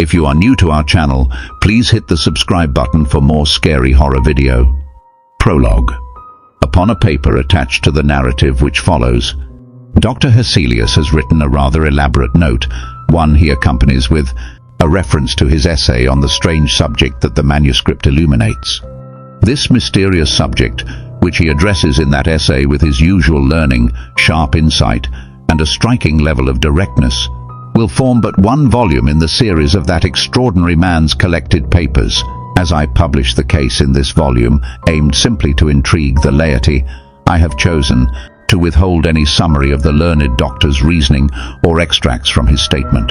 If you are new to our channel, please hit the subscribe button for more scary horror video. Prologue. Upon a paper attached to the narrative which follows, Dr. Hecelius has written a rather elaborate note, one he accompanies with a reference to his essay on the strange subject that the manuscript illuminates. This mysterious subject, which he addresses in that essay with his usual learning, sharp insight, and a striking level of directness, will form but one volume in the series of that extraordinary man's collected papers. As I publish the case in this volume, aimed simply to intrigue the laity, I have chosen to withhold any summary of the learned doctor's reasoning or extracts from his statement.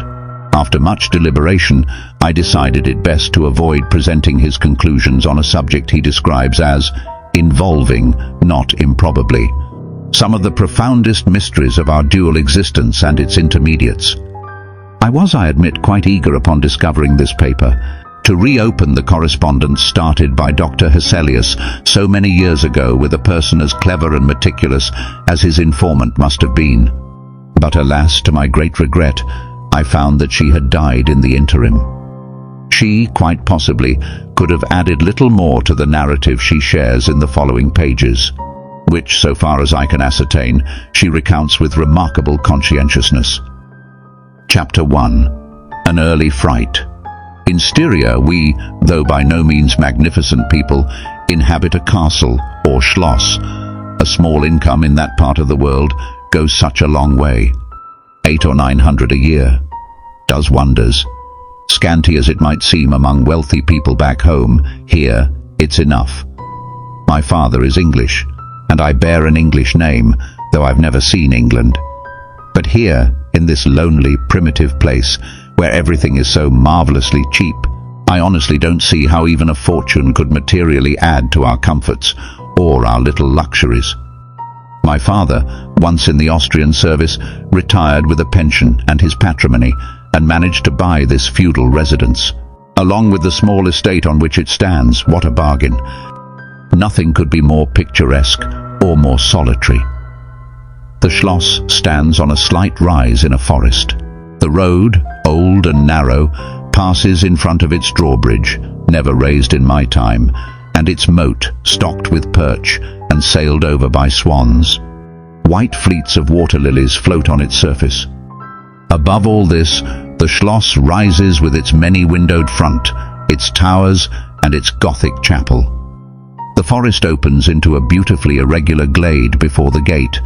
After much deliberation, I decided it best to avoid presenting his conclusions on a subject he describes as involving, not improbably, some of the profoundest mysteries of our dual existence and its intermediates. I was, I admit, quite eager upon discovering this paper to reopen the correspondence started by Dr. Hecelius so many years ago with a person as clever and meticulous as his informant must have been. But alas, to my great regret, I found that she had died in the interim. She, quite possibly, could have added little more to the narrative she shares in the following pages, which, so far as I can ascertain, she recounts with remarkable conscientiousness. Chapter 1. An Early Fright. In Styria, we, though by no means magnificent people, inhabit a castle, or schloss. A small income in that part of the world goes such a long way. 800 or 900 a year. Does wonders. Scanty as it might seem among wealthy people back home, here it's enough. My father is English, and I bear an English name, though I've never seen England. But here, in this lonely, primitive place, where everything is so marvelously cheap, I honestly don't see how even a fortune could materially add to our comforts or our little luxuries. My father, once in the Austrian service, retired with a pension and his patrimony and managed to buy this feudal residence. Along with the small estate on which it stands, what a bargain. Nothing could be more picturesque or more solitary. The schloss stands on a slight rise in a forest. The road, old and narrow, passes in front of its drawbridge, never raised in my time, and its moat, stocked with perch and sailed over by swans. White fleets of water lilies float on its surface. Above all this, the schloss rises with its many-windowed front, its towers, and its Gothic chapel. The forest opens into a beautifully irregular glade before the gate,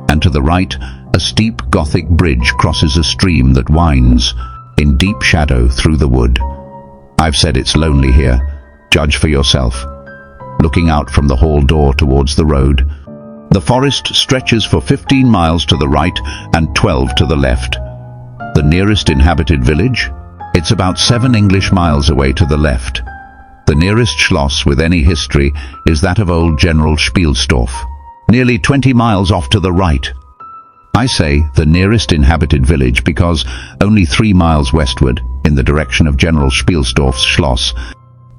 and to the right, a steep Gothic bridge crosses a stream that winds, in deep shadow, through the wood. I've said it's lonely here. Judge for yourself. Looking out from the hall door towards the road, the forest stretches for 15 miles to the right and 12 to the left. The nearest inhabited village? It's about 7 English miles away to the left. The nearest schloss with any history is that of old General Spielsdorf, nearly 20 miles off to the right. I say the nearest inhabited village because only 3 miles westward, in the direction of General Spielsdorf's schloss,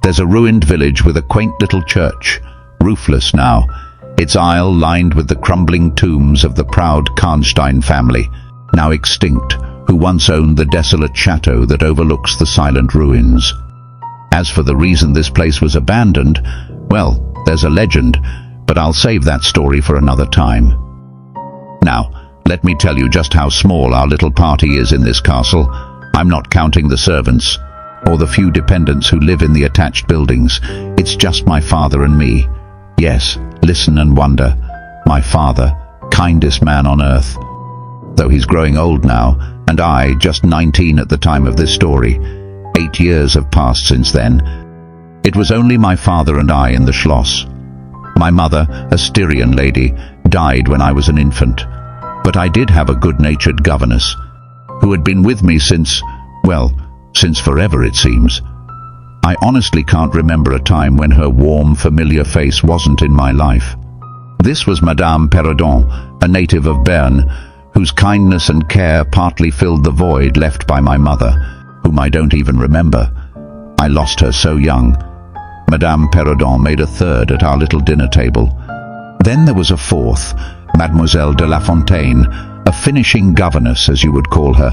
there's a ruined village with a quaint little church, roofless now, its aisle lined with the crumbling tombs of the proud Karnstein family, now extinct, who once owned the desolate chateau that overlooks the silent ruins. As for the reason this place was abandoned, well, there's a legend, but I'll save that story for another time. Now, let me tell you just how small our little party is in this castle. I'm not counting the servants, or the few dependents who live in the attached buildings. It's just my father and me. Yes, listen and wonder. My father, kindest man on earth. Though he's growing old now, and I, just 19 at the time of this story. 8 years have passed since then. It was only my father and I in the schloss. My mother, a Styrian lady, died when I was an infant. But I did have a good-natured governess, who had been with me since forever it seems. I honestly can't remember a time when her warm, familiar face wasn't in my life. This was Madame Perrodon, a native of Berne, whose kindness and care partly filled the void left by my mother, whom I don't even remember. I lost her so young. Madame Perrodon made a third at our little dinner table. Then there was a fourth, Mademoiselle de La Fontaine, a finishing governess, as you would call her.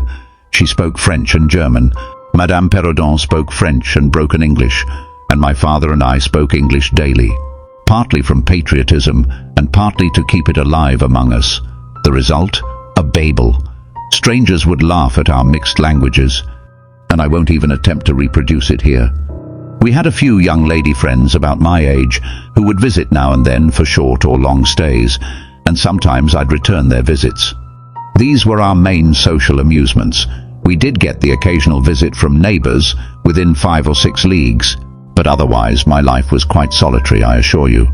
She spoke French and German, Madame Perrodon spoke French and broken English, and my father and I spoke English daily, partly from patriotism and partly to keep it alive among us. The result? A Babel. Strangers would laugh at our mixed languages, and I won't even attempt to reproduce it here. We had a few young lady friends about my age who would visit now and then for short or long stays, and sometimes I'd return their visits. These were our main social amusements. We did get the occasional visit from neighbours within 5 or 6 leagues, but otherwise my life was quite solitary, I assure you.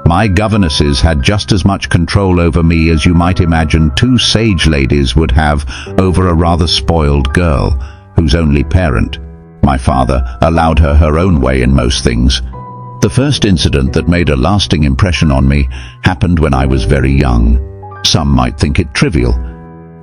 My governesses had just as much control over me as you might imagine 2 sage ladies would have over a rather spoiled girl, whose only parent, my father, allowed her own way in most things. The first incident that made a lasting impression on me happened when I was very young. Some might think it trivial,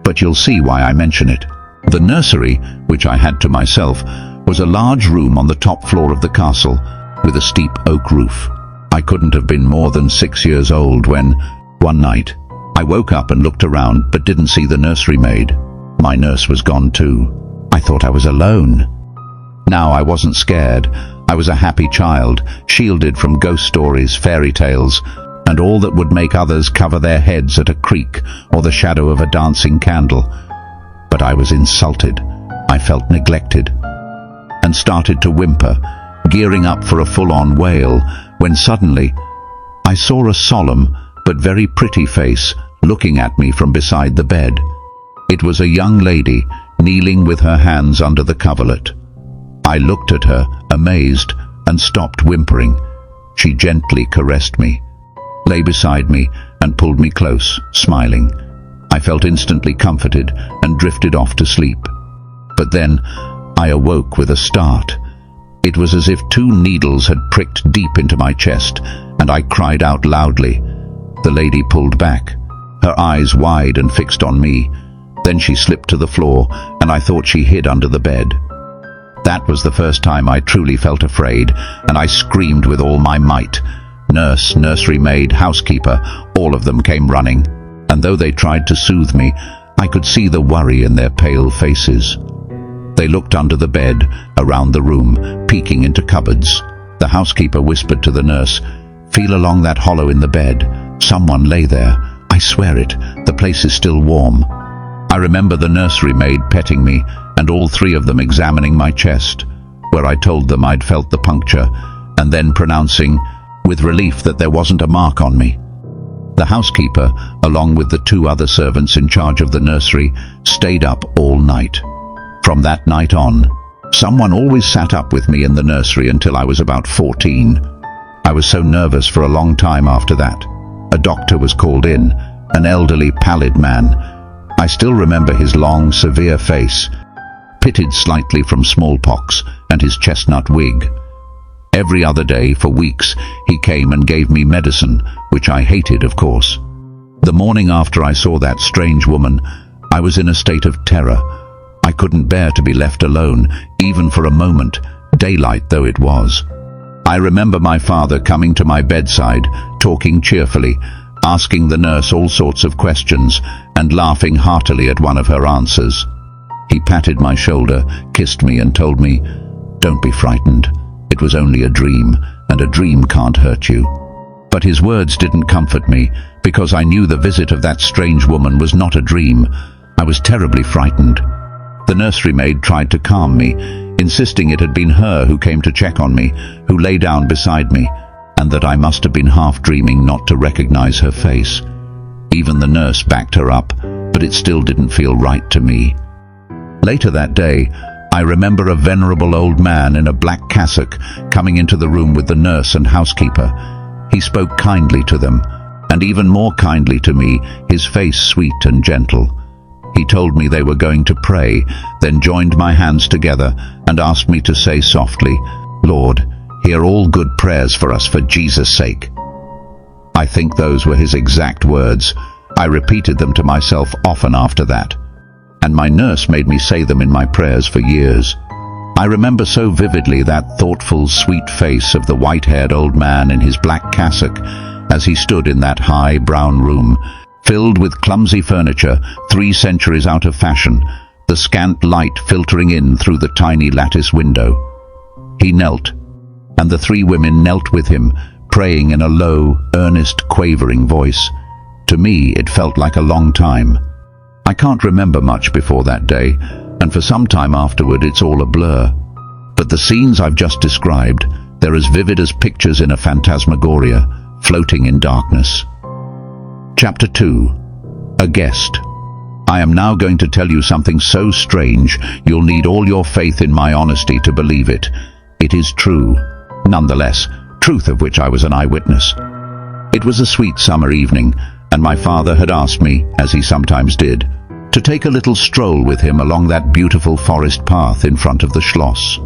but you'll see why I mention it. The nursery, which I had to myself, was a large room on the top floor of the castle, with a steep oak roof. I couldn't have been more than 6 years old when, one night, I woke up and looked around but didn't see the nursery maid. My nurse was gone too. I thought I was alone. Now I wasn't scared. I was a happy child, shielded from ghost stories, fairy tales, and all that would make others cover their heads at a creak or the shadow of a dancing candle. But I was insulted. I felt neglected, and started to whimper, gearing up for a full-on wail, when suddenly I saw a solemn but very pretty face looking at me from beside the bed. It was a young lady kneeling with her hands under the coverlet. I looked at her, amazed, and stopped whimpering. She gently caressed me, lay beside me, and pulled me close, smiling. I felt instantly comforted and drifted off to sleep. But then I awoke with a start. It was as if 2 needles had pricked deep into my chest, and I cried out loudly. The lady pulled back, her eyes wide and fixed on me. Then she slipped to the floor, and I thought she hid under the bed. That was the first time I truly felt afraid, and I screamed with all my might. Nurse, nursery maid, housekeeper, all of them came running, and though they tried to soothe me, I could see the worry in their pale faces. They looked under the bed, around the room, peeking into cupboards. The housekeeper whispered to the nurse, "Feel along that hollow in the bed. Someone lay there. I swear it, the place is still warm." I remember the nursery maid petting me, and all 3 of them examining my chest, where I told them I'd felt the puncture, and then pronouncing, with relief, that there wasn't a mark on me. The housekeeper, along with the 2 other servants in charge of the nursery, stayed up all night. From that night on, someone always sat up with me in the nursery until I was about 14. I was so nervous for a long time after that. A doctor was called in, an elderly, pallid man. I still remember his long, severe face, pitted slightly from smallpox, and his chestnut wig. Every other day, for weeks, he came and gave me medicine, which I hated, of course. The morning after I saw that strange woman, I was in a state of terror. I couldn't bear to be left alone, even for a moment, daylight though it was. I remember my father coming to my bedside, talking cheerfully, asking the nurse all sorts of questions, and laughing heartily at one of her answers. He patted my shoulder, kissed me, and told me, "Don't be frightened. It was only a dream, and a dream can't hurt you." But his words didn't comfort me, because I knew the visit of that strange woman was not a dream. I was terribly frightened. The nursery maid tried to calm me, insisting it had been her who came to check on me, who lay down beside me, and that I must have been half dreaming not to recognize her face. Even the nurse backed her up, but it still didn't feel right to me. Later that day, I remember a venerable old man in a black cassock coming into the room with the nurse and housekeeper. He spoke kindly to them, and even more kindly to me, his face sweet and gentle. He told me they were going to pray, then joined my hands together and asked me to say softly, "Lord, hear all good prayers for us for Jesus' sake." I think those were his exact words. I repeated them to myself often after that, and my nurse made me say them in my prayers for years. I remember so vividly that thoughtful, sweet face of the white-haired old man in his black cassock as he stood in that high brown room, filled with clumsy furniture 3 centuries out of fashion, the scant light filtering in through the tiny lattice window. He knelt, and the three women knelt with him, praying in a low, earnest, quavering voice. To me, it felt like a long time. I can't remember much before that day, and for some time afterward it's all a blur. But the scenes I've just described, they're as vivid as pictures in a phantasmagoria, floating in darkness. Chapter 2. A Guest. I am now going to tell you something so strange you'll need all your faith in my honesty to believe it. It is true. Nonetheless, truth of which I was an eyewitness. It was a sweet summer evening, and my father had asked me, as he sometimes did, to take a little stroll with him along that beautiful forest path in front of the Schloss.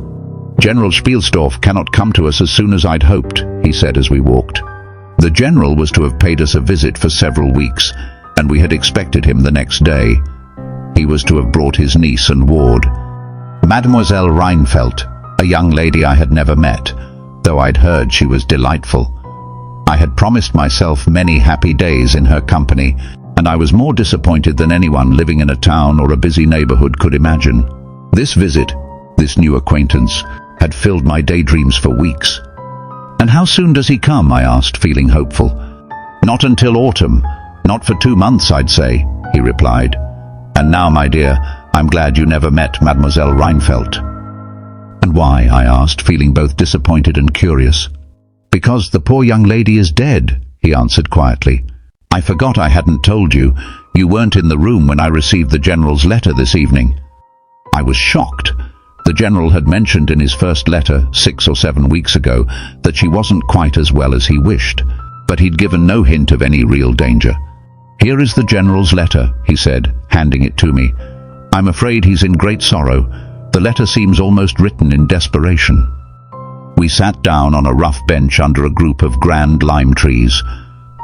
General Spielsdorf cannot come to us as soon as I'd hoped, he said as we walked. The General was to have paid us a visit for several weeks, and we had expected him the next day. He was to have brought his niece and ward, Mademoiselle Reinfeldt, a young lady I had never met, though I'd heard she was delightful. I had promised myself many happy days in her company, and I was more disappointed than anyone living in a town or a busy neighborhood could imagine. This visit, this new acquaintance, had filled my daydreams for weeks. "And how soon does he come?" I asked, feeling hopeful. "Not until autumn. Not for 2 months, I'd say," he replied. "And now, my dear, I'm glad you never met Mademoiselle Reinfeldt." "And why?" I asked, feeling both disappointed and curious. "Because the poor young lady is dead," he answered quietly. "I forgot I hadn't told you. You weren't in the room when I received the General's letter this evening." I was shocked. The General had mentioned in his first letter, 6 or 7 weeks ago, that she wasn't quite as well as he wished, but he'd given no hint of any real danger. "Here is the General's letter," he said, handing it to me. "I'm afraid he's in great sorrow. The letter seems almost written in desperation." We sat down on a rough bench under a group of grand lime trees.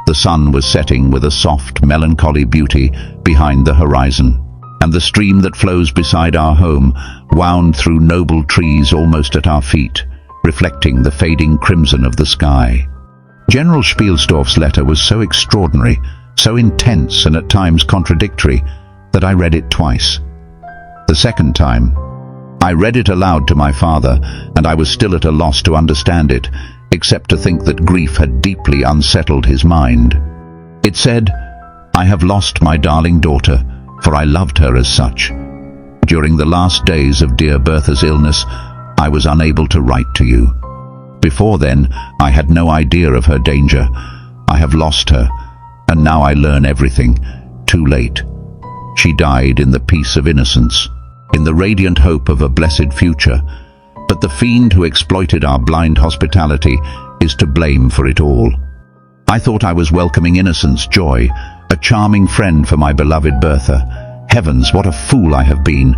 The sun was setting with a soft, melancholy beauty behind the horizon, and the stream that flows beside our home wound through noble trees almost at our feet, reflecting the fading crimson of the sky. General Spielsdorf's letter was so extraordinary, so intense and at times contradictory, that I read it twice. The second time, I read it aloud to my father, and I was still at a loss to understand it, except to think that grief had deeply unsettled his mind. It said, "I have lost my darling daughter, for I loved her as such. During the last days of dear Bertha's illness, I was unable to write to you. Before then, I had no idea of her danger. I have lost her, and now I learn everything, too late. She died in the peace of innocence, in the radiant hope of a blessed future, but the fiend who exploited our blind hospitality is to blame for it all. I thought I was welcoming innocence, joy, a charming friend for my beloved Bertha. Heavens, what a fool I have been!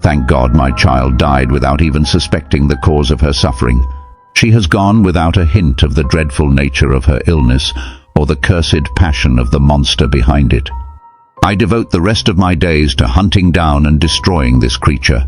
Thank God my child died without even suspecting the cause of her suffering. She has gone without a hint of the dreadful nature of her illness or the cursed passion of the monster behind it. I devote the rest of my days to hunting down and destroying this creature.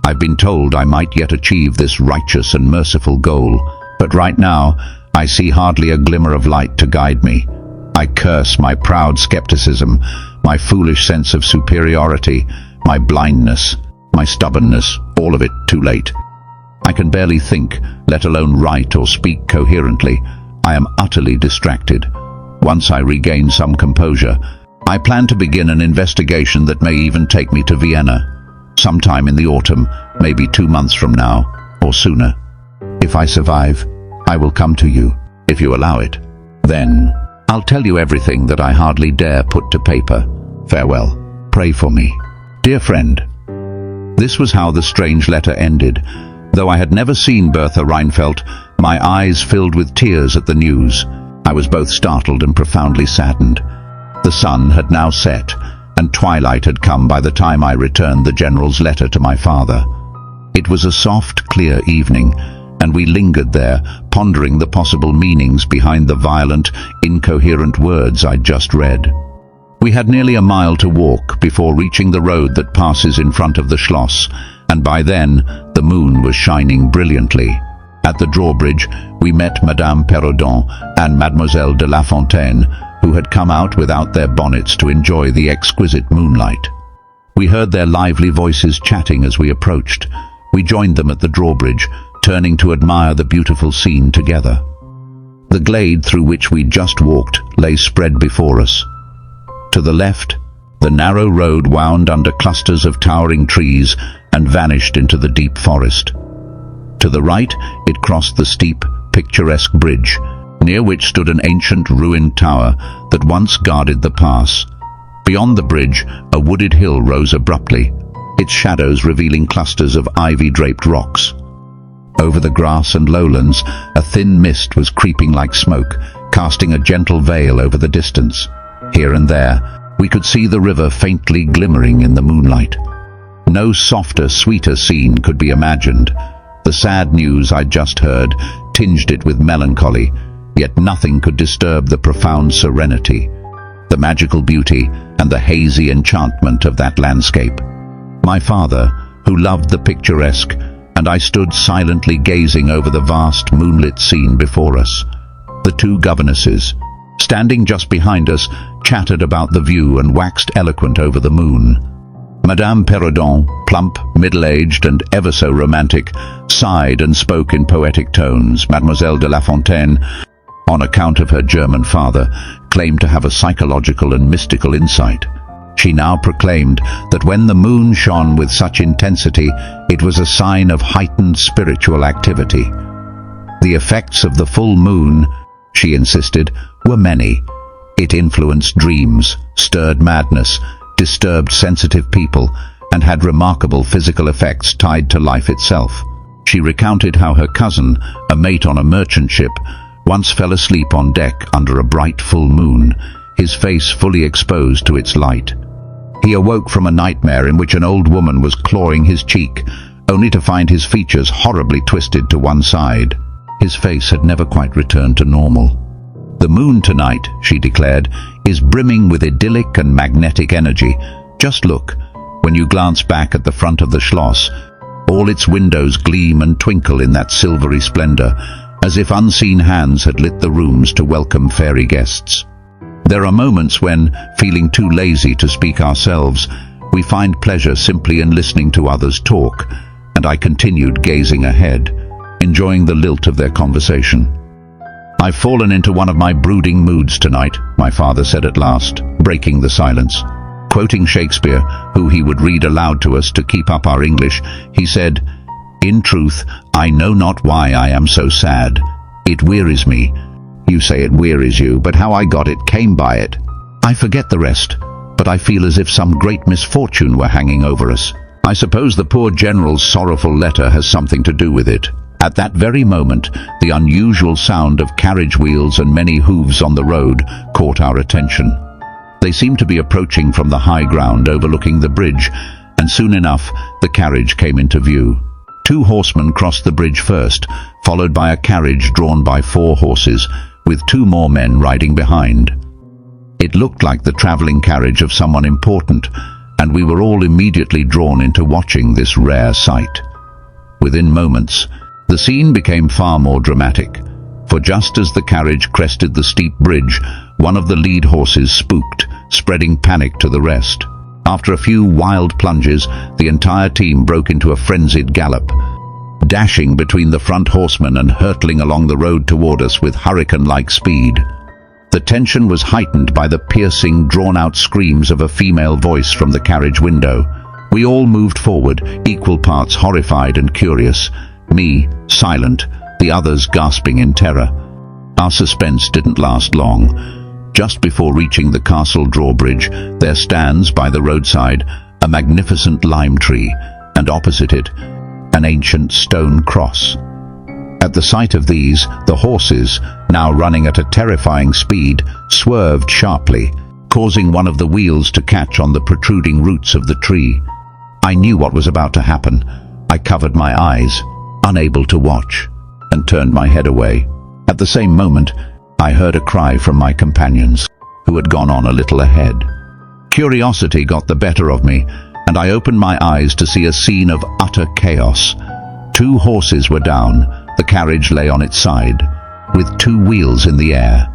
I've been told I might yet achieve this righteous and merciful goal, but right now I see hardly a glimmer of light to guide me. I curse my proud skepticism, my foolish sense of superiority, my blindness, my stubbornness, all of it too late. I can barely think, let alone write or speak coherently. I am utterly distracted. Once I regain some composure, I plan to begin an investigation that may even take me to Vienna, sometime in the autumn, maybe 2 months from now, or sooner. If I survive, I will come to you, if you allow it. Then, I'll tell you everything that I hardly dare put to paper. Farewell. Pray for me. Dear friend." This was how the strange letter ended. Though I had never seen Bertha Reinfeldt, my eyes filled with tears at the news. I was both startled and profoundly saddened. The sun had now set, and twilight had come by the time I returned the General's letter to my father. It was a soft, clear evening, and we lingered there, pondering the possible meanings behind the violent, incoherent words I'd just read. We had nearly a mile to walk before reaching the road that passes in front of the Schloss, and by then the moon was shining brilliantly. At the drawbridge, we met Madame Perrodon and Mademoiselle de La Fontaine, who had come out without their bonnets to enjoy the exquisite moonlight. We heard their lively voices chatting as we approached. We joined them at the drawbridge, turning to admire the beautiful scene together. The glade through which we'd just walked lay spread before us. To the left, the narrow road wound under clusters of towering trees and vanished into the deep forest. To the right, it crossed the steep, picturesque bridge, near which stood an ancient ruined tower that once guarded the pass. Beyond the bridge, a wooded hill rose abruptly, its shadows revealing clusters of ivy-draped rocks. Over the grass and lowlands, a thin mist was creeping like smoke, casting a gentle veil over the distance. Here and there, we could see the river faintly glimmering in the moonlight. No softer, sweeter scene could be imagined. The sad news I'd just heard tinged it with melancholy, yet nothing could disturb the profound serenity, the magical beauty, and the hazy enchantment of that landscape. My father, who loved the picturesque, and I stood silently gazing over the vast moonlit scene before us. The two governesses, standing just behind us, chattered about the view and waxed eloquent over the moon. Madame Perrodon, plump, middle-aged, and ever so romantic, sighed and spoke in poetic tones. Mademoiselle de La Fontaine, on account of her German father, claimed to have a psychological and mystical insight. She now proclaimed that when the moon shone with such intensity, it was a sign of heightened spiritual activity. The effects of the full moon, she insisted, were many. It influenced dreams, stirred madness, disturbed sensitive people, and had remarkable physical effects tied to life itself. She recounted how her cousin, a mate on a merchant ship, once fell asleep on deck under a bright full moon, his face fully exposed to its light. He awoke from a nightmare in which an old woman was clawing his cheek, only to find his features horribly twisted to one side. His face had never quite returned to normal. "The moon tonight," she declared, "is brimming with idyllic and magnetic energy. Just look. When you glance back at the front of the Schloss, all its windows gleam and twinkle in that silvery splendor, as if unseen hands had lit the rooms to welcome fairy guests. There are moments when, feeling too lazy to speak ourselves, we find pleasure simply in listening to others talk," and I continued gazing ahead, enjoying the lilt of their conversation. "I've fallen into one of my brooding moods tonight," my father said at last, breaking the silence. Quoting Shakespeare, who he would read aloud to us to keep up our English, he said, "In truth, I know not why I am so sad. It wearies me." You say it wearies you, but how I got it came by it. I forget the rest, but I feel as if some great misfortune were hanging over us. I suppose the poor general's sorrowful letter has something to do with it. At that very moment, the unusual sound of carriage wheels and many hooves on the road caught our attention. They seemed to be approaching from the high ground overlooking the bridge, and soon enough the carriage came into view. 2 horsemen crossed the bridge first, followed by a carriage drawn by 4 horses, with 2 more men riding behind. It looked like the traveling carriage of someone important, and we were all immediately drawn into watching this rare sight. Within moments, the scene became far more dramatic, for just as the carriage crested the steep bridge, one of the lead horses spooked, spreading panic to the rest. After a few wild plunges, the entire team broke into a frenzied gallop, dashing between the front horsemen and hurtling along the road toward us with hurricane-like speed. The tension was heightened by the piercing, drawn-out screams of a female voice from the carriage window. We all moved forward, equal parts horrified and curious, me silent, the others gasping in terror. Our suspense didn't last long. Just before reaching the castle drawbridge, there stands by the roadside a magnificent lime tree, and opposite it, an ancient stone cross. At the sight of these, the horses, now running at a terrifying speed, swerved sharply, causing one of the wheels to catch on the protruding roots of the tree. I knew what was about to happen. I covered my eyes, unable to watch, and turned my head away. At the same moment, I heard a cry from my companions, who had gone on a little ahead. Curiosity got the better of me, and I opened my eyes to see a scene of utter chaos. 2 horses were down, the carriage lay on its side, with 2 wheels in the air.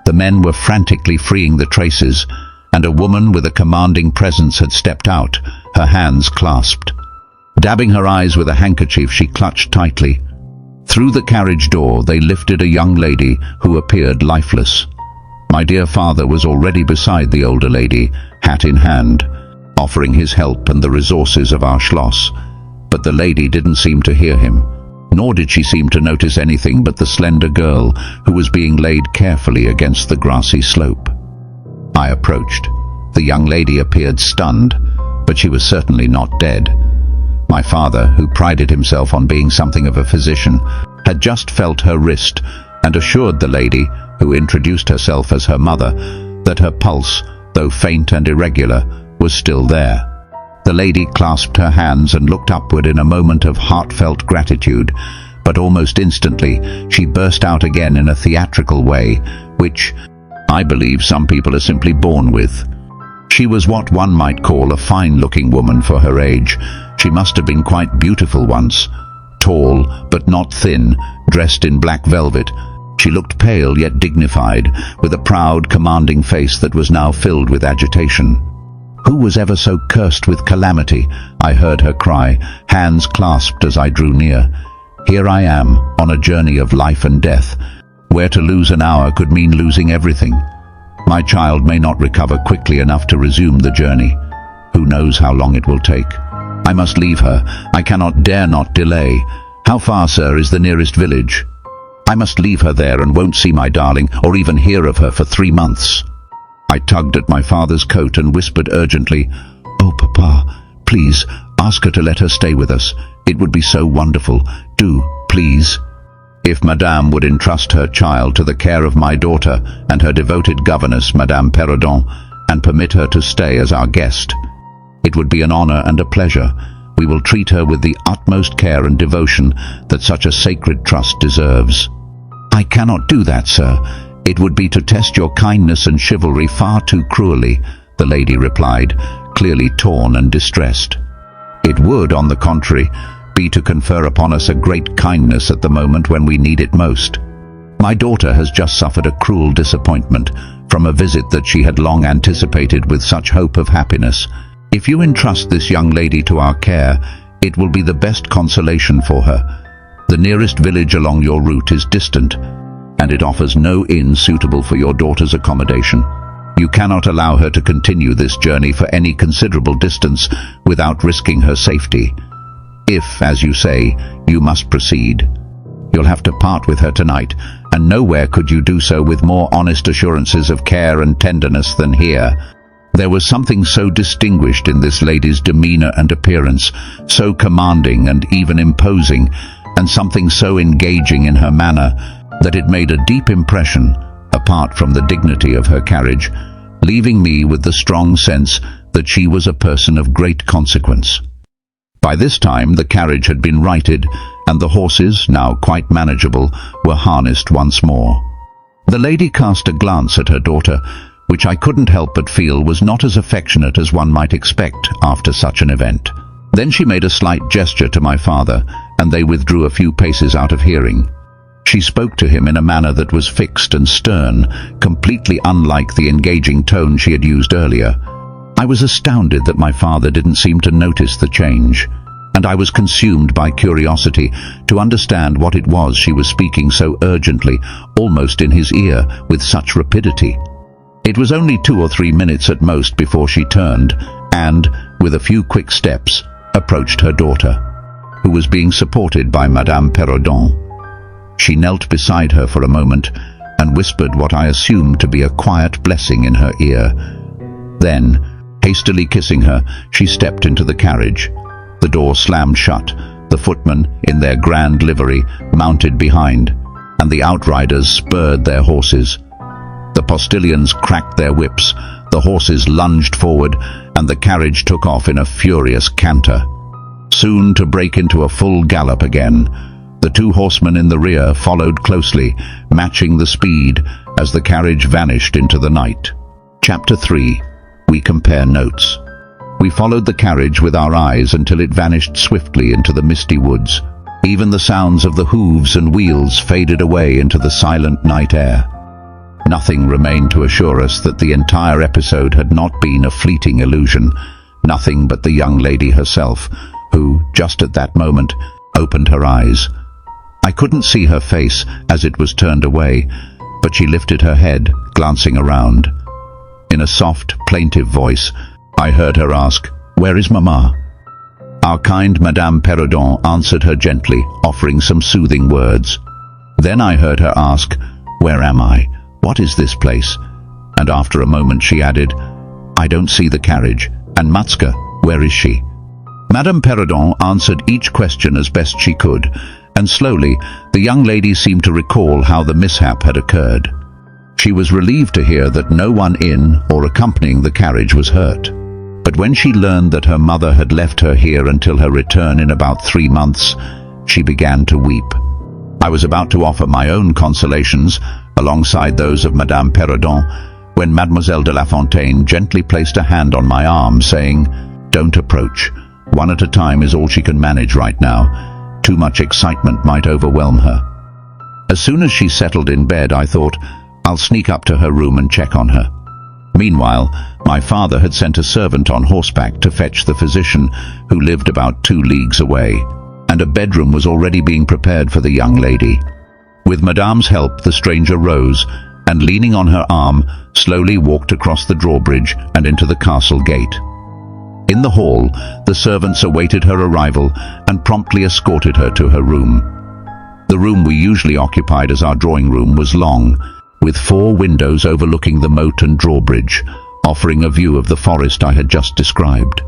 The men were frantically freeing the traces, and a woman with a commanding presence had stepped out, her hands clasped. Dabbing her eyes with a handkerchief she clutched tightly. Through the carriage door they lifted a young lady who appeared lifeless. My dear father was already beside the older lady, hat in hand, offering his help and the resources of our Schloss. But the lady didn't seem to hear him, nor did she seem to notice anything but the slender girl who was being laid carefully against the grassy slope. I approached. The young lady appeared stunned, but she was certainly not dead. My father, who prided himself on being something of a physician, had just felt her wrist and assured the lady, who introduced herself as her mother, that her pulse, though faint and irregular, was still there. The lady clasped her hands and looked upward in a moment of heartfelt gratitude, but almost instantly she burst out again in a theatrical way, which I believe some people are simply born with. She was what one might call a fine-looking woman for her age. She must have been quite beautiful once. Tall, but not thin, dressed in black velvet. She looked pale yet dignified, with a proud, commanding face that was now filled with agitation. "Who was ever so cursed with calamity?" I heard her cry, hands clasped as I drew near. "Here I am, on a journey of life and death, where to lose an hour could mean losing everything. My child may not recover quickly enough to resume the journey. Who knows how long it will take? I must leave her. I dare not delay. How far, sir, is the nearest village? I must leave her there and won't see my darling, or even hear of her for 3 months. I tugged at my father's coat and whispered urgently, "Oh, Papa, please, ask her to let her stay with us. It would be so wonderful. Do, please." If Madame would entrust her child to the care of my daughter and her devoted governess, Madame Perrodon, and permit her to stay as our guest, it would be an honor and a pleasure. We will treat her with the utmost care and devotion that such a sacred trust deserves. "I cannot do that, sir. It would be to test your kindness and chivalry far too cruelly," the lady replied, clearly torn and distressed. "It would, on the contrary, be to confer upon us a great kindness at the moment when we need it most. My daughter has just suffered a cruel disappointment from a visit that she had long anticipated with such hope of happiness. If you entrust this young lady to our care, it will be the best consolation for her. The nearest village along your route is distant, and it offers no inn suitable for your daughter's accommodation. You cannot allow her to continue this journey for any considerable distance without risking her safety. If, as you say, you must proceed, you'll have to part with her tonight, and nowhere could you do so with more honest assurances of care and tenderness than here." There was something so distinguished in this lady's demeanor and appearance, so commanding and even imposing, and something so engaging in her manner, that it made a deep impression, apart from the dignity of her carriage, leaving me with the strong sense that she was a person of great consequence. By this time the carriage had been righted, and the horses, now quite manageable, were harnessed once more. The lady cast a glance at her daughter, which I couldn't help but feel was not as affectionate as one might expect after such an event. Then she made a slight gesture to my father, and they withdrew a few paces out of hearing. She spoke to him in a manner that was fixed and stern, completely unlike the engaging tone she had used earlier. I was astounded that my father didn't seem to notice the change, and I was consumed by curiosity to understand what it was she was speaking so urgently, almost in his ear, with such rapidity. It was only 2 or 3 minutes at most before she turned and, with a few quick steps, approached her daughter, who was being supported by Madame Perrodon. She knelt beside her for a moment and whispered what I assumed to be a quiet blessing in her ear. Then, hastily kissing her, she stepped into the carriage. The door slammed shut, the footmen, in their grand livery, mounted behind, and the outriders spurred their horses. The postilions cracked their whips, the horses lunged forward, and the carriage took off in a furious canter, soon to break into a full gallop again. The 2 horsemen in the rear followed closely, matching the speed as the carriage vanished into the night. Chapter 3. We compare notes. We followed the carriage with our eyes until it vanished swiftly into the misty woods. Even the sounds of the hooves and wheels faded away into the silent night air. Nothing remained to assure us that the entire episode had not been a fleeting illusion, nothing but the young lady herself, who, just at that moment, opened her eyes. I couldn't see her face as it was turned away, but she lifted her head, glancing around. In a soft, plaintive voice, I heard her ask, "Where is Mamma?" Our kind Madame Perrodon answered her gently, offering some soothing words. Then I heard her ask, "Where am I? What is this place?" And after a moment she added, "I don't see the carriage. And Matska, where is she?" Madame Perrodon answered each question as best she could, and slowly the young lady seemed to recall how the mishap had occurred. She was relieved to hear that no one in or accompanying the carriage was hurt. But when she learned that her mother had left her here until her return in about 3 months, she began to weep. I was about to offer my own consolations alongside those of Madame Perrodon when Mademoiselle de La Fontaine gently placed a hand on my arm, saying, "Don't approach. One at a time is all she can manage right now. Too much excitement might overwhelm her." As soon as she settled in bed, I thought, I'll sneak up to her room and check on her. Meanwhile, my father had sent a servant on horseback to fetch the physician, who lived about 2 leagues away, and a bedroom was already being prepared for the young lady. With Madame's help, the stranger rose, and leaning on her arm, slowly walked across the drawbridge and into the castle gate. In the hall, the servants awaited her arrival and promptly escorted her to her room. The room we usually occupied as our drawing room was long, with 4 windows overlooking the moat and drawbridge, offering a view of the forest I had just described.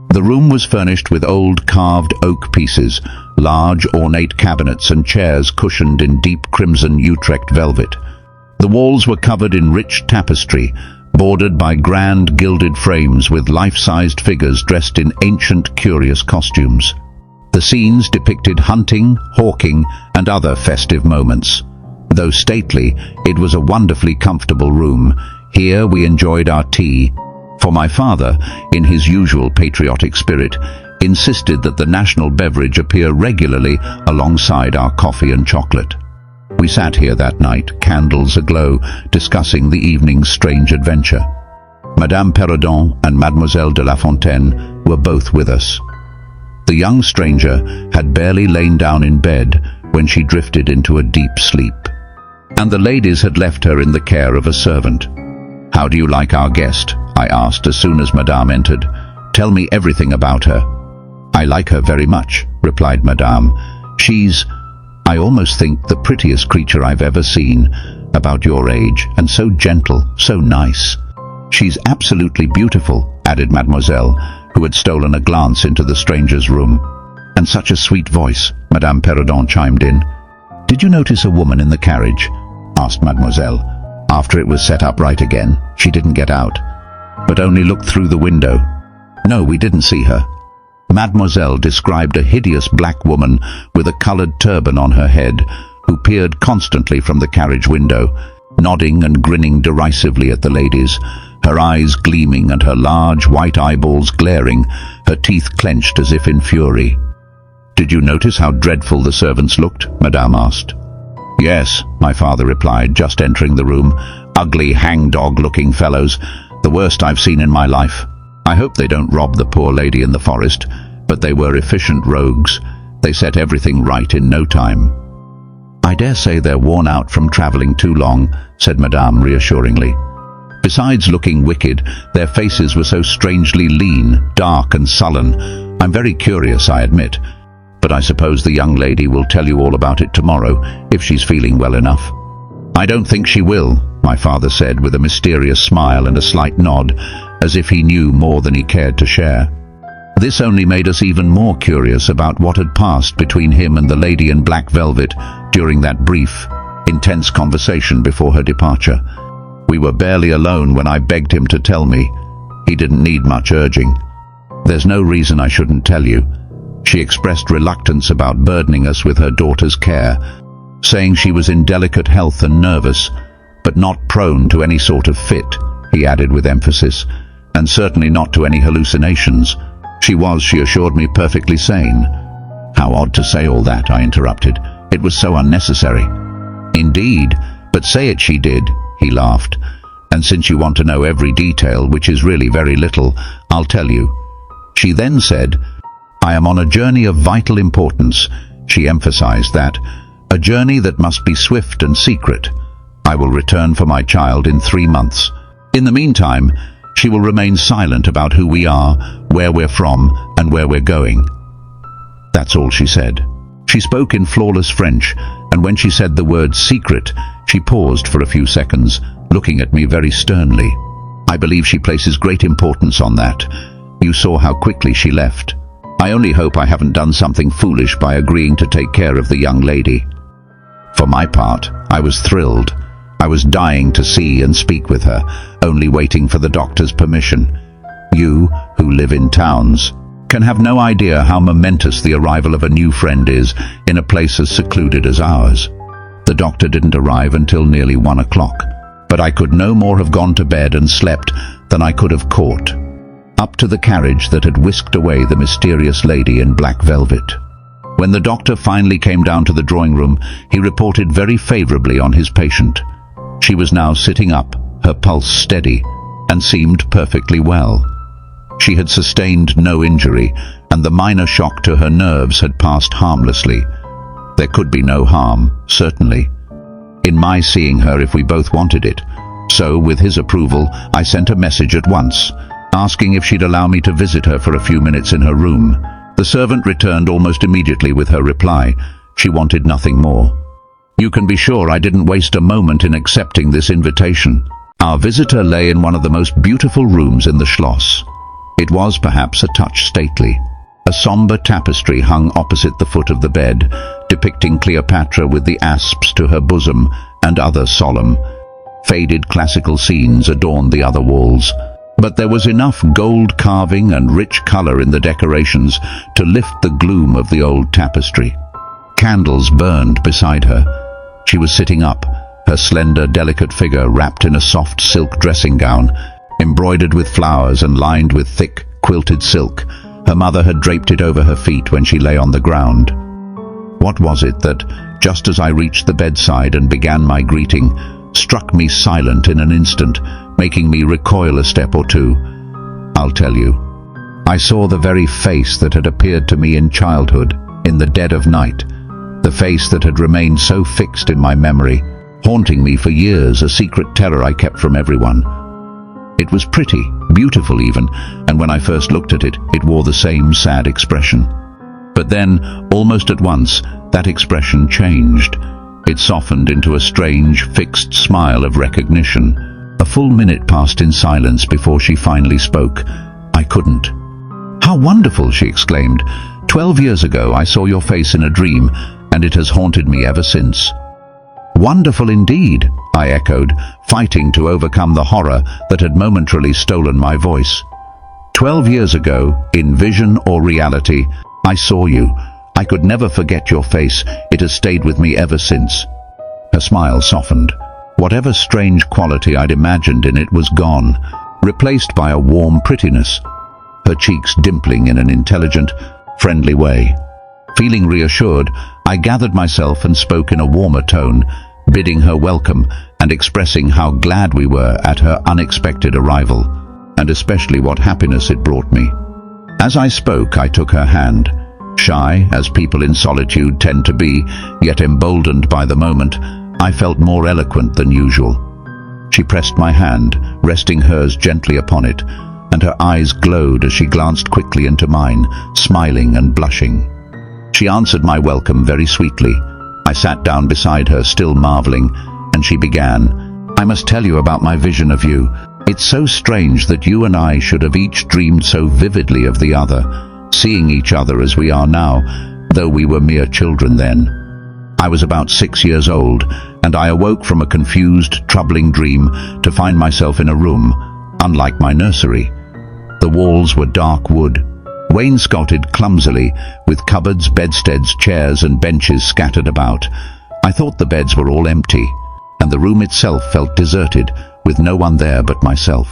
The room was furnished with old carved oak pieces, large ornate cabinets and chairs cushioned in deep crimson Utrecht velvet. The walls were covered in rich tapestry, bordered by grand gilded frames with life-sized figures dressed in ancient curious costumes. The scenes depicted hunting, hawking, and other festive moments. Though stately, it was a wonderfully comfortable room. Here we enjoyed our tea, for my father, in his usual patriotic spirit, insisted that the national beverage appear regularly alongside our coffee and chocolate. We sat here that night, candles aglow, discussing the evening's strange adventure. Madame Perrodon and Mademoiselle de La Fontaine were both with us. The young stranger had barely lain down in bed when she drifted into a deep sleep, and the ladies had left her in the care of a servant. "How do you like our guest?" I asked as soon as Madame entered. "Tell me everything about her." "I like her very much," replied Madame. "She's, I almost think, the prettiest creature I've ever seen, about your age, and so gentle, so nice." "She's absolutely beautiful," added Mademoiselle, who had stolen a glance into the stranger's room. "And such a sweet voice," Madame Perrodon chimed in. "Did you notice a woman in the carriage?" asked Mademoiselle. "After it was set up right again, she didn't get out, but only looked through the window." "No, we didn't see her." Mademoiselle described a hideous black woman with a colored turban on her head, who peered constantly from the carriage window, nodding and grinning derisively at the ladies, her eyes gleaming and her large white eyeballs glaring, her teeth clenched as if in fury. "Did you notice how dreadful the servants looked?" Madame asked. "Yes," my father replied, just entering the room. "Ugly, hangdog-looking fellows, the worst I've seen in my life. I hope they don't rob the poor lady in the forest, but they were efficient rogues. They set everything right in no time." "I dare say they're worn out from travelling too long," said Madame reassuringly. "Besides looking wicked, their faces were so strangely lean, dark and sullen. I'm very curious, I admit, but I suppose the young lady will tell you all about it tomorrow, if she's feeling well enough." "I don't think she will," my father said with a mysterious smile and a slight nod, as if he knew more than he cared to share. This only made us even more curious about what had passed between him and the lady in black velvet during that brief, intense conversation before her departure. We were barely alone when I begged him to tell me. He didn't need much urging. "There's no reason I shouldn't tell you." She expressed reluctance about burdening us with her daughter's care, saying she was in delicate health and nervous, but not prone to any sort of fit, he added with emphasis, and certainly not to any hallucinations. She was, she assured me, perfectly sane. "How odd to say all that," I interrupted. "It was so unnecessary." "Indeed, but say it she did," he laughed. "And since you want to know every detail, which is really very little, I'll tell you." She then said, "I am on a journey of vital importance." She emphasized that. "A journey that must be swift and secret. I will return for my child in 3 months. In the meantime, she will remain silent about who we are, where we're from, and where we're going." That's all she said. She spoke in flawless French, and when she said the word secret, she paused for a few seconds, looking at me very sternly. I believe she places great importance on that. You saw how quickly she left. I only hope I haven't done something foolish by agreeing to take care of the young lady. For my part, I was thrilled. I was dying to see and speak with her, only waiting for the doctor's permission. You, who live in towns, can have no idea how momentous the arrival of a new friend is in a place as secluded as ours. The doctor didn't arrive until nearly 1 o'clock, but I could no more have gone to bed and slept than I could have caught, up to the carriage that had whisked away the mysterious lady in black velvet. When the doctor finally came down to the drawing room, he reported very favorably on his patient. She was now sitting up, her pulse steady, and seemed perfectly well. She had sustained no injury, and the minor shock to her nerves had passed harmlessly. There could be no harm, certainly, in my seeing her if we both wanted it. So, with his approval, I sent a message at once, asking if she'd allow me to visit her for a few minutes in her room. The servant returned almost immediately with her reply. She wanted nothing more. You can be sure I didn't waste a moment in accepting this invitation. Our visitor lay in one of the most beautiful rooms in the Schloss. It was perhaps a touch stately. A somber tapestry hung opposite the foot of the bed, depicting Cleopatra with the asps to her bosom and other solemn, faded classical scenes adorned the other walls. But there was enough gold carving and rich color in the decorations to lift the gloom of the old tapestry. Candles burned beside her. She was sitting up, her slender, delicate figure wrapped in a soft silk dressing gown, embroidered with flowers and lined with thick, quilted silk. Her mother had draped it over her feet when she lay on the ground. What was it that, just as I reached the bedside and began my greeting, struck me silent in an instant, making me recoil a step or two? I'll tell you. I saw the very face that had appeared to me in childhood, in the dead of night, the face that had remained so fixed in my memory, haunting me for years, a secret terror I kept from everyone. It was pretty, beautiful even, and when I first looked at it, it wore the same sad expression. But then, almost at once, that expression changed. It softened into a strange, fixed smile of recognition. A full minute passed in silence before she finally spoke. I couldn't. "How wonderful!" she exclaimed. "12 years ago I saw your face in a dream, and it has haunted me ever since." "Wonderful indeed," I echoed, fighting to overcome the horror that had momentarily stolen my voice. 12 years ago, in vision or reality, I saw you. I could never forget your face. It has stayed with me ever since." Her smile softened. Whatever strange quality I'd imagined in it was gone, replaced by a warm prettiness, her cheeks dimpling in an intelligent, friendly way. Feeling reassured, I gathered myself and spoke in a warmer tone, bidding her welcome and expressing how glad we were at her unexpected arrival, and especially what happiness it brought me. As I spoke, I took her hand. Shy, as people in solitude tend to be, yet emboldened by the moment, I felt more eloquent than usual. She pressed my hand, resting hers gently upon it, and her eyes glowed as she glanced quickly into mine, smiling and blushing. She answered my welcome very sweetly. I sat down beside her, still marveling, and she began, "I must tell you about my vision of you. It's so strange that you and I should have each dreamed so vividly of the other, seeing each other as we are now, though we were mere children then. I was about 6 years old, and I awoke from a confused, troubling dream to find myself in a room, unlike my nursery. The walls were dark wood, wainscoted clumsily, with cupboards, bedsteads, chairs and benches scattered about. I thought the beds were all empty, and the room itself felt deserted, with no one there but myself.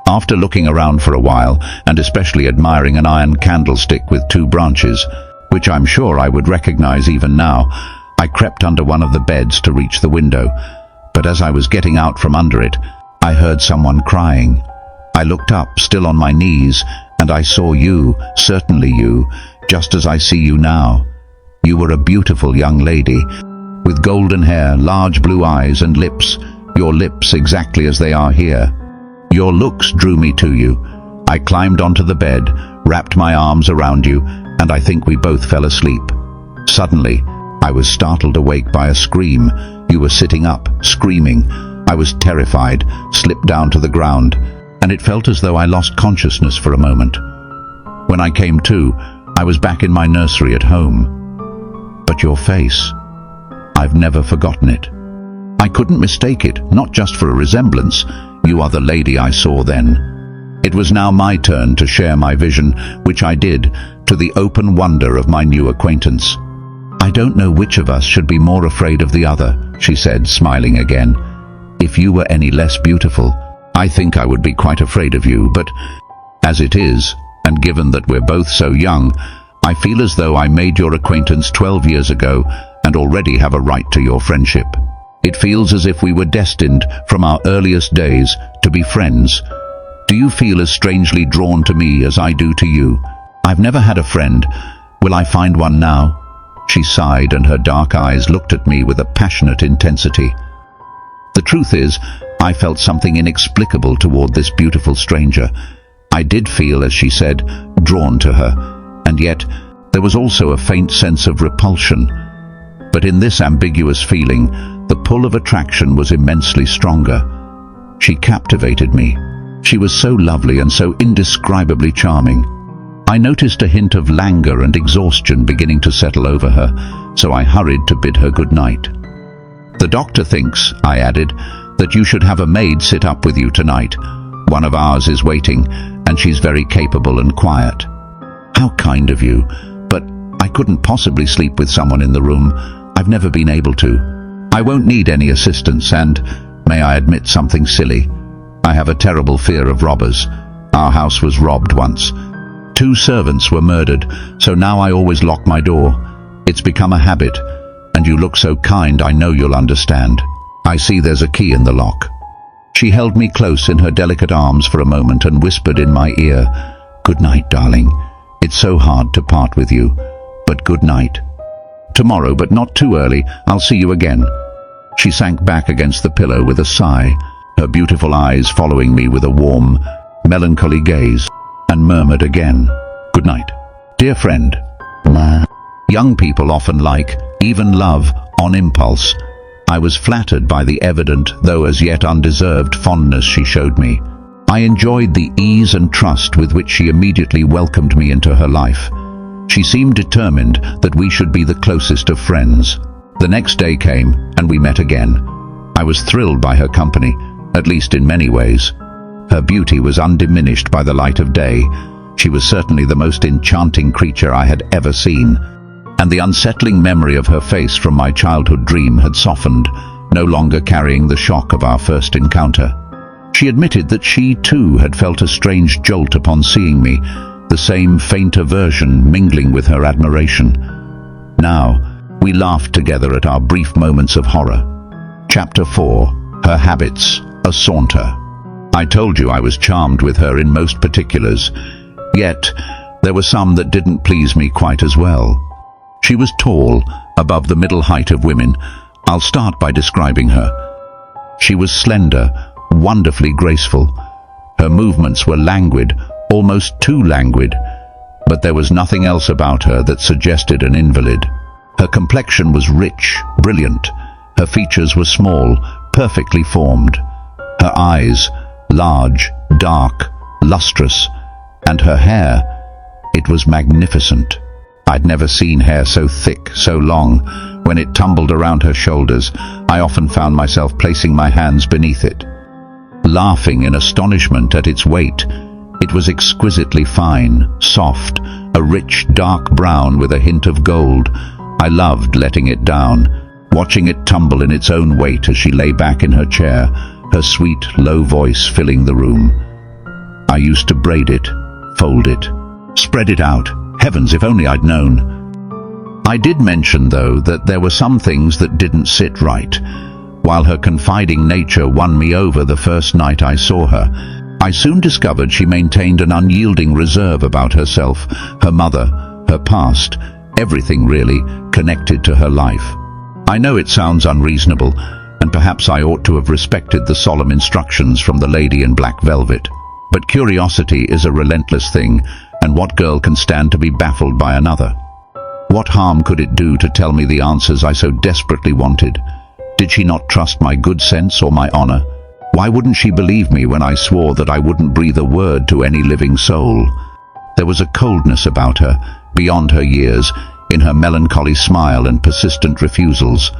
After looking around for a while, and especially admiring an iron candlestick with 2 branches, which I'm sure I would recognize even now, I crept under one of the beds to reach the window. But as I was getting out from under it, I heard someone crying. I looked up, still on my knees, and I saw you, certainly you, just as I see you now. You were a beautiful young lady, with golden hair, large blue eyes and lips, your lips exactly as they are here. Your looks drew me to you. I climbed onto the bed, wrapped my arms around you, and I think we both fell asleep. Suddenly, I was startled awake by a scream. You were sitting up, screaming. I was terrified, slipped down to the ground, and it felt as though I lost consciousness for a moment. When I came to, I was back in my nursery at home. But your face, I've never forgotten it. I couldn't mistake it, not just for a resemblance. You are the lady I saw then. It was now my turn to share my vision, which I did, to the open wonder of my new acquaintance. I don't know which of us should be more afraid of the other, she said, smiling again. If you were any less beautiful, I think I would be quite afraid of you, but as it is, and given that we're both so young, I feel as though I made your acquaintance 12 years ago and already have a right to your friendship. It feels as if we were destined from our earliest days to be friends. Do you feel as strangely drawn to me as I do to you? I've never had a friend. Will I find one now? She sighed, and her dark eyes looked at me with a passionate intensity. The truth is, I felt something inexplicable toward this beautiful stranger. I did feel, as she said, drawn to her, and yet there was also a faint sense of repulsion. But in this ambiguous feeling, the pull of attraction was immensely stronger. She captivated me. She was so lovely and so indescribably charming. I noticed a hint of languor and exhaustion beginning to settle over her, so I hurried to bid her good night. The doctor thinks, I added, that you should have a maid sit up with you tonight. One of ours is waiting, and she's very capable and quiet. How kind of you, but I couldn't possibly sleep with someone in the room. I've never been able to. I won't need any assistance, and, may I admit something silly, I have a terrible fear of robbers. Our house was robbed once. 2 servants were murdered, so now I always lock my door. It's become a habit, and you look so kind, I know you'll understand. I see there's a key in the lock. She held me close in her delicate arms for a moment and whispered in my ear, "Good night, darling. It's so hard to part with you, but good night. Tomorrow, but not too early, I'll see you again." She sank back against the pillow with a sigh, her beautiful eyes following me with a warm, melancholy gaze, and murmured again, "Good night, dear friend." Young people often like, even love, on impulse. I was flattered by the evident, though as yet undeserved, fondness she showed me. I enjoyed the ease and trust with which she immediately welcomed me into her life. She seemed determined that we should be the closest of friends. The next day came, and we met again. I was thrilled by her company, at least in many ways. Her beauty was undiminished by the light of day. She was certainly the most enchanting creature I had ever seen, and the unsettling memory of her face from my childhood dream had softened, no longer carrying the shock of our first encounter. She admitted that she, too, had felt a strange jolt upon seeing me, the same faint aversion mingling with her admiration. Now, we laughed together at our brief moments of horror. Chapter 4. Her Habits, a Saunter. I told you I was charmed with her in most particulars, yet there were some that didn't please me quite as well. She was tall, above the middle height of women. I'll start by describing her. She was slender, wonderfully graceful. Her movements were languid, almost too languid, but there was nothing else about her that suggested an invalid. Her complexion was rich, brilliant. Her features were small, perfectly formed. Her eyes, large, dark, lustrous, and her hair, it was magnificent. I'd never seen hair so thick, so long. When it tumbled around her shoulders, I often found myself placing my hands beneath it, laughing in astonishment at its weight. It was exquisitely fine, soft, a rich dark brown with a hint of gold. I loved letting it down, watching it tumble in its own weight as she lay back in her chair, her sweet, low voice filling the room. I used to braid it, fold it, spread it out. Heavens, if only I'd known. I did mention, though, that there were some things that didn't sit right. While her confiding nature won me over the first night I saw her, I soon discovered she maintained an unyielding reserve about herself, her mother, her past, everything really connected to her life. I know it sounds unreasonable, and perhaps I ought to have respected the solemn instructions from the lady in black velvet. But curiosity is a relentless thing, and what girl can stand to be baffled by another? What harm could it do to tell me the answers I so desperately wanted? Did she not trust my good sense or my honor? Why wouldn't she believe me when I swore that I wouldn't breathe a word to any living soul? There was a coldness about her, beyond her years, in her melancholy smile and persistent refusals.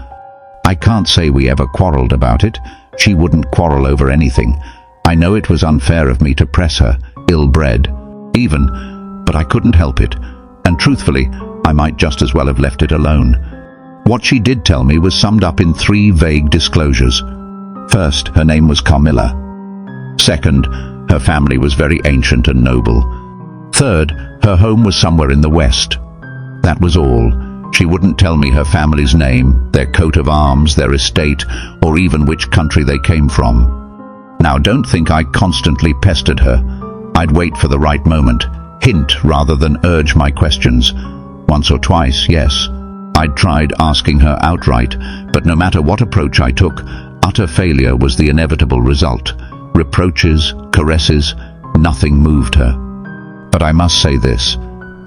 I can't say we ever quarreled about it. She wouldn't quarrel over anything. I know it was unfair of me to press her, ill-bred, even, but I couldn't help it, and truthfully, I might just as well have left it alone. What she did tell me was summed up in 3 vague disclosures. First, her name was Carmilla. Second, her family was very ancient and noble. Third, her home was somewhere in the West. That was all. She wouldn't tell me her family's name, their coat of arms, their estate, or even which country they came from. Now, don't think I constantly pestered her. I'd wait for the right moment, hint rather than urge my questions. Once or twice, yes. I'd tried asking her outright, but no matter what approach I took, utter failure was the inevitable result. Reproaches, caresses, nothing moved her. But I must say this.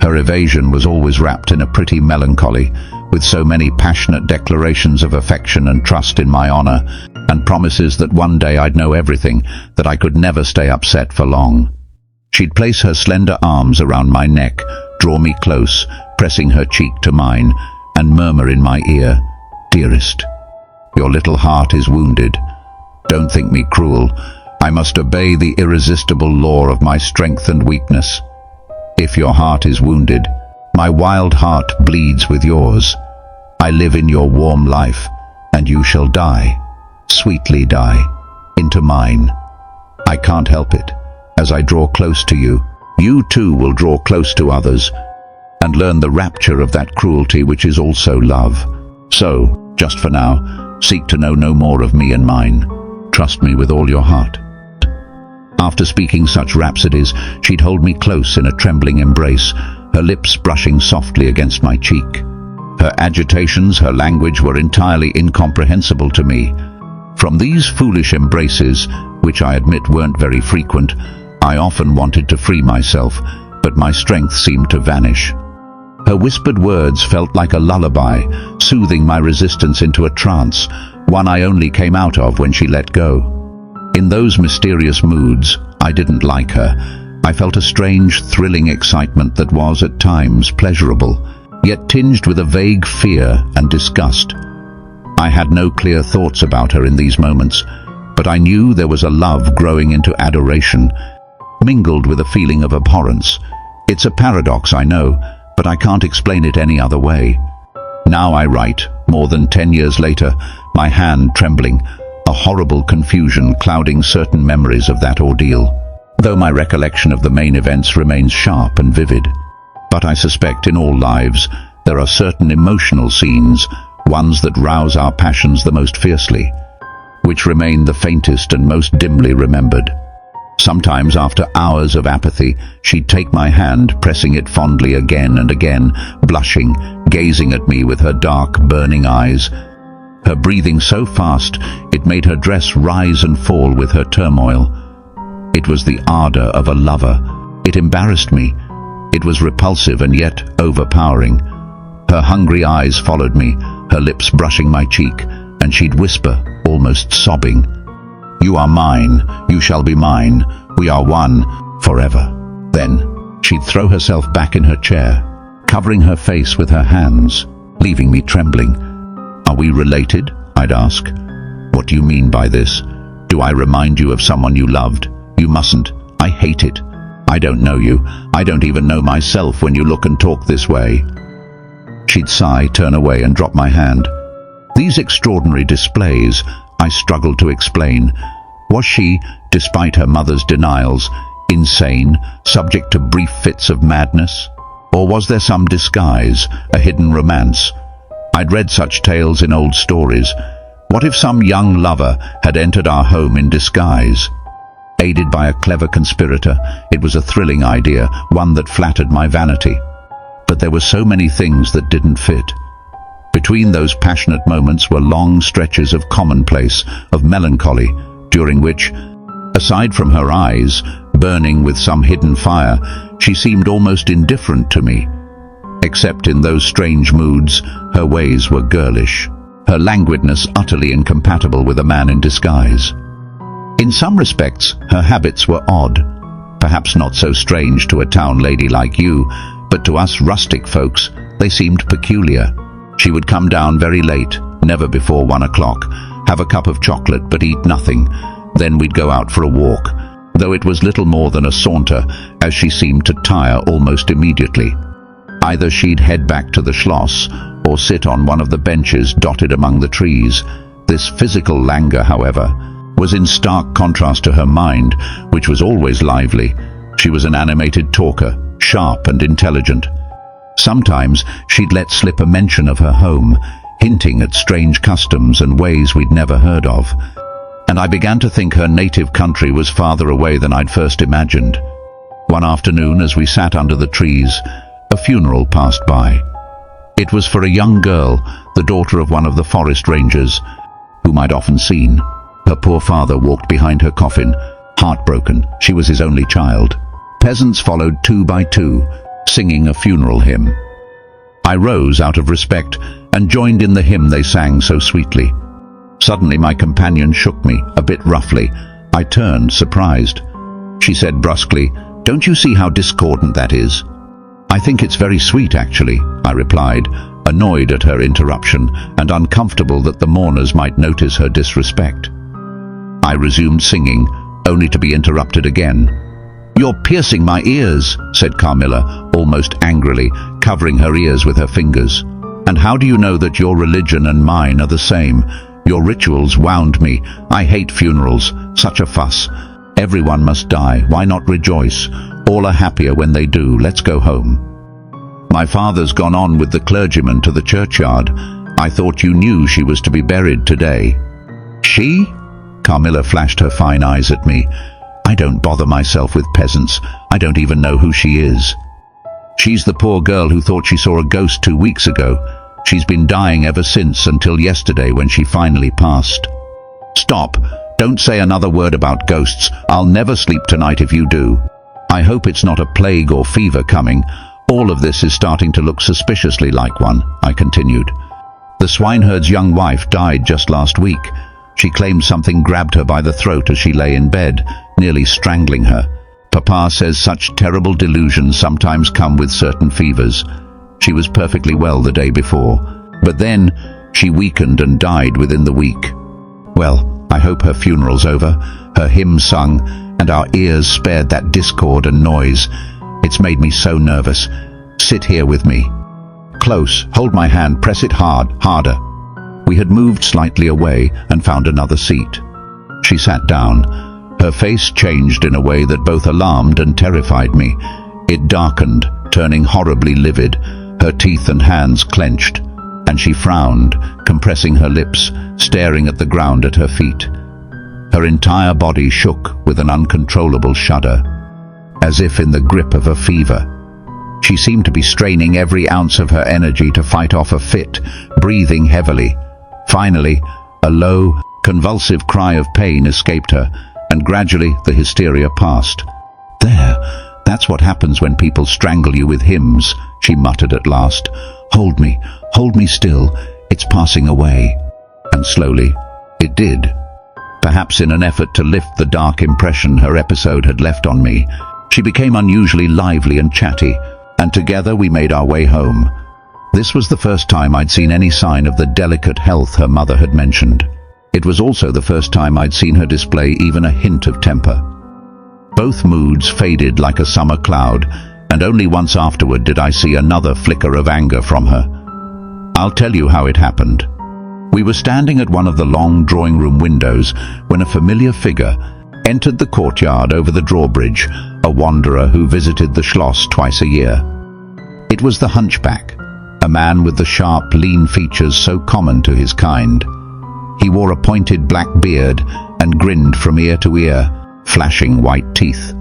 Her evasion was always wrapped in a pretty melancholy, with so many passionate declarations of affection and trust in my honor, and promises that one day I'd know everything, that I could never stay upset for long. She'd place her slender arms around my neck, draw me close, pressing her cheek to mine, and murmur in my ear, "Dearest, your little heart is wounded. Don't think me cruel. I must obey the irresistible law of my strength and weakness. If your heart is wounded, my wild heart bleeds with yours. I live in your warm life, and you shall die, sweetly die, into mine. I can't help it. As I draw close to you, you too will draw close to others, and learn the rapture of that cruelty which is also love. So, just for now, seek to know no more of me and mine. Trust me with all your heart." After speaking such rhapsodies, she'd hold me close in a trembling embrace, her lips brushing softly against my cheek. Her agitations, her language were entirely incomprehensible to me. From these foolish embraces, which I admit weren't very frequent, I often wanted to free myself, but my strength seemed to vanish. Her whispered words felt like a lullaby, soothing my resistance into a trance, one I only came out of when she let go. In those mysterious moods, I didn't like her. I felt a strange, thrilling excitement that was, at times, pleasurable, yet tinged with a vague fear and disgust. I had no clear thoughts about her in these moments, but I knew there was a love growing into adoration, mingled with a feeling of abhorrence. It's a paradox, I know, but I can't explain it any other way. Now I write, more than 10 years later, my hand trembling, a horrible confusion clouding certain memories of that ordeal, though my recollection of the main events remains sharp and vivid. But I suspect in all lives there are certain emotional scenes, ones that rouse our passions the most fiercely, which remain the faintest and most dimly remembered. Sometimes, after hours of apathy, she'd take my hand, pressing it fondly again and again, blushing, gazing at me with her dark, burning eyes. Her breathing so fast, it made her dress rise and fall with her turmoil. It was the ardor of a lover. It embarrassed me. It was repulsive and yet overpowering. Her hungry eyes followed me, her lips brushing my cheek, and she'd whisper, almost sobbing, "You are mine, you shall be mine, we are one, forever." Then she'd throw herself back in her chair, covering her face with her hands, leaving me trembling. "Are we related?" I'd ask. "What do you mean by this? Do I remind you of someone you loved? You mustn't. I hate it. I don't know you. I don't even know myself when you look and talk this way." She'd sigh, turn away, and drop my hand. These extraordinary displays, I struggled to explain. Was she, despite her mother's denials, insane, subject to brief fits of madness? Or was there some disguise, a hidden romance? I'd read such tales in old stories, What if some young lover had entered our home in disguise? Aided by a clever conspirator, it was a thrilling idea, one that flattered my vanity. But there were so many things that didn't fit. Between those passionate moments were long stretches of commonplace, of melancholy, during which, aside from her eyes, burning with some hidden fire, she seemed almost indifferent to me. Except in those strange moods, her ways were girlish, her languidness utterly incompatible with a man in disguise. In some respects, her habits were odd, perhaps not so strange to a town lady like you, but to us rustic folks, they seemed peculiar. She would come down very late, never before 1 o'clock, have a cup of chocolate but eat nothing. Then we'd go out for a walk, though it was little more than a saunter, as she seemed to tire almost immediately. Either she'd head back to the Schloss, or sit on one of the benches dotted among the trees. This physical languor, however, was in stark contrast to her mind, which was always lively. She was an animated talker, sharp and intelligent. Sometimes she'd let slip a mention of her home, hinting at strange customs and ways we'd never heard of. And I began to think her native country was farther away than I'd first imagined. One afternoon, as we sat under the trees, a funeral passed by. It was for a young girl, the daughter of one of the forest rangers, whom I'd often seen. Her poor father walked behind her coffin, heartbroken. She was his only child. Peasants followed 2 by 2, singing a funeral hymn. I rose out of respect and joined in the hymn they sang so sweetly. Suddenly my companion shook me, a bit roughly. I turned, surprised. She said brusquely, "Don't you see how discordant that is?" "I think it's very sweet, actually," I replied, annoyed at her interruption and uncomfortable that the mourners might notice her disrespect. I resumed singing, only to be interrupted again. "You're piercing my ears," said Carmilla, almost angrily, covering her ears with her fingers. "And how do you know that your religion and mine are the same? Your rituals wound me. I hate funerals. Such a fuss. Everyone must die. Why not rejoice? All are happier when they do. Let's go home." "My father's gone on with the clergyman to the churchyard. I thought you knew she was to be buried today." "She?" Carmilla flashed her fine eyes at me. "I don't bother myself with peasants. I don't even know who she is." "She's the poor girl who thought she saw a ghost 2 weeks ago. She's been dying ever since, until yesterday when she finally passed." "Stop. Don't say another word about ghosts. I'll never sleep tonight if you do. I hope it's not a plague or fever coming. All of this is starting to look suspiciously like one," I continued. "The swineherd's young wife died just last week. She claims something grabbed her by the throat as she lay in bed, nearly strangling her. Papa says such terrible delusions sometimes come with certain fevers. She was perfectly well the day before, but then she weakened and died within the week. Well, I hope her funeral's over, her hymn sung, and our ears spared that discord and noise. It's made me so nervous. Sit here with me. Close, hold my hand, press it hard, harder." We had moved slightly away and found another seat. She sat down. Her face changed in a way that both alarmed and terrified me. It darkened, turning horribly livid, her teeth and hands clenched, and she frowned, compressing her lips, staring at the ground at her feet. Her entire body shook with an uncontrollable shudder, as if in the grip of a fever. She seemed to be straining every ounce of her energy to fight off a fit, breathing heavily. Finally, a low, convulsive cry of pain escaped her, and gradually the hysteria passed. "There, that's what happens when people strangle you with hymns," she muttered at last. Hold me still, it's passing away." And slowly, it did. Perhaps in an effort to lift the dark impression her episode had left on me, she became unusually lively and chatty, and together we made our way home. This was the first time I'd seen any sign of the delicate health her mother had mentioned. It was also the first time I'd seen her display even a hint of temper. Both moods faded like a summer cloud, and only once afterward did I see another flicker of anger from her. I'll tell you how it happened. We were standing at one of the long drawing-room windows when a familiar figure entered the courtyard over the drawbridge, a wanderer who visited the Schloss twice a year. It was the hunchback, a man with the sharp, lean features so common to his kind. He wore a pointed black beard and grinned from ear to ear, flashing white teeth.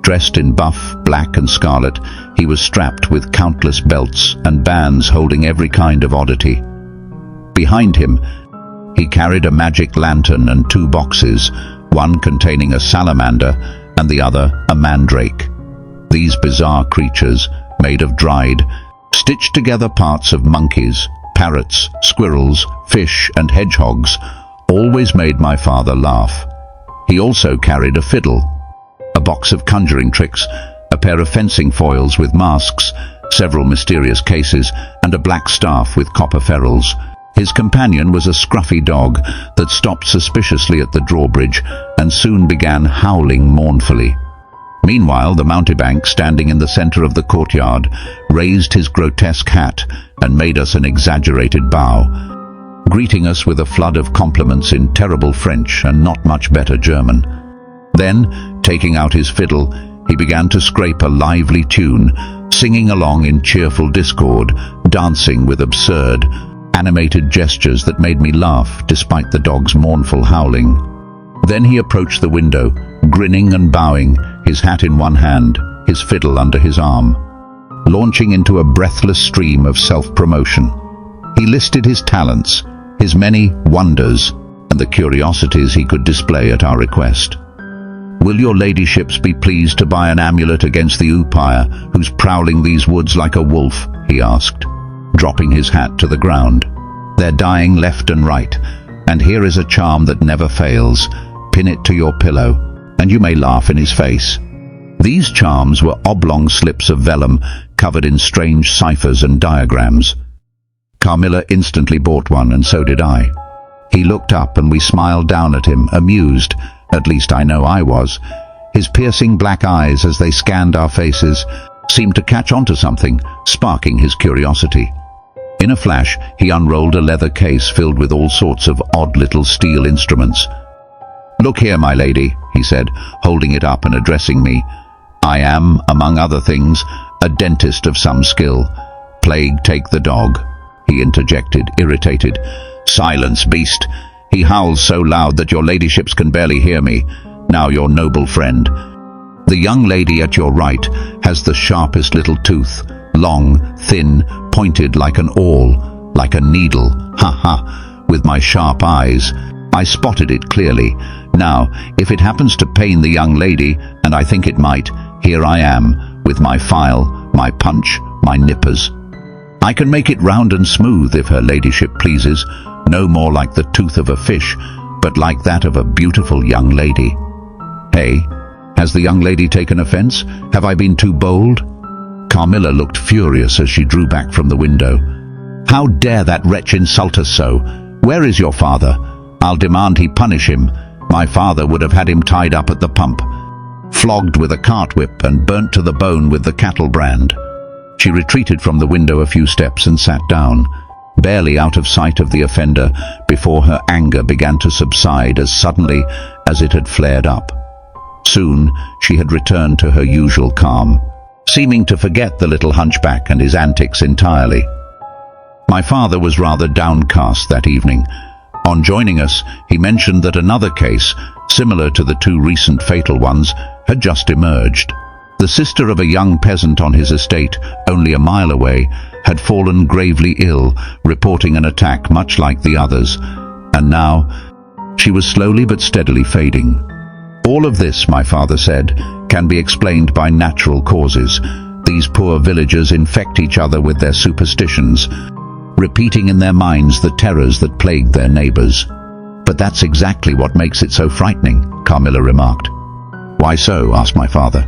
Dressed in buff, black and scarlet, he was strapped with countless belts and bands holding every kind of oddity. Behind him, he carried a magic lantern and 2 boxes, one containing a salamander and the other a mandrake. These bizarre creatures, made of dried, stitched together parts of monkeys, parrots, squirrels, fish and hedgehogs, always made my father laugh. He also carried a fiddle, a box of conjuring tricks, a pair of fencing foils with masks, several mysterious cases, and a black staff with copper ferrules. His companion was a scruffy dog that stopped suspiciously at the drawbridge and soon began howling mournfully. Meanwhile, the mountebank, standing in the center of the courtyard, raised his grotesque hat and made us an exaggerated bow, greeting us with a flood of compliments in terrible French and not much better German. Then, taking out his fiddle, he began to scrape a lively tune, singing along in cheerful discord, dancing with absurd, animated gestures that made me laugh despite the dog's mournful howling. Then he approached the window, grinning and bowing, his hat in one hand, his fiddle under his arm, launching into a breathless stream of self-promotion. He listed his talents, his many wonders, and the curiosities he could display at our request. "Will your ladyships be pleased to buy an amulet against the upire, who's prowling these woods like a wolf?" he asked, dropping his hat to the ground. "They're dying left and right, and here is a charm that never fails. Pin it to your pillow, and you may laugh in his face." These charms were oblong slips of vellum covered in strange ciphers and diagrams. Carmilla instantly bought one, and so did I. He looked up and we smiled down at him, amused. At least I know I was. His piercing black eyes, as they scanned our faces, seemed to catch onto something, sparking his curiosity. In a flash, he unrolled a leather case filled with all sorts of odd little steel instruments. "Look here, my lady," he said, holding it up and addressing me. "I am, among other things, a dentist of some skill. Plague take the dog," he interjected, irritated. "Silence, beast. He howls so loud that your ladyships can barely hear me. Now, your noble friend. The young lady at your right has the sharpest little tooth, long, thin, pointed like an awl, like a needle. Ha ha! With my sharp eyes, I spotted it clearly. Now, if it happens to pain the young lady, and I think it might, here I am, with my file, my punch, my nippers. I can make it round and smooth if her ladyship pleases, no more like the tooth of a fish, but like that of a beautiful young lady. Hey, has the young lady taken offense? Have I been too bold?" Carmilla looked furious as she drew back from the window. "How dare that wretch insult us so? Where is your father? I'll demand he punish him. My father would have had him tied up at the pump, flogged with a cart whip and burnt to the bone with the cattle brand." She retreated from the window a few steps and sat down, barely out of sight of the offender, before her anger began to subside as suddenly as it had flared up. Soon she had returned to her usual calm, seeming to forget the little hunchback and his antics entirely. My father was rather downcast that evening. On joining us, he mentioned that another case, similar to the 2 recent fatal ones, had just emerged. The sister of a young peasant on his estate, only a mile away, had fallen gravely ill, reporting an attack much like the others, and now she was slowly but steadily fading. All of this, my father said, can be explained by natural causes. These poor villagers infect each other with their superstitions, repeating in their minds the terrors that plagued their neighbors. "But that's exactly what makes it so frightening," Carmilla remarked. "Why so?" asked my father.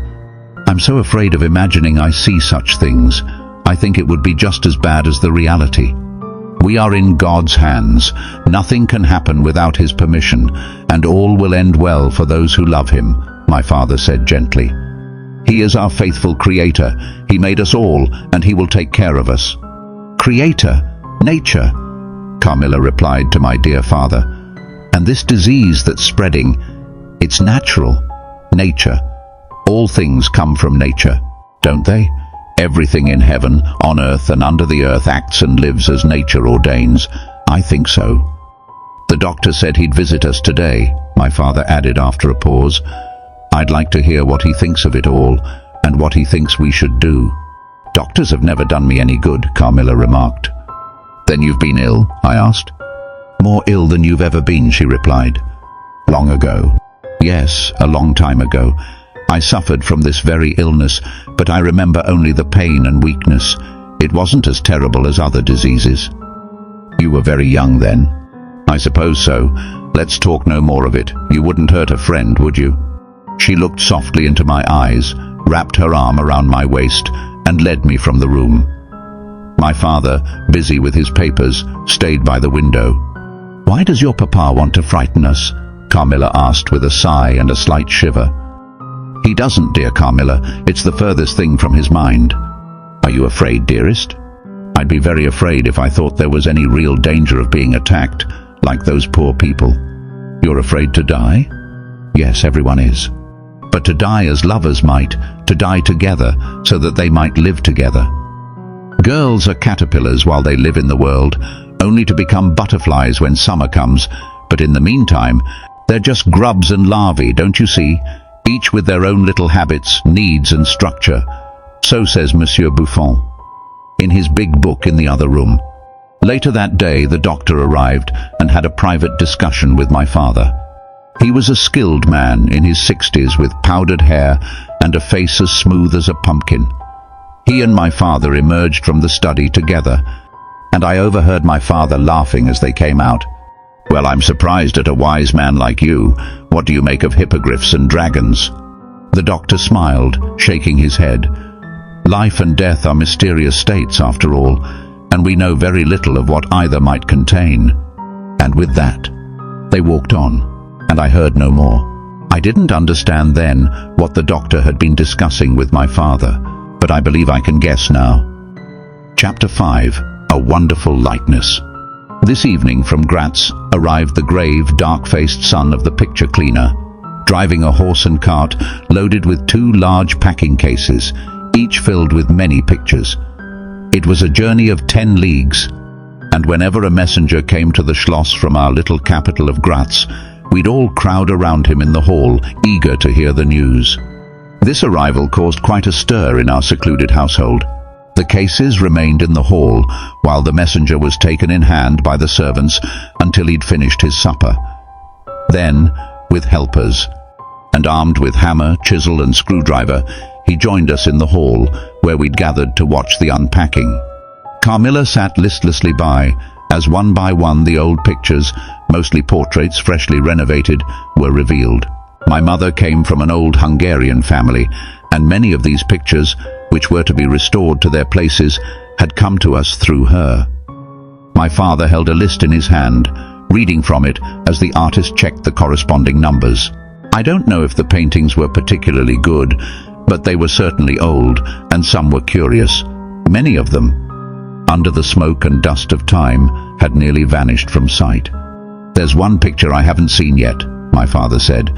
"I'm so afraid of imagining I see such things. I think it would be just as bad as the reality. We are in God's hands. Nothing can happen without his permission, and all will end well for those who love him," my father said gently. "He is our faithful creator. He made us all, and he will take care of us." "Creator? Nature?" Carmilla replied to my dear father. "And this disease that's spreading, it's natural. Nature. All things come from nature, don't they? Everything in heaven, on earth and under the earth acts and lives as nature ordains. I think so." The doctor said he'd visit us today, my father added after a pause. I'd like to hear what he thinks of it all, and what he thinks we should do. Doctors have never done me any good, Carmilla remarked. Then you've been ill? I asked. More ill than you've ever been, she replied. Long ago. Yes, a long time ago. I suffered from this very illness, but I remember only the pain and weakness. It wasn't as terrible as other diseases. You were very young then. I suppose so. Let's talk no more of it. You wouldn't hurt a friend, would you? She looked softly into my eyes, wrapped her arm around my waist, and led me from the room. My father, busy with his papers, stayed by the window. Why does your papa want to frighten us? Carmilla asked with a sigh and a slight shiver. He doesn't, dear Carmilla. It's the furthest thing from his mind. Are you afraid, dearest? I'd be very afraid if I thought there was any real danger of being attacked, like those poor people. You're afraid to die? Yes, everyone is. But to die as lovers might, to die together, so that they might live together. Girls are caterpillars while they live in the world, only to become butterflies when summer comes, but in the meantime, they're just grubs and larvae, don't you see? Each with their own little habits, needs and structure. So says Monsieur Buffon, in his big book in the other room. Later that day, the doctor arrived and had a private discussion with my father. He was a skilled man in his 60s with powdered hair and a face as smooth as a pumpkin. He and my father emerged from the study together, and I overheard my father laughing as they came out. Well, I'm surprised at a wise man like you. What do you make of hippogriffs and dragons? The doctor smiled, shaking his head. Life and death are mysterious states, after all, and we know very little of what either might contain. And with that, they walked on, and I heard no more. I didn't understand then what the doctor had been discussing with my father, but I believe I can guess now. Chapter 5. A Wonderful Lightness. This evening from Graz arrived the grave, dark-faced son of the picture cleaner, driving a horse and cart loaded with 2 large packing cases, each filled with many pictures. It was a journey of 10 leagues, and whenever a messenger came to the Schloss from our little capital of Graz, we'd all crowd around him in the hall, eager to hear the news. This arrival caused quite a stir in our secluded household. The cases remained in the hall while the messenger was taken in hand by the servants until he'd finished his supper. Then, with helpers, and armed with hammer, chisel and screwdriver, he joined us in the hall where we'd gathered to watch the unpacking. Carmilla sat listlessly by as one by one the old pictures, mostly portraits freshly renovated, were revealed. My mother came from an old Hungarian family, and many of these pictures, which were to be restored to their places, had come to us through her. My father held a list in his hand, reading from it as the artist checked the corresponding numbers. I don't know if the paintings were particularly good, but they were certainly old, and some were curious. Many of them, under the smoke and dust of time, had nearly vanished from sight. There's one picture I haven't seen yet, my father said.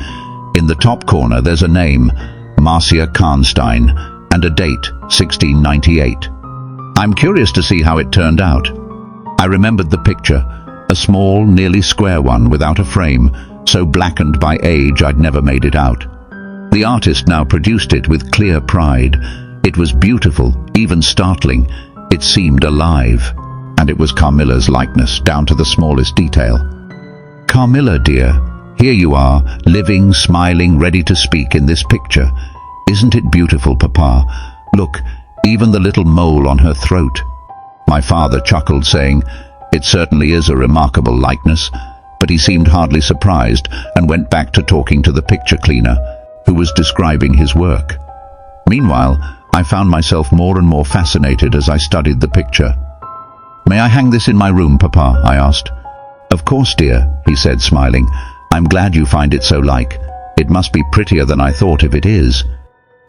In the top corner there's a name, Marcia Karnstein, and a date, 1698. I'm curious to see how it turned out. I remembered the picture, a small, nearly square one without a frame, so blackened by age I'd never made it out. The artist now produced it with clear pride. It was beautiful, even startling. It seemed alive, and it was Carmilla's likeness, down to the smallest detail. Carmilla, dear, here you are, living, smiling, ready to speak in this picture. Isn't it beautiful, Papa? Look, even the little mole on her throat. My father chuckled, saying, It certainly is a remarkable likeness, but he seemed hardly surprised and went back to talking to the picture cleaner, who was describing his work. Meanwhile, I found myself more and more fascinated as I studied the picture. May I hang this in my room, Papa? I asked. Of course, dear, he said, smiling. I'm glad you find it so like. It must be prettier than I thought if it is.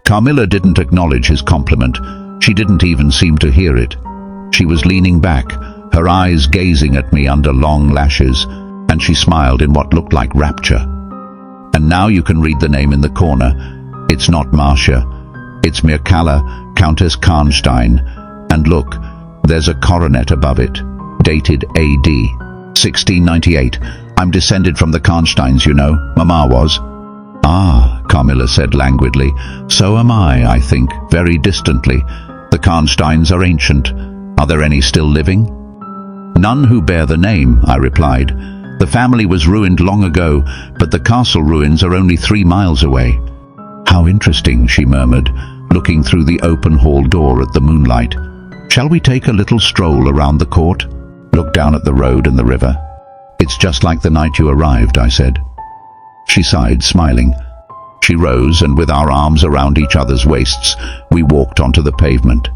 Carmilla didn't acknowledge his compliment. She didn't even seem to hear it. She was leaning back, her eyes gazing at me under long lashes, and she smiled in what looked like rapture. And now you can read the name in the corner. It's not Marcia. It's Mircalla, Countess Karnstein. And look, there's a coronet above it, dated AD 1698. I'm descended from the Karnsteins, you know. Mama was. Ah, Carmilla said languidly. So am I think, very distantly. The Karnsteins are ancient. Are there any still living? None who bear the name, I replied. The family was ruined long ago, but the castle ruins are only 3 miles away. How interesting, she murmured, looking through the open hall door at the moonlight. Shall we take a little stroll around the court? Look down at the road and the river. It's just like the night you arrived, I said. She sighed, smiling. She rose, and with our arms around each other's waists, we walked onto the pavement.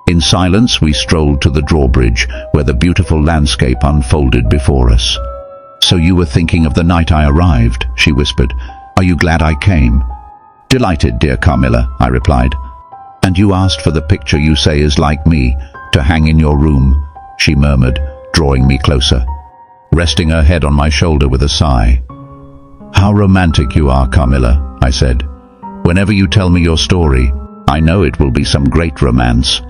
In silence, we strolled to the drawbridge, where the beautiful landscape unfolded before us. So you were thinking of the night I arrived, she whispered. Are you glad I came? Delighted, dear Carmilla, I replied. And you asked for the picture you say is like me, to hang in your room, she murmured, drawing me closer, resting her head on my shoulder with a sigh. How romantic you are, Carmilla, I said. Whenever you tell me your story, I know it will be some great romance.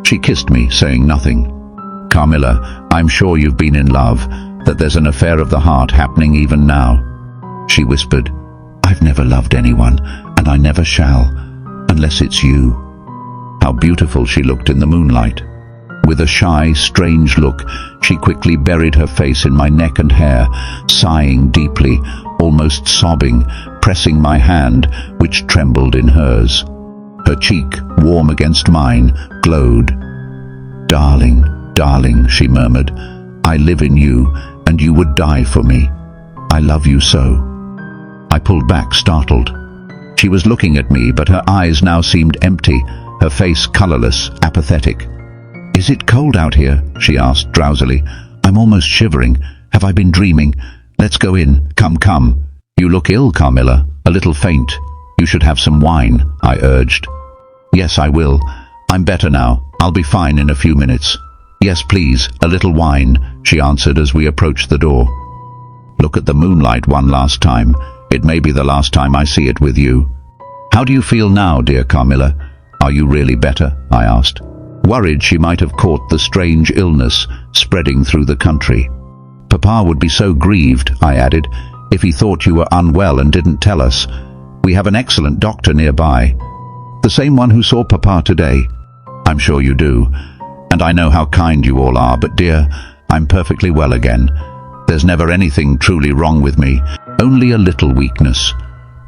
She kissed me, saying nothing. Carmilla, I'm sure you've been in love, that there's an affair of the heart happening even now. She whispered, I've never loved anyone, and I never shall, unless it's you. How beautiful she looked in the moonlight. With a shy, strange look, she quickly buried her face in my neck and hair, sighing deeply, almost sobbing, pressing my hand, which trembled in hers. Her cheek, warm against mine, glowed. Darling, darling, she murmured, I live in you, and you would die for me. I love you so. I pulled back, startled. She was looking at me, but her eyes now seemed empty, her face colorless, apathetic. Is it cold out here? She asked drowsily. I'm almost shivering. Have I been dreaming? Let's go in. Come, come. You look ill, Carmilla, a little faint. You should have some wine, I urged. Yes, I will. I'm better now. I'll be fine in a few minutes. Yes, please, a little wine, she answered as we approached the door. Look at the moonlight one last time. It may be the last time I see it with you. How do you feel now, dear Carmilla? Are you really better? I asked, worried she might have caught the strange illness spreading through the country. Papa would be so grieved, I added, if he thought you were unwell and didn't tell us. We have an excellent doctor nearby. The same one who saw Papa today. I'm sure you do. And I know how kind you all are, but dear, I'm perfectly well again. There's never anything truly wrong with me, only a little weakness.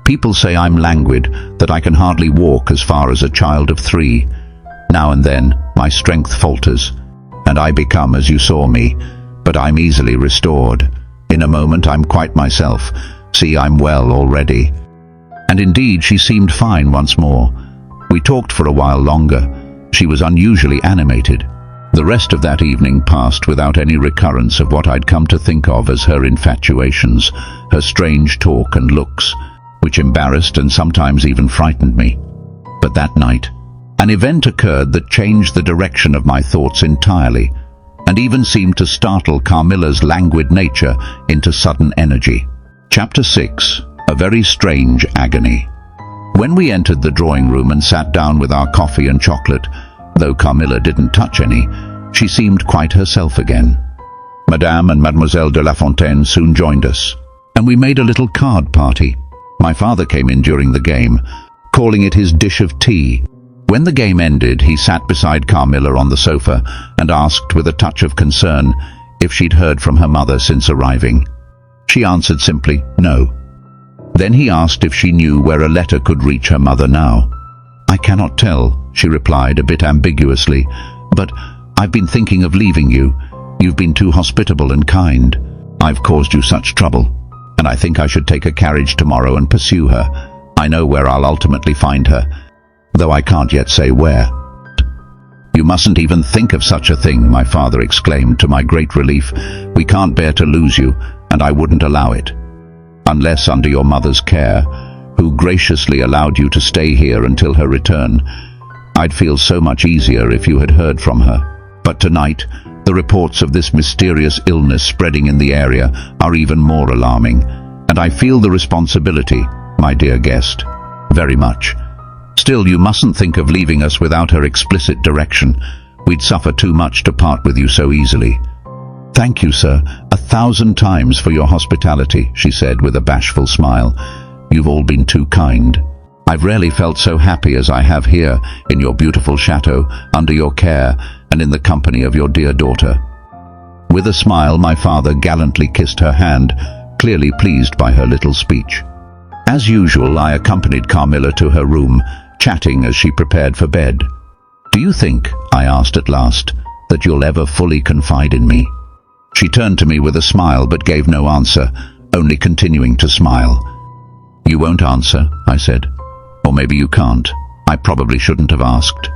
People say I'm languid, that I can hardly walk as far as a child of 3. Now and then, my strength falters, and I become as you saw me, but I'm easily restored. In a moment I'm quite myself. See, I'm well already. And indeed, she seemed fine once more. We talked for a while longer. She was unusually animated. The rest of that evening passed without any recurrence of what I'd come to think of as her infatuations, her strange talk and looks, which embarrassed and sometimes even frightened me. But that night, an event occurred that changed the direction of my thoughts entirely, and even seemed to startle Carmilla's languid nature into sudden energy. Chapter 6. A Very Strange Agony. When we entered the drawing room and sat down with our coffee and chocolate, though Carmilla didn't touch any, she seemed quite herself again. Madame and Mademoiselle de La Fontaine soon joined us, and we made a little card party. My father came in during the game, calling it his dish of tea. When the game ended, he sat beside Carmilla on the sofa and asked with a touch of concern if she'd heard from her mother since arriving. She answered simply, no. Then he asked if she knew where a letter could reach her mother now. I cannot tell, she replied a bit ambiguously, but I've been thinking of leaving you. You've been too hospitable and kind. I've caused you such trouble, and I think I should take a carriage tomorrow and pursue her. I know where I'll ultimately find her, though I can't yet say where. You mustn't even think of such a thing, my father exclaimed to my great relief. We can't bear to lose you, and I wouldn't allow it. Unless under your mother's care, who graciously allowed you to stay here until her return. I'd feel so much easier if you had heard from her. But tonight, the reports of this mysterious illness spreading in the area are even more alarming, and I feel the responsibility, my dear guest, very much. Still, you mustn't think of leaving us without her explicit direction. We'd suffer too much to part with you so easily. "Thank you, sir, 1,000 times for your hospitality," she said with a bashful smile. "You've all been too kind. I've rarely felt so happy as I have here, in your beautiful chateau, under your care, and in the company of your dear daughter." With a smile, my father gallantly kissed her hand, clearly pleased by her little speech. As usual, I accompanied Carmilla to her room, chatting as she prepared for bed. "Do you think," I asked at last, "that you'll ever fully confide in me?" She turned to me with a smile but gave no answer, only continuing to smile. "You won't answer," I said. "Or maybe you can't. I probably shouldn't have asked."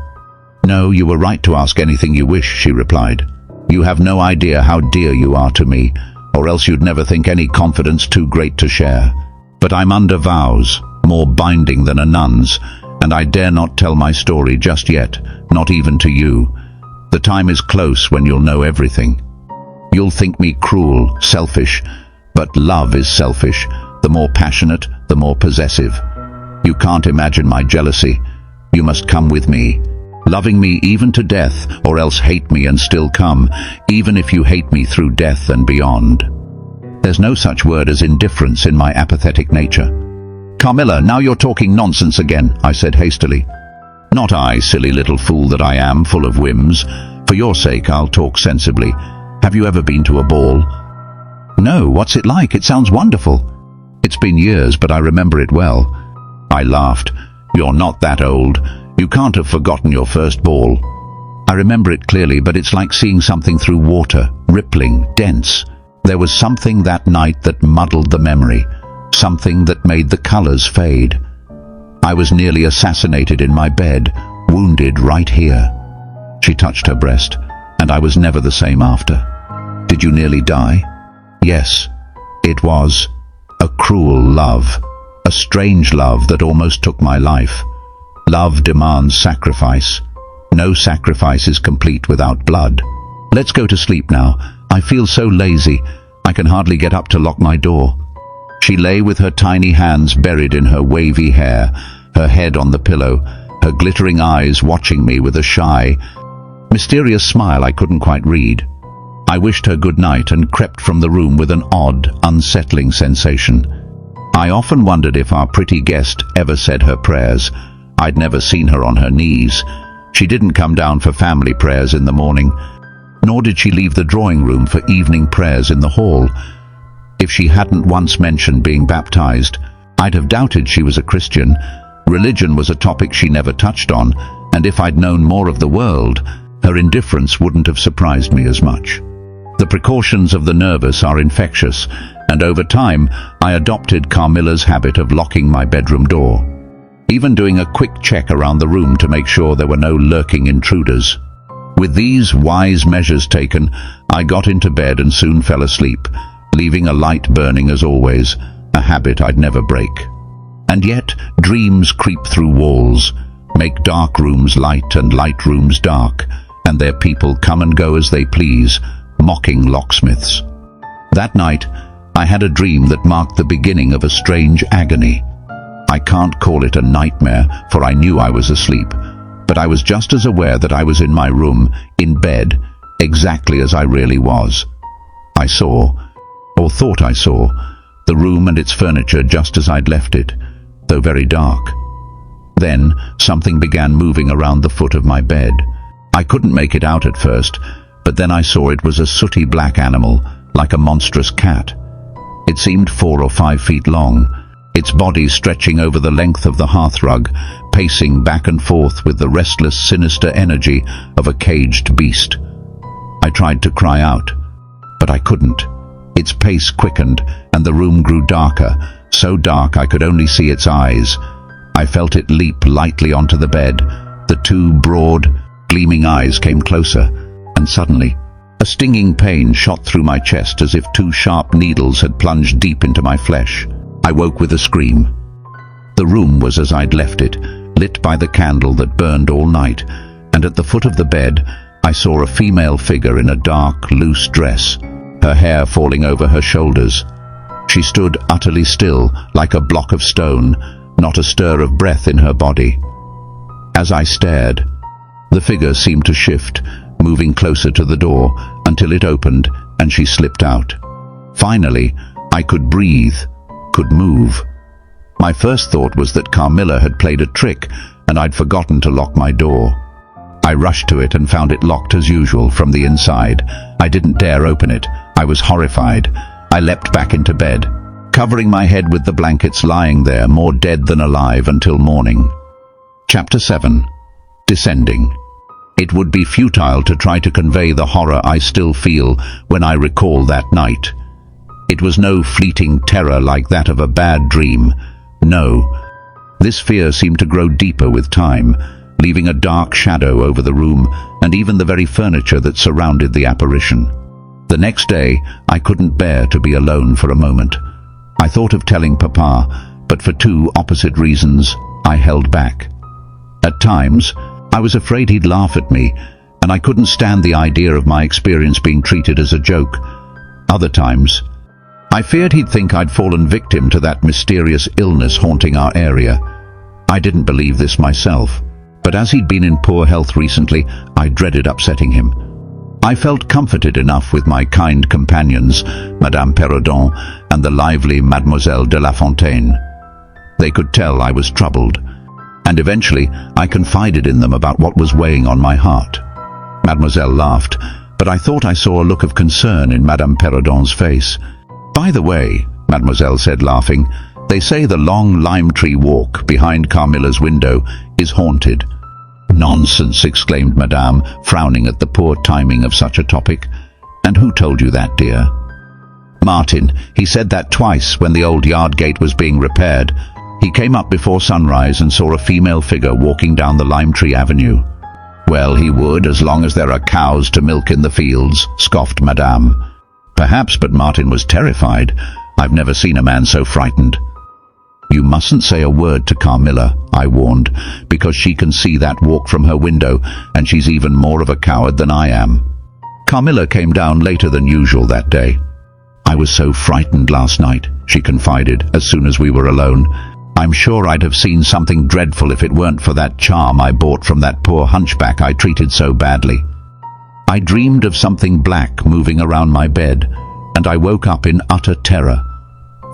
"No, you were right to ask anything you wish," she replied. "You have no idea how dear you are to me, or else you'd never think any confidence too great to share. But I'm under vows, more binding than a nun's, and I dare not tell my story just yet, not even to you. The time is close when you'll know everything. You'll think me cruel, selfish, but love is selfish. The more passionate, the more possessive. You can't imagine my jealousy. You must come with me, loving me even to death, or else hate me and still come, even if you hate me through death and beyond. There's no such word as indifference in my apathetic nature." "Carmilla, now you're talking nonsense again," I said hastily. "Not I, silly little fool that I am, full of whims. For your sake, I'll talk sensibly. Have you ever been to a ball?" "No, what's it like? It sounds wonderful." "It's been years, but I remember it well." I laughed. "You're not that old. You can't have forgotten your first ball." "I remember it clearly, but it's like seeing something through water, rippling, dense. There was something that night that muddled the memory, something that made the colors fade. I was nearly assassinated in my bed, wounded right here." She touched her breast, and I was never the same after. "Did you nearly die?" "Yes, it was a cruel love, a strange love that almost took my life. Love demands sacrifice. No sacrifice is complete without blood. Let's go to sleep now. I feel so lazy, I can hardly get up to lock my door." She lay with her tiny hands buried in her wavy hair, her head on the pillow, her glittering eyes watching me with a shy, mysterious smile I couldn't quite read. I wished her good night and crept from the room with an odd, unsettling sensation. I often wondered if our pretty guest ever said her prayers. I'd never seen her on her knees. She didn't come down for family prayers in the morning, nor did she leave the drawing room for evening prayers in the hall. If she hadn't once mentioned being baptized, I'd have doubted she was a Christian. Religion was a topic she never touched on, and if I'd known more of the world, her indifference wouldn't have surprised me as much. The precautions of the nervous are infectious, and over time I adopted Carmilla's habit of locking my bedroom door, even doing a quick check around the room to make sure there were no lurking intruders. With these wise measures taken, I got into bed and soon fell asleep, leaving a light burning as always, a habit I'd never break. And yet, dreams creep through walls, make dark rooms light and light rooms dark, and their people come and go as they please, mocking locksmiths. That night, I had a dream that marked the beginning of a strange agony. I can't call it a nightmare, for I knew I was asleep, but I was just as aware that I was in my room, in bed, exactly as I really was. I saw, or thought I saw, the room and its furniture just as I'd left it, though very dark. Then something began moving around the foot of my bed. I couldn't make it out at first, but then I saw it was a sooty black animal, like a monstrous cat. It seemed 4 or 5 feet long, its body stretching over the length of the hearthrug, pacing back and forth with the restless, sinister energy of a caged beast. I tried to cry out, but I couldn't. Its pace quickened, and the room grew darker, so dark I could only see its eyes. I felt it leap lightly onto the bed. The 2 broad, gleaming eyes came closer, and suddenly, a stinging pain shot through my chest as if 2 sharp needles had plunged deep into my flesh. I woke with a scream. The room was as I'd left it, lit by the candle that burned all night, and at the foot of the bed I saw a female figure in a dark, loose dress, her hair falling over her shoulders. She stood utterly still, like a block of stone, not a stir of breath in her body. As I stared, the figure seemed to shift, moving closer to the door, until it opened, and she slipped out. Finally, I could breathe, could move. My first thought was that Carmilla had played a trick and I'd forgotten to lock my door. I rushed to it and found it locked as usual from the inside. I didn't dare open it. I was horrified. I leapt back into bed, covering my head with the blankets, lying there more dead than alive until morning. Chapter 7. Descending. It would be futile to try to convey the horror I still feel when I recall that night. It was no fleeting terror like that of a bad dream. No. This fear seemed to grow deeper with time, leaving a dark shadow over the room and even the very furniture that surrounded the apparition. The next day, I couldn't bear to be alone for a moment. I thought of telling Papa, but for two opposite reasons, I held back. At times, I was afraid he'd laugh at me, and I couldn't stand the idea of my experience being treated as a joke. Other times, I feared he'd think I'd fallen victim to that mysterious illness haunting our area. I didn't believe this myself, but as he'd been in poor health recently, I dreaded upsetting him. I felt comforted enough with my kind companions, Madame Perrodon and the lively Mademoiselle de La Fontaine. They could tell I was troubled, and eventually I confided in them about what was weighing on my heart. Mademoiselle laughed, but I thought I saw a look of concern in Madame Perrodon's face. "By the way," Mademoiselle said, laughing, "they say the long lime tree walk behind Carmilla's window is haunted." "Nonsense," exclaimed Madame, frowning at the poor timing of such a topic. "And who told you that, dear?" "Martin. He said that twice when the old yard gate was being repaired. He came up before sunrise and saw a female figure walking down the lime tree avenue." "Well, he would, as long as there are cows to milk in the fields," scoffed Madame. "Perhaps, but Martin was terrified. I've never seen a man so frightened." "You mustn't say a word to Carmilla," I warned, "because she can see that walk from her window, and she's even more of a coward than I am." Carmilla came down later than usual that day. "I was so frightened last night," she confided as soon as we were alone. "I'm sure I'd have seen something dreadful if it weren't for that charm I bought from that poor hunchback I treated so badly. I dreamed of something black moving around my bed, and I woke up in utter terror.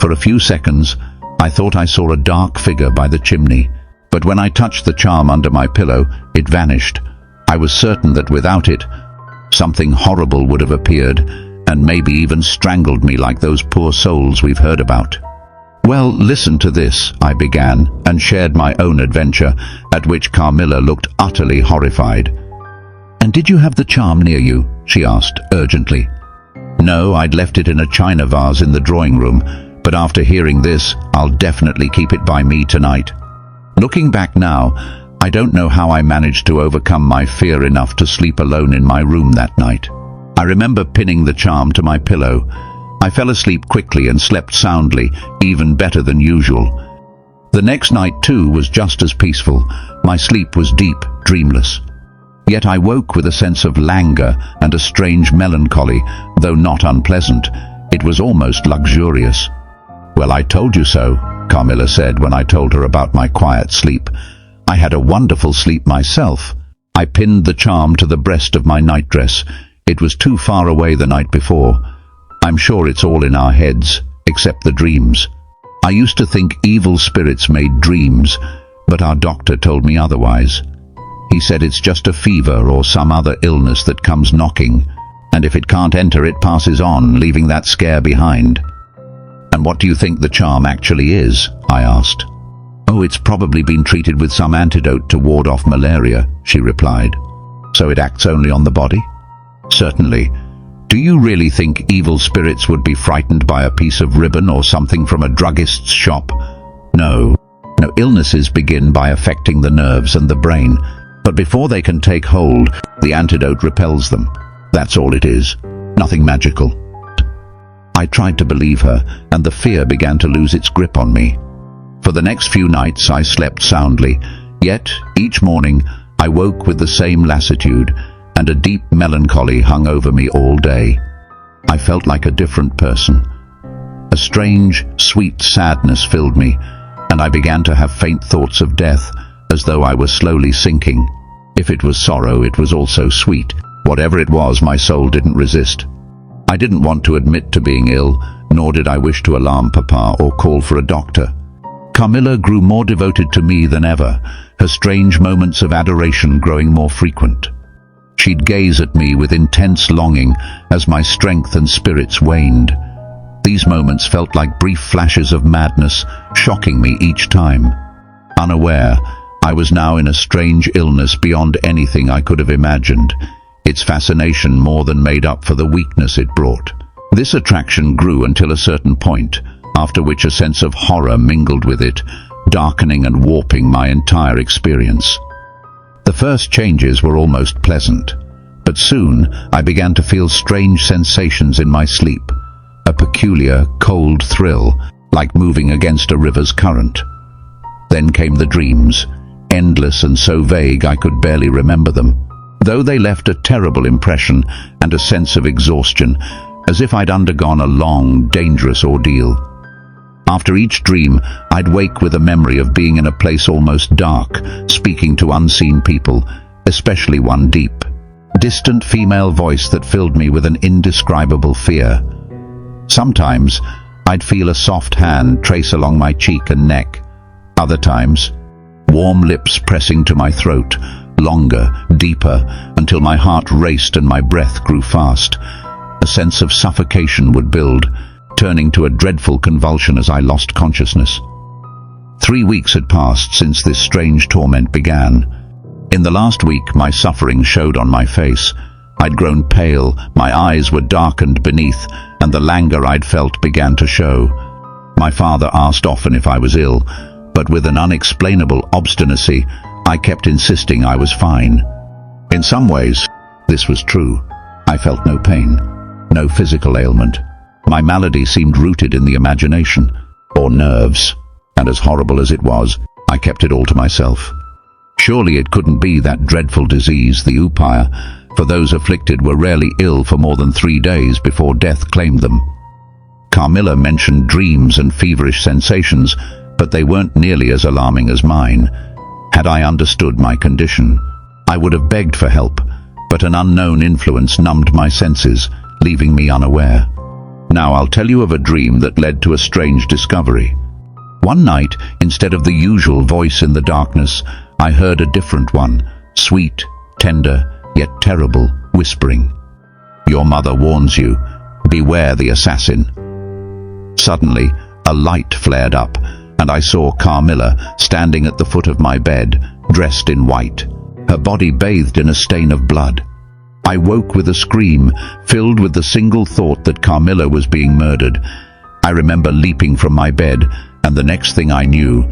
For a few seconds, I thought I saw a dark figure by the chimney, but when I touched the charm under my pillow, it vanished. I was certain that without it, something horrible would have appeared, and maybe even strangled me like those poor souls we've heard about. "Well, listen to this," I began, and shared my own adventure, at which Carmilla looked utterly horrified. "And did you have the charm near you?" she asked urgently. "No, I'd left it in a china vase in the drawing room, but after hearing this, I'll definitely keep it by me tonight." Looking back now, I don't know how I managed to overcome my fear enough to sleep alone in my room that night. I remember pinning the charm to my pillow. I fell asleep quickly and slept soundly, even better than usual. The next night, too, was just as peaceful. My sleep was deep, dreamless. Yet I woke with a sense of languor and a strange melancholy, though not unpleasant. It was almost luxurious. "Well, I told you so," Carmilla said when I told her about my quiet sleep. "I had a wonderful sleep myself." I pinned the charm to the breast of my nightdress. It was too far away the night before. I'm sure it's all in our heads, except the dreams. I used to think evil spirits made dreams, but our doctor told me otherwise. He said it's just a fever or some other illness that comes knocking, and if it can't enter, it passes on, leaving that scare behind. "And what do you think the charm actually is?" I asked. "Oh, it's probably been treated with some antidote to ward off malaria," she replied. "So it acts only on the body?" "Certainly. Do you really think evil spirits would be frightened by a piece of ribbon or something from a druggist's shop? No. No, illnesses begin by affecting the nerves and the brain, but before they can take hold, the antidote repels them. That's all it is. Nothing magical." I tried to believe her, and the fear began to lose its grip on me. For the next few nights I slept soundly, yet each morning I woke with the same lassitude, and a deep melancholy hung over me all day. I felt like a different person. A strange, sweet sadness filled me, and I began to have faint thoughts of death, as though I was slowly sinking. If it was sorrow, it was also sweet. Whatever it was, my soul didn't resist. I didn't want to admit to being ill, nor did I wish to alarm Papa or call for a doctor. Carmilla grew more devoted to me than ever, her strange moments of adoration growing more frequent. She'd gaze at me with intense longing as my strength and spirits waned. These moments felt like brief flashes of madness, shocking me each time. Unaware, I was now in a strange illness beyond anything I could have imagined. Its fascination more than made up for the weakness it brought. This attraction grew until a certain point, after which a sense of horror mingled with it, darkening and warping my entire experience. The first changes were almost pleasant, but soon I began to feel strange sensations in my sleep, a peculiar, cold thrill, like moving against a river's current. Then came the dreams, endless and so vague I could barely remember them, though they left a terrible impression and a sense of exhaustion, as if I'd undergone a long, dangerous ordeal. After each dream, I'd wake with a memory of being in a place almost dark, speaking to unseen people, especially one deep, distant female voice that filled me with an indescribable fear. Sometimes, I'd feel a soft hand trace along my cheek and neck. Other times, warm lips pressing to my throat, longer, deeper, until my heart raced and my breath grew fast. A sense of suffocation would build, turning to a dreadful convulsion as I lost consciousness. 3 weeks had passed since this strange torment began. In the last week, my suffering showed on my face. I'd grown pale, my eyes were darkened beneath, and the languor I'd felt began to show. My father asked often if I was ill, but with an unexplainable obstinacy, I kept insisting I was fine. In some ways, this was true. I felt no pain, no physical ailment. My malady seemed rooted in the imagination, or nerves, and as horrible as it was, I kept it all to myself. Surely it couldn't be that dreadful disease, the upire, for those afflicted were rarely ill for more than 3 days before death claimed them. Carmilla mentioned dreams and feverish sensations, but they weren't nearly as alarming as mine. Had I understood my condition, I would have begged for help, but an unknown influence numbed my senses, leaving me unaware. Now I'll tell you of a dream that led to a strange discovery. One night, instead of the usual voice in the darkness, I heard a different one, sweet, tender, yet terrible, whispering, "Your mother warns you, beware the assassin." Suddenly, a light flared up, and I saw Carmilla standing at the foot of my bed, dressed in white, her body bathed in a stain of blood. I woke with a scream, filled with the single thought that Carmilla was being murdered. I remember leaping from my bed, and the next thing I knew,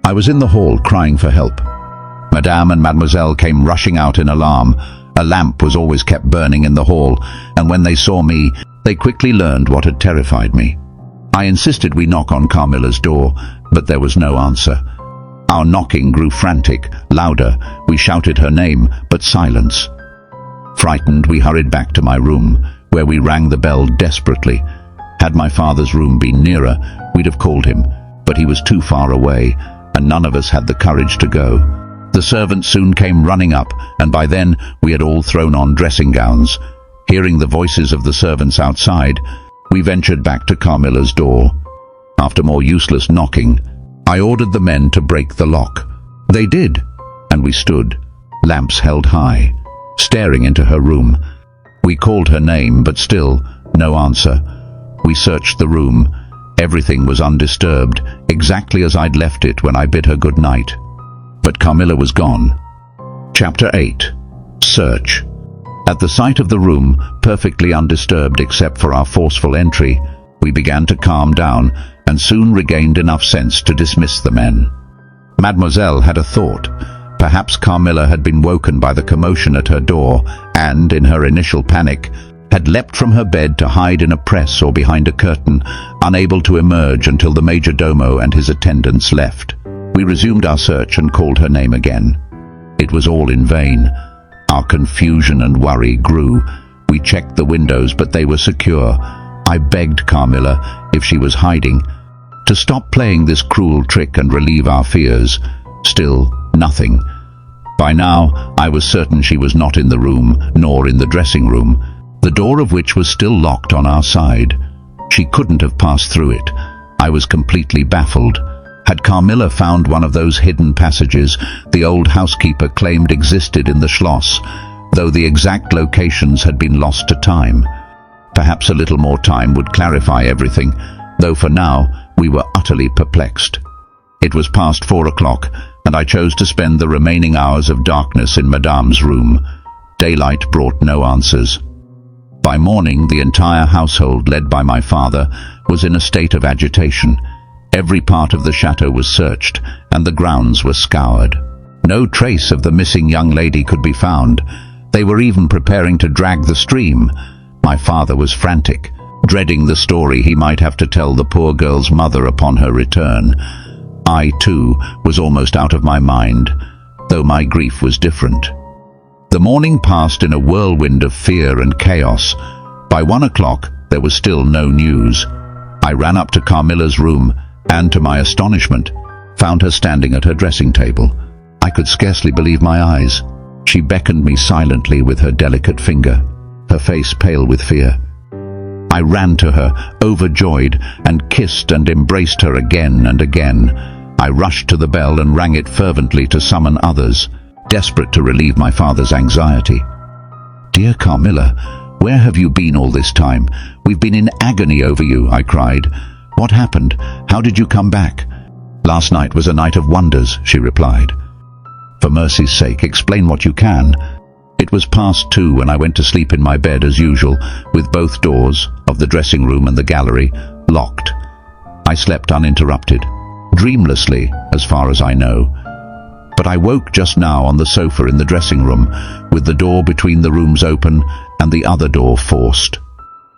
I was in the hall crying for help. Madame and Mademoiselle came rushing out in alarm. A lamp was always kept burning in the hall, and when they saw me, they quickly learned what had terrified me. I insisted we knock on Carmilla's door, but there was no answer. Our knocking grew frantic, louder. We shouted her name, but silence. Frightened, we hurried back to my room, where we rang the bell desperately. Had my father's room been nearer, we'd have called him, but he was too far away, and none of us had the courage to go. The servants soon came running up, and by then we had all thrown on dressing gowns. Hearing the voices of the servants outside, we ventured back to Carmilla's door. After more useless knocking, I ordered the men to break the lock. They did, and we stood, lamps held high, staring into her room. We called her name, but still, no answer. We searched the room. Everything was undisturbed, exactly as I'd left it when I bid her good night. But Carmilla was gone. Chapter 8. Search. At the sight of the room, perfectly undisturbed except for our forceful entry, we began to calm down and soon regained enough sense to dismiss the men. Mademoiselle had a thought. Perhaps Carmilla had been woken by the commotion at her door and, in her initial panic, had leapt from her bed to hide in a press or behind a curtain, unable to emerge until the major domo and his attendants left. We resumed our search and called her name again. It was all in vain. Our confusion and worry grew. We checked the windows, but they were secure. I begged Carmilla, if she was hiding, to stop playing this cruel trick and relieve our fears. Still, nothing. By now, I was certain she was not in the room, nor in the dressing room. the door of which was still locked on our side. She couldn't have passed through it. I was completely baffled. Had Carmilla found one of those hidden passages the old housekeeper claimed existed in the Schloss, though the exact locations had been lost to time? Perhaps a little more time would clarify everything, though for now we were utterly perplexed. It was past 4 o'clock, and I chose to spend the remaining hours of darkness in Madame's room. Daylight brought no answers. By morning, the entire household, led by my father, was in a state of agitation. Every part of the chateau was searched, and the grounds were scoured. No trace of the missing young lady could be found. They were even preparing to drag the stream. My father was frantic, dreading the story he might have to tell the poor girl's mother upon her return. I, too, was almost out of my mind, though my grief was different. The morning passed in a whirlwind of fear and chaos. By 1 o'clock, there was still no news. I ran up to Carmilla's room and, to my astonishment, found her standing at her dressing table. I could scarcely believe my eyes. She beckoned me silently with her delicate finger, her face pale with fear. I ran to her, overjoyed, and kissed and embraced her again and again. I rushed to the bell and rang it fervently to summon others, desperate to relieve my father's anxiety. "Dear Carmilla, where have you been all this time? We've been in agony over you," I cried. "What happened? How did you come back?" "Last night was a night of wonders," she replied. "For mercy's sake, explain what you can." It was past 2 when I went to sleep in my bed as usual, with both doors, of the dressing room and the gallery, locked. I slept uninterrupted, dreamlessly, as far as I know. But I woke just now on the sofa in the dressing room, with the door between the rooms open and the other door forced.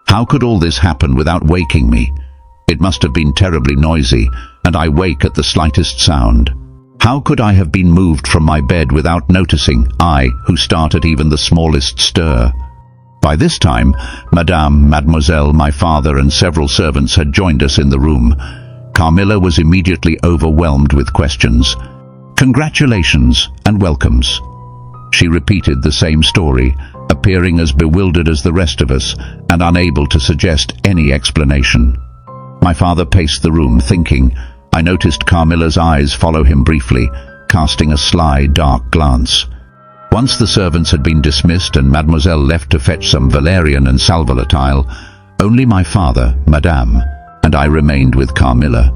How could all this happen without waking me? It must have been terribly noisy, and I wake at the slightest sound. How could I have been moved from my bed without noticing, I, who start at even the smallest stir? By this time, Madame, Mademoiselle, my father, and several servants had joined us in the room. Carmilla was immediately overwhelmed with questions. "Congratulations and welcomes." She repeated the same story, appearing as bewildered as the rest of us and unable to suggest any explanation. My father paced the room, thinking. I noticed Carmilla's eyes follow him briefly, casting a sly, dark glance. Once the servants had been dismissed and Mademoiselle left to fetch some valerian and sal volatile, only my father, Madame, and I remained with Carmilla.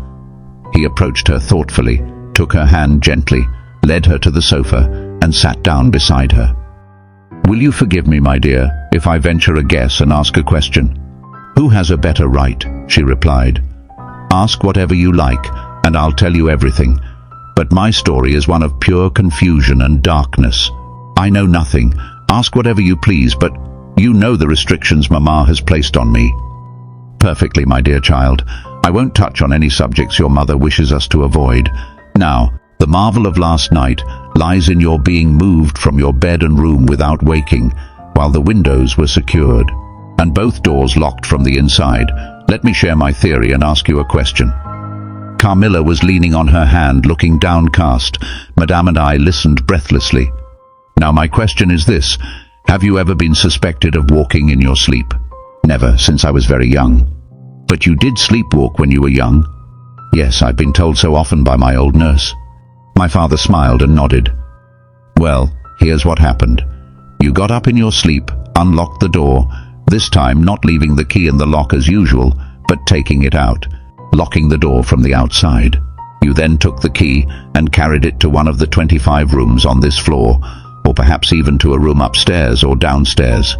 He approached her thoughtfully, took her hand gently, led her to the sofa, and sat down beside her. "Will you forgive me, my dear, if I venture a guess and ask a question?" "Who has a better right?" she replied. "Ask whatever you like, and I'll tell you everything. But my story is one of pure confusion and darkness. I know nothing. Ask whatever you please, but you know the restrictions Mamma has placed on me." "Perfectly, my dear child. I won't touch on any subjects your mother wishes us to avoid. Now, the marvel of last night lies in your being moved from your bed and room without waking, while the windows were secured, and both doors locked from the inside. Let me share my theory and ask you a question." Carmilla was leaning on her hand, looking downcast. Madame and I listened breathlessly. "Now my question is this. Have you ever been suspected of walking in your sleep?" "Never, since I was very young." "But you did sleepwalk when you were young?" "Yes, I've been told so often by my old nurse." My father smiled and nodded. "Well, here's what happened. You got up in your sleep, unlocked the door, this time not leaving the key in the lock as usual, but taking it out, locking the door from the outside. You then took the key and carried it to one of the 25 rooms on this floor, or perhaps even to a room upstairs or downstairs.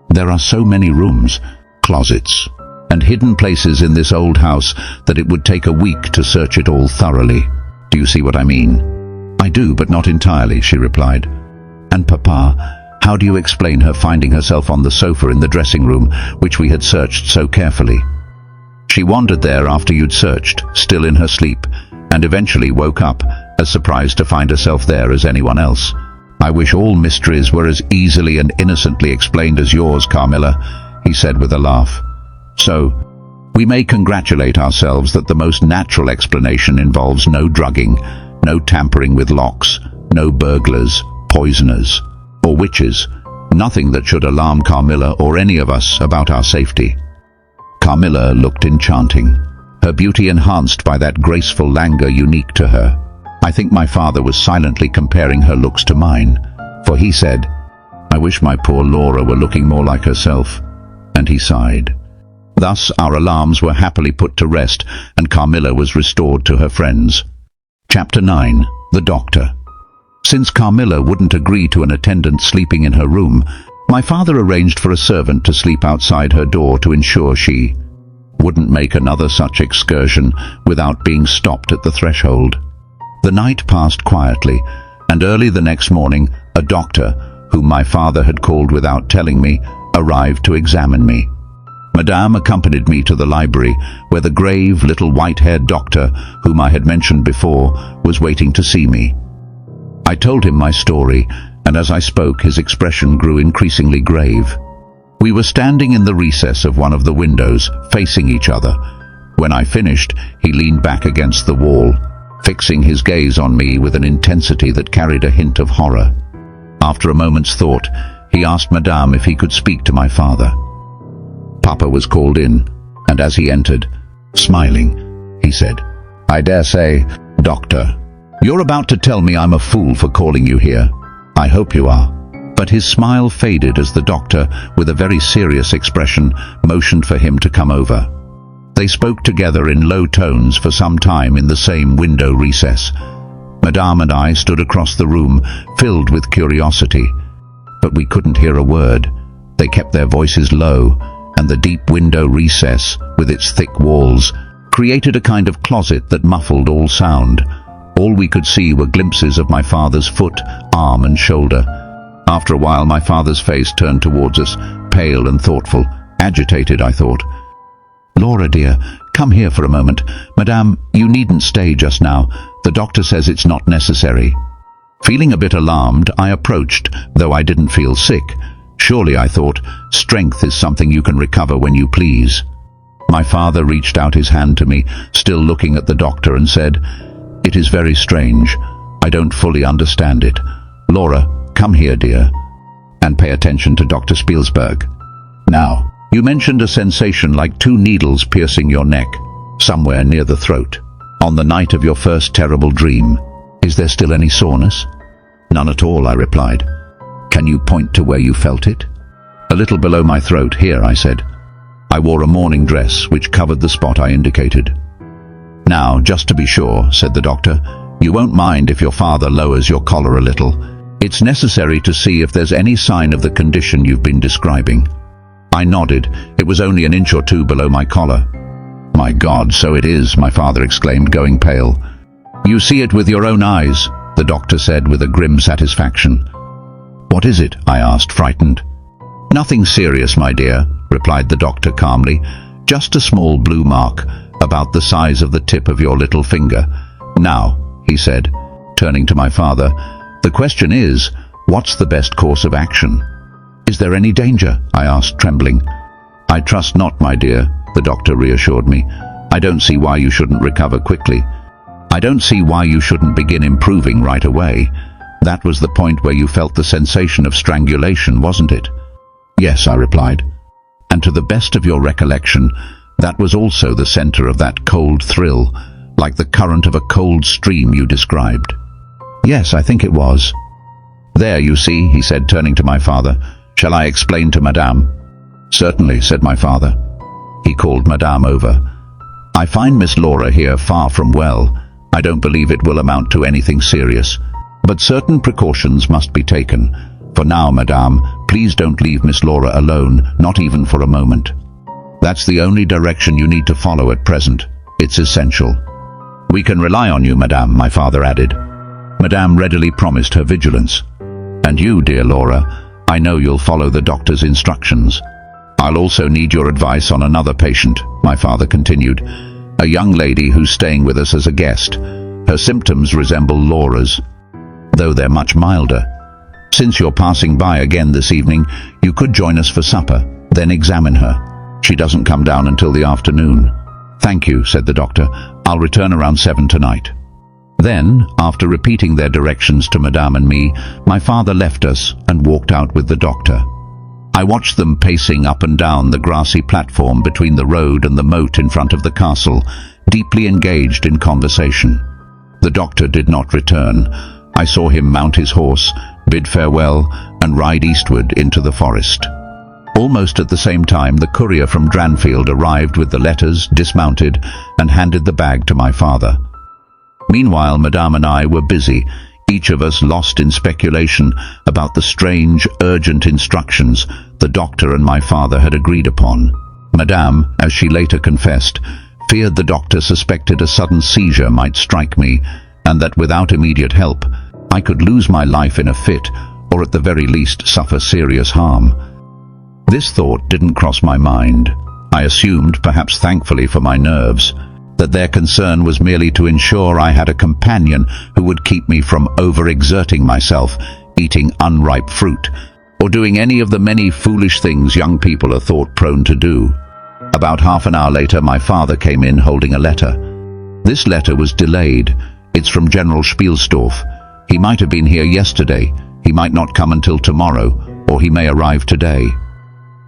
There are so many rooms, closets, and hidden places in this old house that it would take a week to search it all thoroughly. Do you see what I mean?" "I do, but not entirely," she replied. "And Papa, how do you explain her finding herself on the sofa in the dressing room, which we had searched so carefully?" "She wandered there after you'd searched, still in her sleep, and eventually woke up, as surprised to find herself there as anyone else. I wish all mysteries were as easily and innocently explained as yours, Carmilla," he said with a laugh. "So, we may congratulate ourselves that the most natural explanation involves no drugging, no tampering with locks, no burglars, poisoners, or witches, Nothing that should alarm Carmilla or any of us about our safety. Carmilla looked enchanting, her beauty enhanced by that graceful languor unique to her. I think my father was silently comparing her looks to mine, for he said, "I wish my poor Laura were looking more like herself," and he sighed. Thus our alarms were happily put to rest, and Carmilla was restored to her friends. Chapter 9. The Doctor. Since Carmilla wouldn't agree to an attendant sleeping in her room, my father arranged for a servant to sleep outside her door to ensure she wouldn't make another such excursion without being stopped at the threshold. The night passed quietly, and early the next morning, a doctor, whom my father had called without telling me, arrived to examine me. Madame accompanied me to the library, where the grave little white-haired doctor, whom I had mentioned before, was waiting to see me. I told him my story, and as I spoke his expression grew increasingly grave. We were standing in the recess of one of the windows, facing each other. When I finished, he leaned back against the wall, fixing his gaze on me with an intensity that carried a hint of horror. After a moment's thought, he asked Madame if he could speak to my father. Papa was called in, and as he entered, smiling, he said, "I dare say, Doctor, you're about to tell me I'm a fool for calling you here. I hope you are." But his smile faded as the doctor, with a very serious expression, motioned for him to come over. They spoke together in low tones for some time in the same window recess. Madame and I stood across the room, filled with curiosity, but we couldn't hear a word. They kept their voices low, and the deep window recess, with its thick walls, created a kind of closet that muffled all sound. All we could see were glimpses of my father's foot, arm and shoulder. After a while my father's face turned towards us, pale and thoughtful, agitated, I thought. "Laura, dear, come here for a moment. Madame, you needn't stay just now. The doctor says it's not necessary." Feeling a bit alarmed, I approached, though I didn't feel sick. Surely, I thought, strength is something you can recover when you please. My father reached out his hand to me, still looking at the doctor, and said, "It is very strange. I don't fully understand it. Laura, come here, dear, and pay attention to Dr. Spielsberg. Now, you mentioned a sensation like 2 needles piercing your neck, somewhere near the throat, on the night of your first terrible dream. Is there still any soreness?" "None at all," I replied. "Can you point to where you felt it?" "A little below my throat, here," I said. I wore a morning dress which covered the spot I indicated. "Now, just to be sure," said the doctor, "you won't mind if your father lowers your collar a little. It's necessary to see if there's any sign of the condition you've been describing." I nodded. It was only an inch or 2 below my collar. "My God, so it is," my father exclaimed, going pale. "You see it with your own eyes," the doctor said with a grim satisfaction. "What is it?" I asked, frightened. "Nothing serious, my dear," replied the doctor calmly. "Just a small blue mark, about the size of the tip of your little finger. Now," he said, turning to my father, "the question is, what's the best course of action?" "Is there any danger?" I asked, trembling. "I trust not, my dear," the doctor reassured me. "I don't see why you shouldn't recover quickly. I don't see why you shouldn't begin improving right away. That was the point where you felt the sensation of strangulation, wasn't it?" "Yes," I replied. "And to the best of your recollection, that was also the center of that cold thrill, like the current of a cold stream you described?" "Yes, I think it was." "There, you see," he said, turning to my father. "Shall I explain to Madame?" "Certainly," said my father. He called Madame over. "I find Miss Laura here far from well. I don't believe it will amount to anything serious, but certain precautions must be taken. For now, Madame, please don't leave Miss Laura alone, not even for a moment. That's the only direction you need to follow at present. It's essential." "We can rely on you, Madame," my father added. Madame readily promised her vigilance. "And you, dear Laura, I know you'll follow the doctor's instructions. I'll also need your advice on another patient," my father continued. "A young lady who's staying with us as a guest. Her symptoms resemble Laura's, though they're much milder. Since you're passing by again this evening, you could join us for supper, then examine her. She doesn't come down until the afternoon." "Thank you," said the doctor. "I'll return around 7 tonight." Then, after repeating their directions to Madame and me, my father left us and walked out with the doctor. I watched them pacing up and down the grassy platform between the road and the moat in front of the castle, deeply engaged in conversation. The doctor did not return. I saw him mount his horse, bid farewell, and ride eastward into the forest. Almost at the same time, the courier from Dranfield arrived with the letters, dismounted, and handed the bag to my father. Meanwhile, Madame and I were busy, each of us lost in speculation about the strange, urgent instructions the doctor and my father had agreed upon. Madame, as she later confessed, feared the doctor suspected a sudden seizure might strike me, and that without immediate help, I could lose my life in a fit, or at the very least suffer serious harm. This thought didn't cross my mind. I assumed, perhaps thankfully for my nerves, that their concern was merely to ensure I had a companion who would keep me from overexerting myself, eating unripe fruit, or doing any of the many foolish things young people are thought prone to do. About half an hour later, my father came in holding a letter. This letter was delayed. It's from General Spielsdorf. He might have been here yesterday. He might not come until tomorrow, or he may arrive today.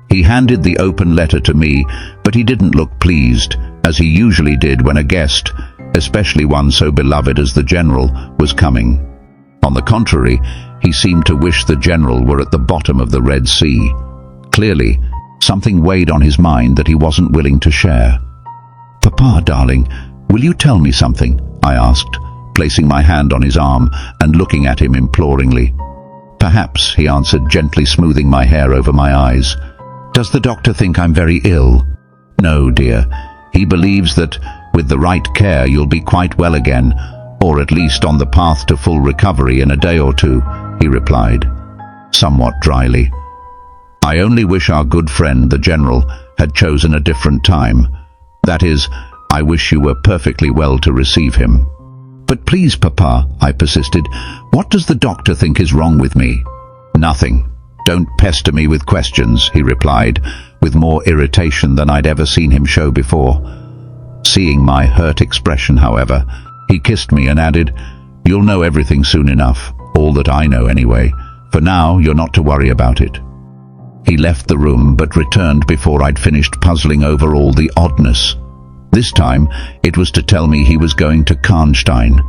He handed the open letter to me, but he didn't look pleased, as he usually did when a guest, especially one so beloved as the General, was coming. On the contrary, he seemed to wish the General were at the bottom of the Red Sea. Clearly, something weighed on his mind that he wasn't willing to share. "Papa, darling, will you tell me something?" I asked, placing my hand on his arm and looking at him imploringly. "Perhaps," he answered, gently smoothing my hair over my eyes. "Does the doctor think I'm very ill?" "No, dear. He believes that, with the right care, you'll be quite well again, or at least on the path to full recovery in a day or two," he replied, somewhat dryly. "I only wish our good friend, the General, had chosen a different time. That is, I wish you were perfectly well to receive him." "But please, Papa," I persisted, "what does the doctor think is wrong with me?" "Nothing. Don't pester me with questions," he replied, with more irritation than I'd ever seen him show before. Seeing my hurt expression, however, he kissed me and added, "You'll know everything soon enough, all that I know anyway. For now, you're not to worry about it." He left the room but returned before I'd finished puzzling over all the oddness. This time, it was to tell me he was going to Karnstein,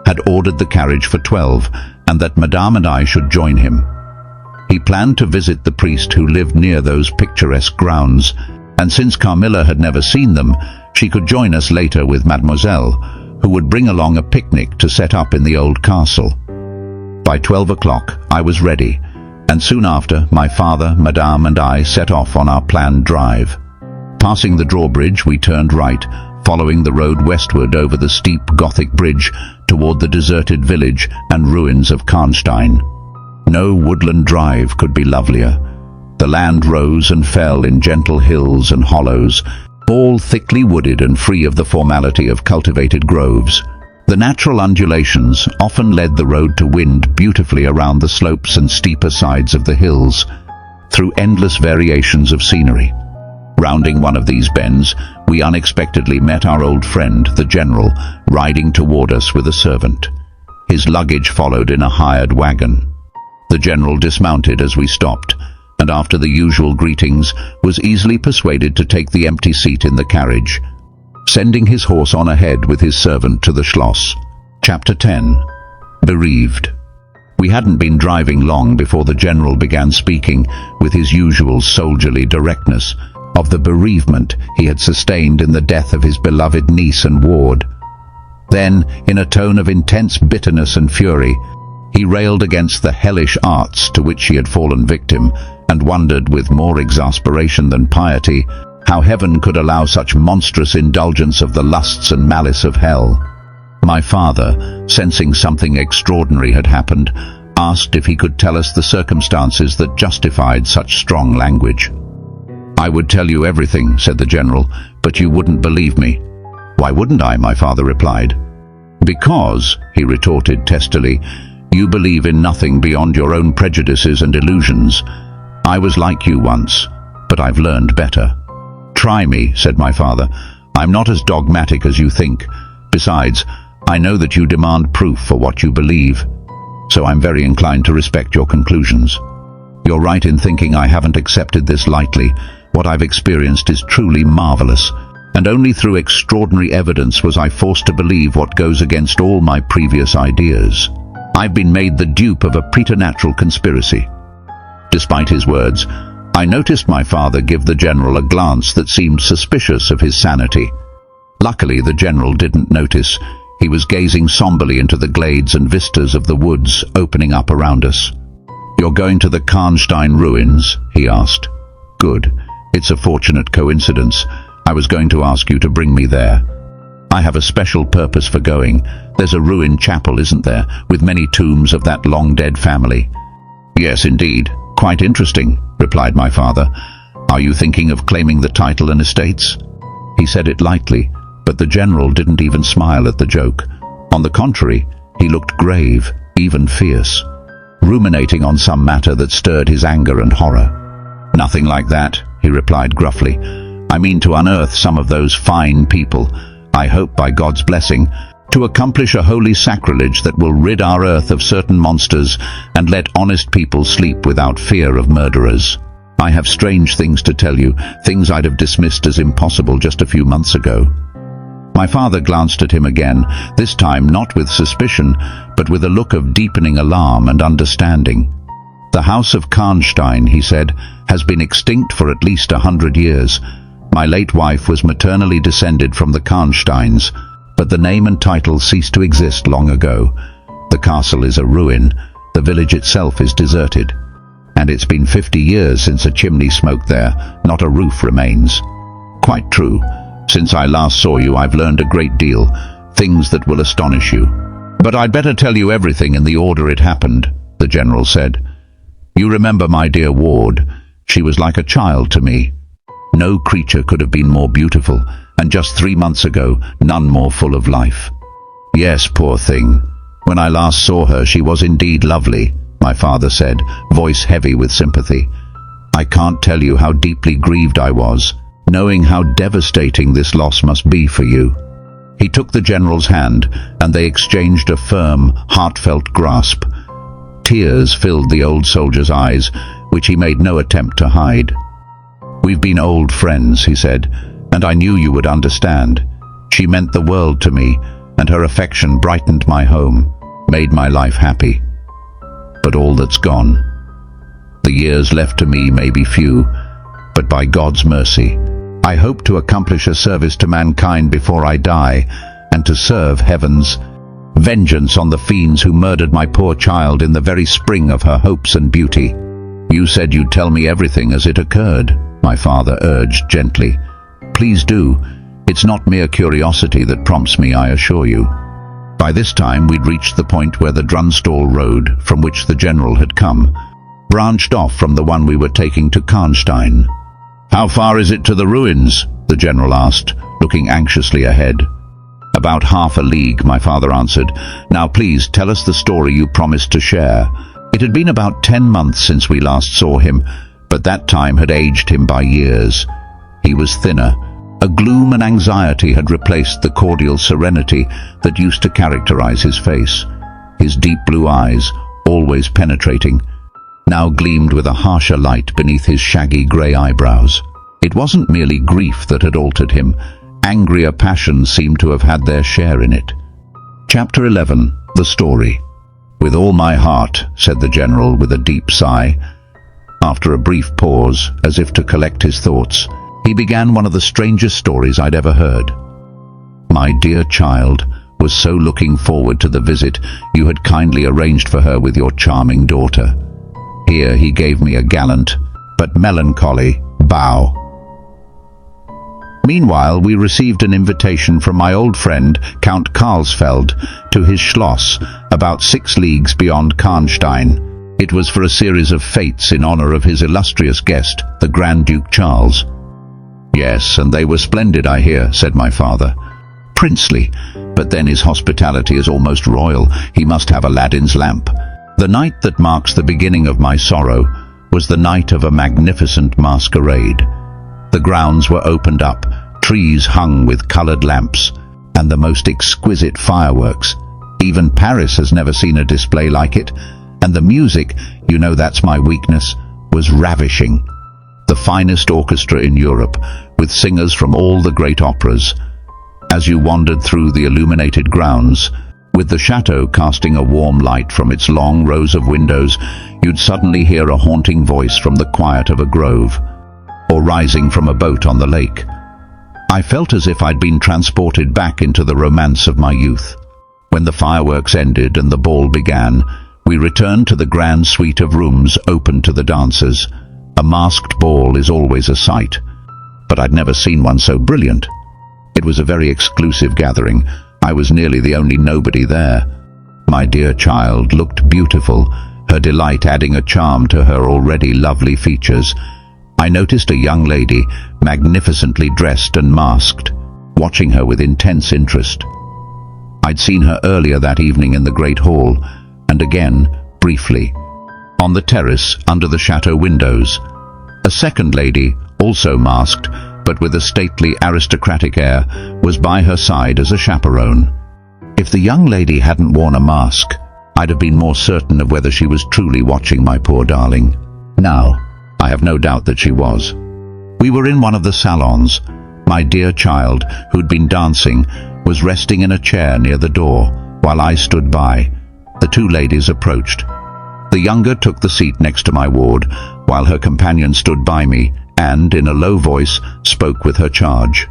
had ordered the carriage for 12, and that Madame and I should join him. He planned to visit the priest who lived near those picturesque grounds, and since Carmilla had never seen them, she could join us later with Mademoiselle, who would bring along a picnic to set up in the old castle. By 12 o'clock, I was ready, and soon after, my father, Madame, and I set off on our planned drive. Passing the drawbridge, we turned right, following the road westward over the steep Gothic bridge toward the deserted village and ruins of Karnstein. No woodland drive could be lovelier. The land rose and fell in gentle hills and hollows, all thickly wooded and free of the formality of cultivated groves. The natural undulations often led the road to wind beautifully around the slopes and steeper sides of the hills, through endless variations of scenery. Rounding one of these bends, we unexpectedly met our old friend, the General, riding toward us with a servant. His luggage followed in a hired wagon. The General dismounted as we stopped, and after the usual greetings, was easily persuaded to take the empty seat in the carriage, sending his horse on ahead with his servant to the Schloss. Chapter 10. Bereaved. We hadn't been driving long before the General began speaking, with his usual soldierly directness, of the bereavement he had sustained in the death of his beloved niece and ward. Then, in a tone of intense bitterness and fury, he railed against the hellish arts to which she had fallen victim, and wondered with more exasperation than piety how heaven could allow such monstrous indulgence of the lusts and malice of hell. My father, sensing something extraordinary had happened, asked if he could tell us the circumstances that justified such strong language. "I would tell you everything," said the General, "but you wouldn't believe me." "Why wouldn't I?" my father replied. "Because," he retorted testily, "you believe in nothing beyond your own prejudices and illusions. I was like you once, but I've learned better." "Try me," said my father. "I'm not as dogmatic as you think. Besides, I know that you demand proof for what you believe, so I'm very inclined to respect your conclusions. You're right in thinking I haven't accepted this lightly. What I've experienced is truly marvelous, and only through extraordinary evidence was I forced to believe what goes against all my previous ideas. I've been made the dupe of a preternatural conspiracy. Despite his words, I noticed my father give the general a glance that seemed suspicious of his sanity. Luckily, the general didn't notice. He was gazing somberly into the glades and vistas of the woods opening up around us. "You're going to the Karnstein ruins?" he asked. "Good. It's a fortunate coincidence. I was going to ask you to bring me there. I have a special purpose for going. There's a ruined chapel, isn't there, with many tombs of that long-dead family?" "Yes, indeed. Quite interesting," replied my father. "Are you thinking of claiming the title and estates?" He said it lightly, but the general didn't even smile at the joke. On the contrary, he looked grave, even fierce, ruminating on some matter that stirred his anger and horror. "Nothing like that," he replied gruffly. "I mean to unearth some of those fine people, I hope by God's blessing, to accomplish a holy sacrilege that will rid our earth of certain monsters and let honest people sleep without fear of murderers. I have strange things to tell you, things I'd have dismissed as impossible just a few months ago." My father glanced at him again, this time not with suspicion, but with a look of deepening alarm and understanding. "The house of Karnstein," he said, "has been extinct for at least 100 years. My late wife was maternally descended from the Karnsteins, but the name and title ceased to exist long ago. The castle is a ruin, the village itself is deserted, and it's been 50 years since a chimney smoked there, not a roof remains." "Quite true. Since I last saw you, I've learned a great deal, things that will astonish you. But I'd better tell you everything in the order it happened," the general said. "You remember my dear ward. She was like a child to me. No creature could have been more beautiful, and just 3 months ago, none more full of life. Yes, poor thing. When I last saw her, she was indeed lovely," my father said, voice heavy with sympathy. "I can't tell you how deeply grieved I was, knowing how devastating this loss must be for you." He took the general's hand, and they exchanged a firm, heartfelt grasp. Tears filled the old soldier's eyes, which he made no attempt to hide. "We've been old friends," he said, "and I knew you would understand. She meant the world to me, and her affection brightened my home, made my life happy. But all that's gone. The years left to me may be few, but by God's mercy, I hope to accomplish a service to mankind before I die, and to serve heaven's vengeance on the fiends who murdered my poor child in the very spring of her hopes and beauty." "You said you'd tell me everything as it occurred," my father urged gently. "Please do. It's not mere curiosity that prompts me, I assure you." By this time we'd reached the point where the Drunstall road, from which the general had come, branched off from the one we were taking to Karnstein. "How far is it to the ruins?" the general asked, looking anxiously ahead. "About half a league," my father answered. "Now please tell us the story you promised to share." It had been about 10 months since we last saw him, but that time had aged him by years. He was thinner. A gloom and anxiety had replaced the cordial serenity that used to characterize his face. His deep blue eyes, always penetrating, now gleamed with a harsher light beneath his shaggy grey eyebrows. It wasn't merely grief that had altered him. Angrier passions seemed to have had their share in it. Chapter 11. The Story. "With all my heart," said the general with a deep sigh. After a brief pause, as if to collect his thoughts, he began one of the strangest stories I'd ever heard. "My dear child was so looking forward to the visit you had kindly arranged for her with your charming daughter." Here he gave me a gallant, but melancholy, bow. Meanwhile, we received an invitation from my old friend, Count Karlsfeld, to his schloss, about 6 leagues beyond Karnstein. It was for a series of fêtes in honor of his illustrious guest, the Grand Duke Charles. "Yes, and they were splendid, I hear," said my father. "Princely, but then his hospitality is almost royal. He must have Aladdin's lamp." The night that marks the beginning of my sorrow was the night of a magnificent masquerade. The grounds were opened up, trees hung with colored lamps, and the most exquisite fireworks. Even Paris has never seen a display like it, and the music, you know that's my weakness, was ravishing. The finest orchestra in Europe, with singers from all the great operas. As you wandered through the illuminated grounds, with the chateau casting a warm light from its long rows of windows, you'd suddenly hear a haunting voice from the quiet of a grove, or rising from a boat on the lake. I felt as if I'd been transported back into the romance of my youth. When the fireworks ended and the ball began, we returned to the grand suite of rooms open to the dancers. A masked ball is always a sight, but I'd never seen one so brilliant. It was a very exclusive gathering. I was nearly the only nobody there. My dear child looked beautiful, her delight adding a charm to her already lovely features. I noticed a young lady, magnificently dressed and masked, watching her with intense interest. I'd seen her earlier that evening in the great hall, and again, briefly, on the terrace under the chateau windows. A second lady, also masked, but with a stately aristocratic air, was by her side as a chaperone. If the young lady hadn't worn a mask, I'd have been more certain of whether she was truly watching my poor darling. Now, I have no doubt that she was. We were in one of the salons. My dear child, who'd been dancing, was resting in a chair near the door, while I stood by. The two ladies approached. The younger took the seat next to my ward, while her companion stood by me and, in a low voice, spoke with her charge.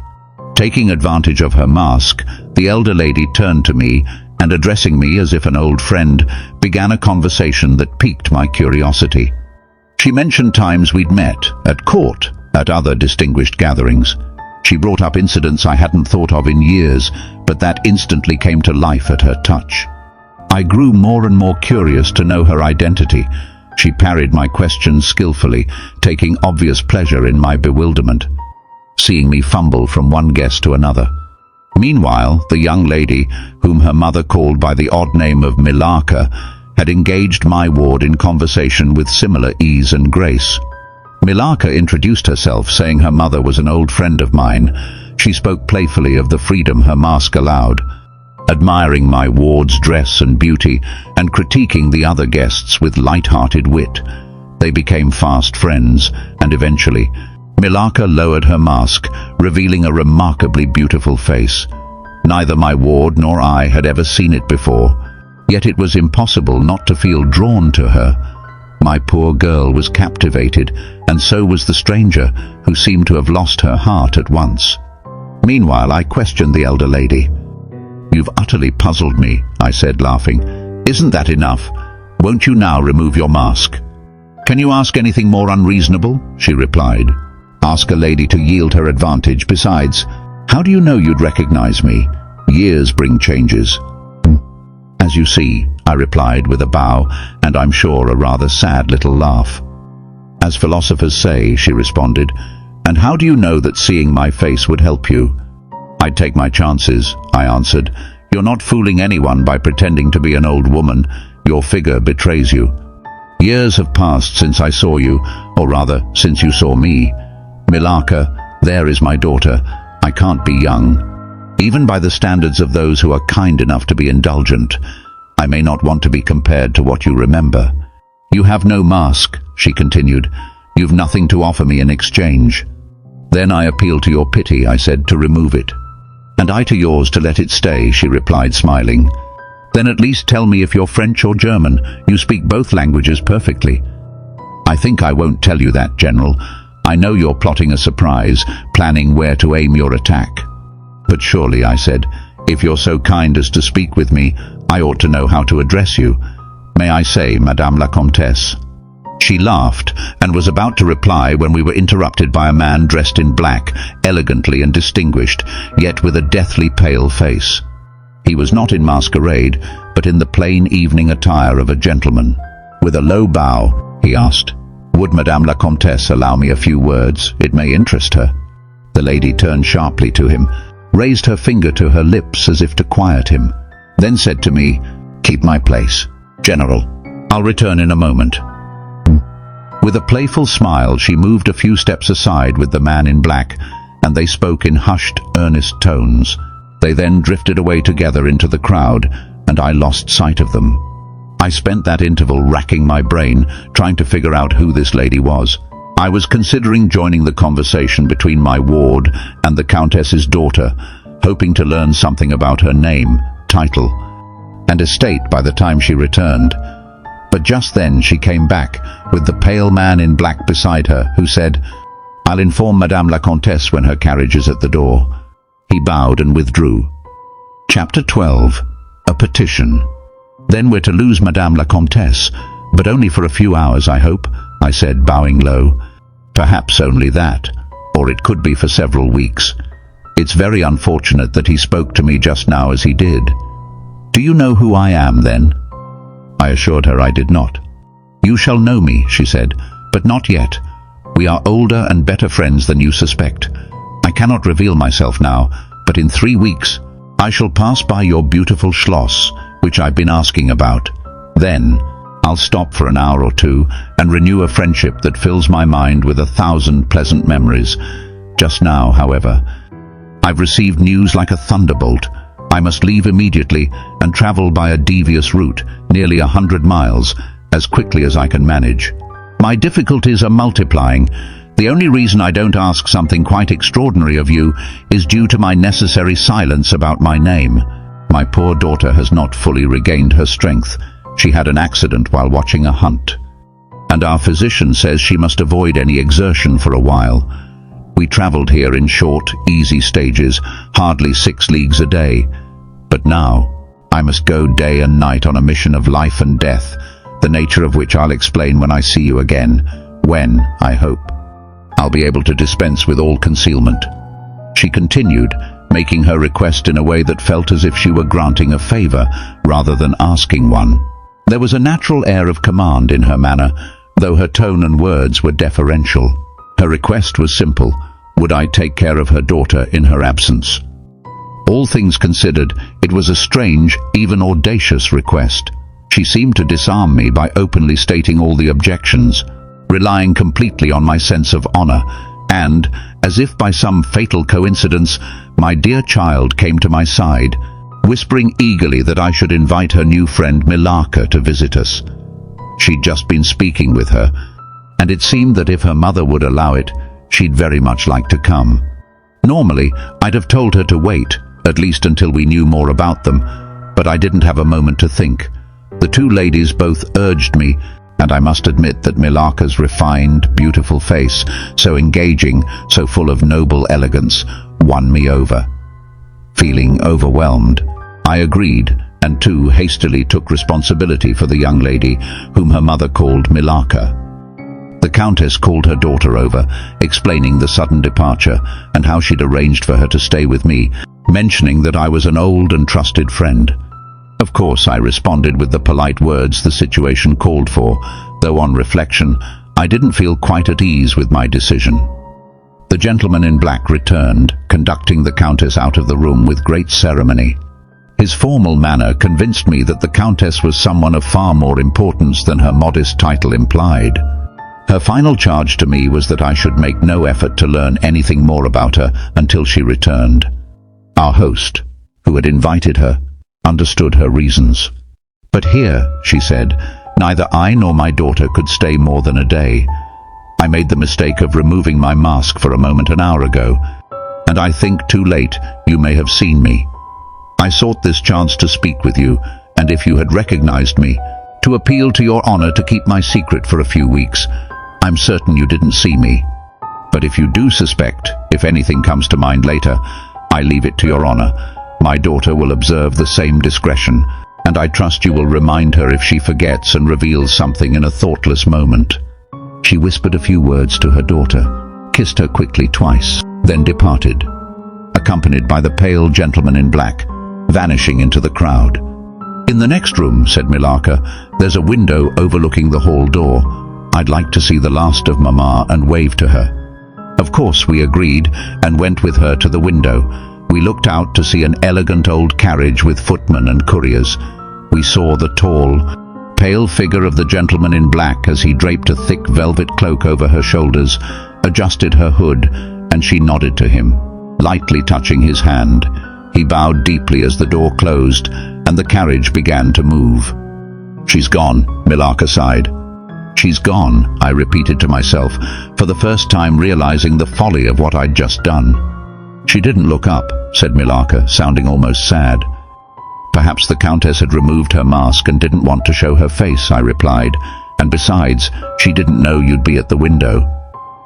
Taking advantage of her mask, the elder lady turned to me and, addressing me as if an old friend, began a conversation that piqued my curiosity. She mentioned times we'd met, at court, at other distinguished gatherings. She brought up incidents I hadn't thought of in years, but that instantly came to life at her touch. I grew more and more curious to know her identity. She parried my questions skillfully, taking obvious pleasure in my bewilderment, seeing me fumble from one guest to another. Meanwhile, the young lady, whom her mother called by the odd name of Milaka, had engaged my ward in conversation with similar ease and grace. Milaka introduced herself, saying her mother was an old friend of mine. She spoke playfully of the freedom her mask allowed, admiring my ward's dress and beauty, and critiquing the other guests with light-hearted wit. They became fast friends, and eventually, Milaka lowered her mask, revealing a remarkably beautiful face. Neither my ward nor I had ever seen it before, yet it was impossible not to feel drawn to her. My poor girl was captivated, and so was the stranger, who seemed to have lost her heart at once. Meanwhile, I questioned the elder lady. "You've utterly puzzled me," I said, laughing. "Isn't that enough? Won't you now remove your mask?" "Can you ask anything more unreasonable?" she replied. "Ask a lady to yield her advantage. Besides, how do you know you'd recognize me? Years bring changes." "As you see," I replied with a bow, and I'm sure a rather sad little laugh. "As philosophers say," she responded. "And how do you know that seeing my face would help you?" "I'd take my chances," I answered. "You're not fooling anyone by pretending to be an old woman. Your figure betrays you. Years have passed since I saw you, or rather, since you saw me. Milaka, there is my daughter. I can't be young. Even by the standards of those who are kind enough to be indulgent, I may not want to be compared to what you remember. You have no mask," she continued. "You've nothing to offer me in exchange." "Then I appeal to your pity," I said, "to remove it." "And I to yours to let it stay," she replied, smiling. "Then at least tell me if you're French or German. You speak both languages perfectly." "I think I won't tell you that, General. I know you're plotting a surprise, planning where to aim your attack." "But surely," I said, "if you're so kind as to speak with me, I ought to know how to address you. May I say, Madame la Comtesse?" She laughed and was about to reply when we were interrupted by a man dressed in black, elegantly and distinguished, yet with a deathly pale face. He was not in masquerade, but in the plain evening attire of a gentleman. With a low bow, he asked, "Would Madame la Comtesse allow me a few words? It may interest her." The lady turned sharply to him, raised her finger to her lips as if to quiet him, then said to me, "Keep my place, General. I'll return in a moment." With a playful smile, she moved a few steps aside with the man in black, and they spoke in hushed, earnest tones. They then drifted away together into the crowd, and I lost sight of them. I spent that interval racking my brain, trying to figure out who this lady was. I was considering joining the conversation between my ward and the Countess's daughter, hoping to learn something about her name, title, and estate by the time she returned. But just then she came back, with the pale man in black beside her, who said, "I'll inform Madame la Comtesse when her carriage is at the door." He bowed and withdrew. Chapter 12. A petition. "Then we're to lose Madame la Comtesse, but only for a few hours, I hope," I said, bowing low. "Perhaps only that, or it could be for several weeks. It's very unfortunate that he spoke to me just now as he did. Do you know who I am, then?" I assured her I did not. "You shall know me," she said, "but not yet. We are older and better friends than you suspect. I cannot reveal myself now, but in 3 weeks I shall pass by your beautiful Schloss, which I've been asking about. Then I'll stop for an hour or two and renew a friendship that fills my mind with 1,000 pleasant memories. Just now, however, I've received news like a thunderbolt. I must leave immediately and travel by a devious route, nearly 100 miles, as quickly as I can manage. My difficulties are multiplying. The only reason I don't ask something quite extraordinary of you is due to my necessary silence about my name. My poor daughter has not fully regained her strength. She had an accident while watching a hunt, and our physician says she must avoid any exertion for a while. We traveled here in short, easy stages, hardly 6 leagues a day. But now I must go day and night on a mission of life and death, the nature of which I'll explain when I see you again, when, I hope, I'll be able to dispense with all concealment." She continued, making her request in a way that felt as if she were granting a favor rather than asking one. There was a natural air of command in her manner, though her tone and words were deferential. Her request was simple: would I take care of her daughter in her absence? All things considered, it was a strange, even audacious request. She seemed to disarm me by openly stating all the objections, relying completely on my sense of honor, and, as if by some fatal coincidence, my dear child came to my side, whispering eagerly that I should invite her new friend Milaka to visit us. She'd just been speaking with her, and it seemed that if her mother would allow it, she'd very much like to come. Normally, I'd have told her to wait, at least until we knew more about them, but I didn't have a moment to think. The two ladies both urged me, and I must admit that Milaka's refined, beautiful face, so engaging, so full of noble elegance, won me over. Feeling overwhelmed, I agreed, and too hastily took responsibility for the young lady, whom her mother called Milaka. The Countess called her daughter over, explaining the sudden departure and how she'd arranged for her to stay with me, mentioning that I was an old and trusted friend. Of course, I responded with the polite words the situation called for, though on reflection, I didn't feel quite at ease with my decision. The gentleman in black returned, conducting the Countess out of the room with great ceremony. His formal manner convinced me that the Countess was someone of far more importance than her modest title implied. Her final charge to me was that I should make no effort to learn anything more about her until she returned. Our host, who had invited her, understood her reasons. "But here," she said, "neither I nor my daughter could stay more than a day. I made the mistake of removing my mask for a moment an hour ago, and I think too late you may have seen me. I sought this chance to speak with you, and if you had recognized me, to appeal to your honor to keep my secret for a few weeks. I'm certain you didn't see me. But if you do suspect, if anything comes to mind later, I leave it to your honor. My daughter will observe the same discretion, and I trust you will remind her if she forgets and reveals something in a thoughtless moment." She whispered a few words to her daughter, kissed her quickly twice, then departed, accompanied by the pale gentleman in black, vanishing into the crowd. "In the next room," said Milaka, "there's a window overlooking the hall door. I'd like to see the last of Mama and wave to her." Of course we agreed and went with her to the window. We looked out to see an elegant old carriage with footmen and couriers. We saw the tall, pale figure of the gentleman in black as he draped a thick velvet cloak over her shoulders, adjusted her hood, and she nodded to him, lightly touching his hand. He bowed deeply as the door closed and the carriage began to move. "She's gone," Milaka sighed. "She's gone," I repeated to myself, for the first time realizing the folly of what I'd just done. "She didn't look up," said Milaka, sounding almost sad. "Perhaps the Countess had removed her mask and didn't want to show her face," I replied. "And besides, she didn't know you'd be at the window."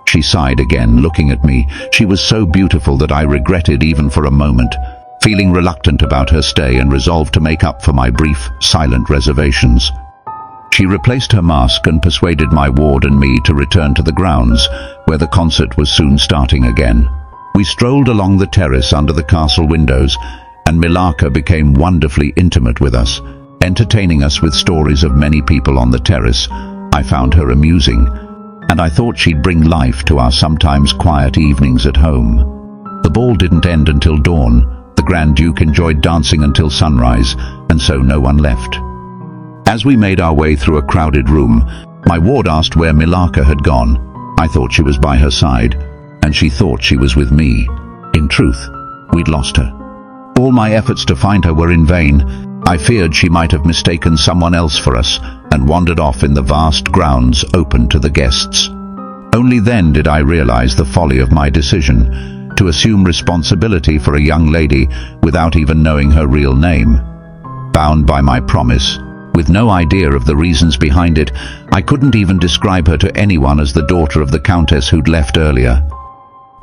She sighed again, looking at me. She was so beautiful that I regretted even for a moment, feeling reluctant about her stay and resolved to make up for my brief, silent reservations. She replaced her mask and persuaded my ward and me to return to the grounds, where the concert was soon starting again. We strolled along the terrace under the castle windows, and Milaka became wonderfully intimate with us, entertaining us with stories of many people on the terrace. I found her amusing, and I thought she'd bring life to our sometimes quiet evenings at home. The ball didn't end until dawn. The Grand Duke enjoyed dancing until sunrise, and so no one left. As we made our way through a crowded room, my ward asked where Milaka had gone. I thought she was by her side, and she thought she was with me. In truth, we'd lost her. All my efforts to find her were in vain. I feared she might have mistaken someone else for us and wandered off in the vast grounds open to the guests. Only then did I realize the folly of my decision to assume responsibility for a young lady without even knowing her real name. Bound by my promise, with no idea of the reasons behind it, I couldn't even describe her to anyone as the daughter of the Countess who'd left earlier.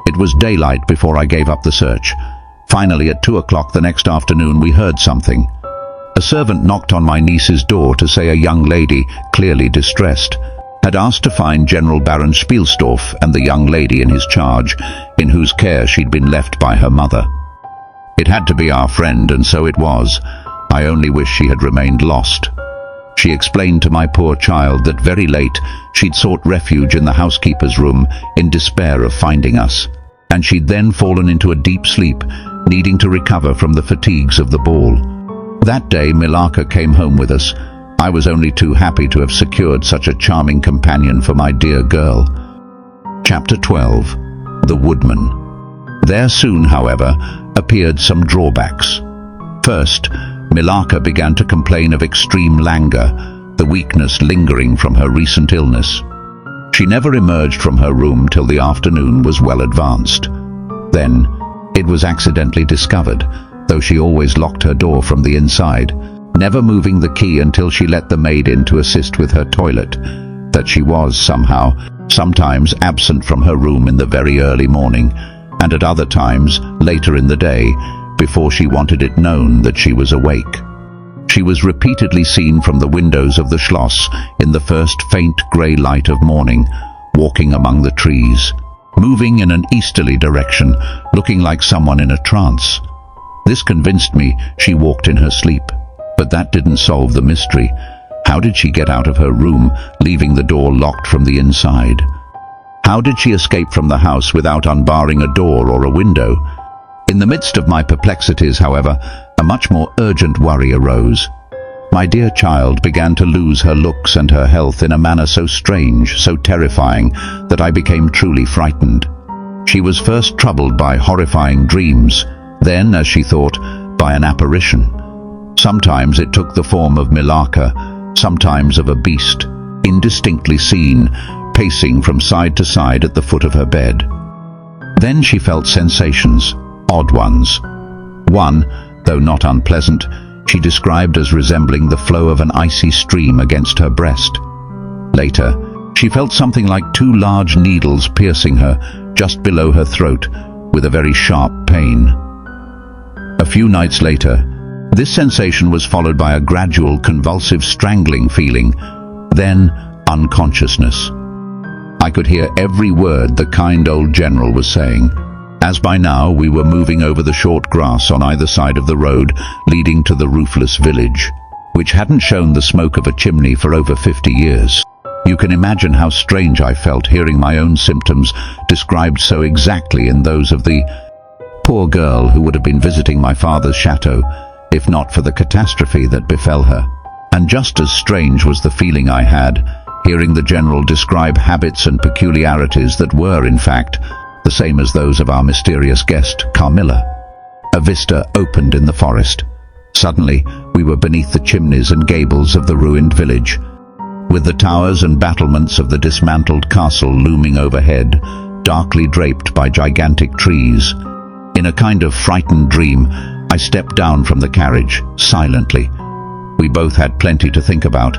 It was daylight before I gave up the search. Finally, at 2 o'clock the next afternoon, we heard something. A servant knocked on my niece's door to say a young lady, clearly distressed, had asked to find General Baron Spielsdorf and the young lady in his charge, in whose care she'd been left by her mother. It had to be our friend, and so it was. I only wish she had remained lost. She explained to my poor child that very late she'd sought refuge in the housekeeper's room in despair of finding us, and she'd then fallen into a deep sleep, needing to recover from the fatigues of the ball. That day Milaka came home with us. I was only too happy to have secured such a charming companion for my dear girl. Chapter 12. The Woodman. There soon, however, appeared some drawbacks. First, Milaka began to complain of extreme languor, the weakness lingering from her recent illness. She never emerged from her room till the afternoon was well advanced. Then, it was accidentally discovered, though she always locked her door from the inside, never moving the key until she let the maid in to assist with her toilet, that she was somehow, sometimes absent from her room in the very early morning, and at other times, later in the day, before she wanted it known that she was awake. She was repeatedly seen from the windows of the Schloss in the first faint grey light of morning, walking among the trees, moving in an easterly direction, looking like someone in a trance. This convinced me she walked in her sleep, but that didn't solve the mystery. How did she get out of her room, leaving the door locked from the inside? How did she escape from the house without unbarring a door or a window? In the midst of my perplexities, however, a much more urgent worry arose. My dear child began to lose her looks and her health in a manner so strange, so terrifying, that I became truly frightened. She was first troubled by horrifying dreams, then, as she thought, by an apparition. Sometimes it took the form of Milaka, sometimes of a beast, indistinctly seen, pacing from side to side at the foot of her bed. Then she felt sensations, odd ones. One, though not unpleasant, she described as resembling the flow of an icy stream against her breast. Later, she felt something like 2 large needles piercing her just below her throat, with a very sharp pain. A few nights later, this sensation was followed by a gradual convulsive strangling feeling, then unconsciousness. I could hear every word the kind old general was saying, as by now we were moving over the short grass on either side of the road leading to the roofless village, which hadn't shown the smoke of a chimney for over 50 years. You can imagine how strange I felt hearing my own symptoms described so exactly in those of the poor girl who would have been visiting my father's chateau, if not for the catastrophe that befell her. And just as strange was the feeling I had, hearing the general describe habits and peculiarities that were, in fact, the same as those of our mysterious guest, Carmilla. A vista opened in the forest. Suddenly, we were beneath the chimneys and gables of the ruined village, with the towers and battlements of the dismantled castle looming overhead, darkly draped by gigantic trees. In a kind of frightened dream, I stepped down from the carriage, silently. We both had plenty to think about,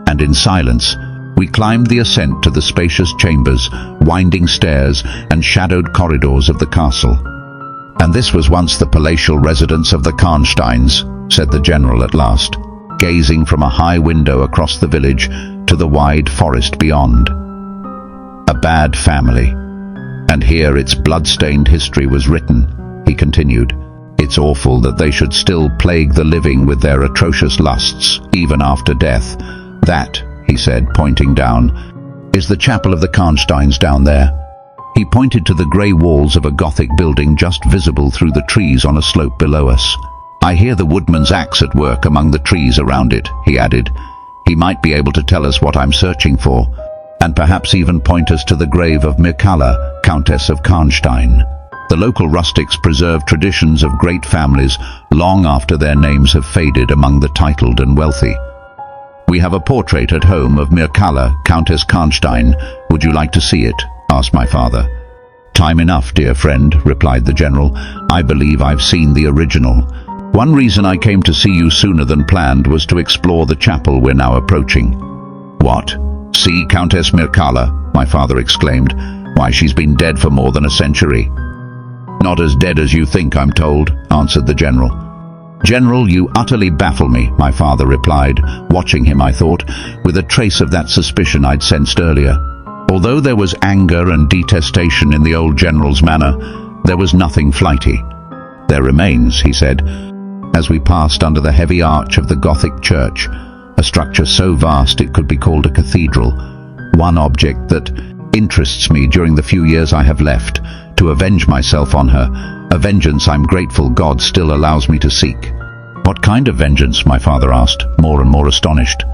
and in silence, we climbed the ascent to the spacious chambers, winding stairs, and shadowed corridors of the castle. "And this was once the palatial residence of the Karnsteins," said the general at last, gazing from a high window across the village to the wide forest beyond. "A bad family. And here its blood-stained history was written," he continued. "It's awful that they should still plague the living with their atrocious lusts, even after death. That," he said, pointing down, "is the chapel of the Karnsteins down there." He pointed to the grey walls of a Gothic building just visible through the trees on a slope below us. "I hear the woodman's axe at work among the trees around it," he added. "He might be able to tell us what I'm searching for, and perhaps even point us to the grave of Mircalla, Countess of Karnstein." The local rustics preserve traditions of great families long after their names have faded among the titled and wealthy. "We have a portrait at home of Mircalla, Countess Karnstein. Would you like to see it?" asked my father. "Time enough, dear friend," replied the general. "I believe I've seen the original. One reason I came to see you sooner than planned was to explore the chapel we're now approaching." "What? See Countess Mircalla?" my father exclaimed. "Why, she's been dead for more than a century." "Not as dead as you think, I'm told," answered the general. "General, you utterly baffle me," my father replied, watching him, I thought, with a trace of that suspicion I'd sensed earlier. Although there was anger and detestation in the old general's manner, there was nothing flighty. "There remains," he said, as we passed under the heavy arch of the Gothic church, a structure so vast it could be called a cathedral, one object that interests me during the few years I have left, to avenge myself on her, a vengeance I'm grateful God still allows me to seek." "What kind of vengeance?" my father asked, more and more astonished.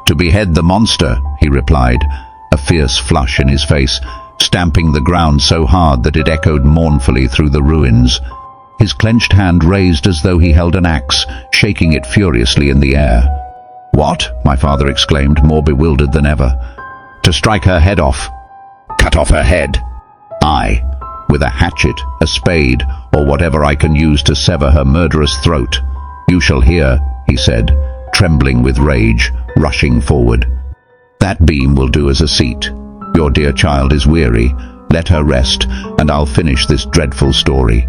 "To behead the monster," he replied, a fierce flush in his face, stamping the ground so hard that it echoed mournfully through the ruins. His clenched hand raised as though he held an axe, shaking it furiously in the air. "What?" my father exclaimed, more bewildered than ever. "To strike her head off." "Cut off her head?" "Aye, with a hatchet, a spade, or whatever I can use to sever her murderous throat. You shall hear," he said, trembling with rage, rushing forward. "That beam will do as a seat. Your dear child is weary. Let her rest, and I'll finish this dreadful story."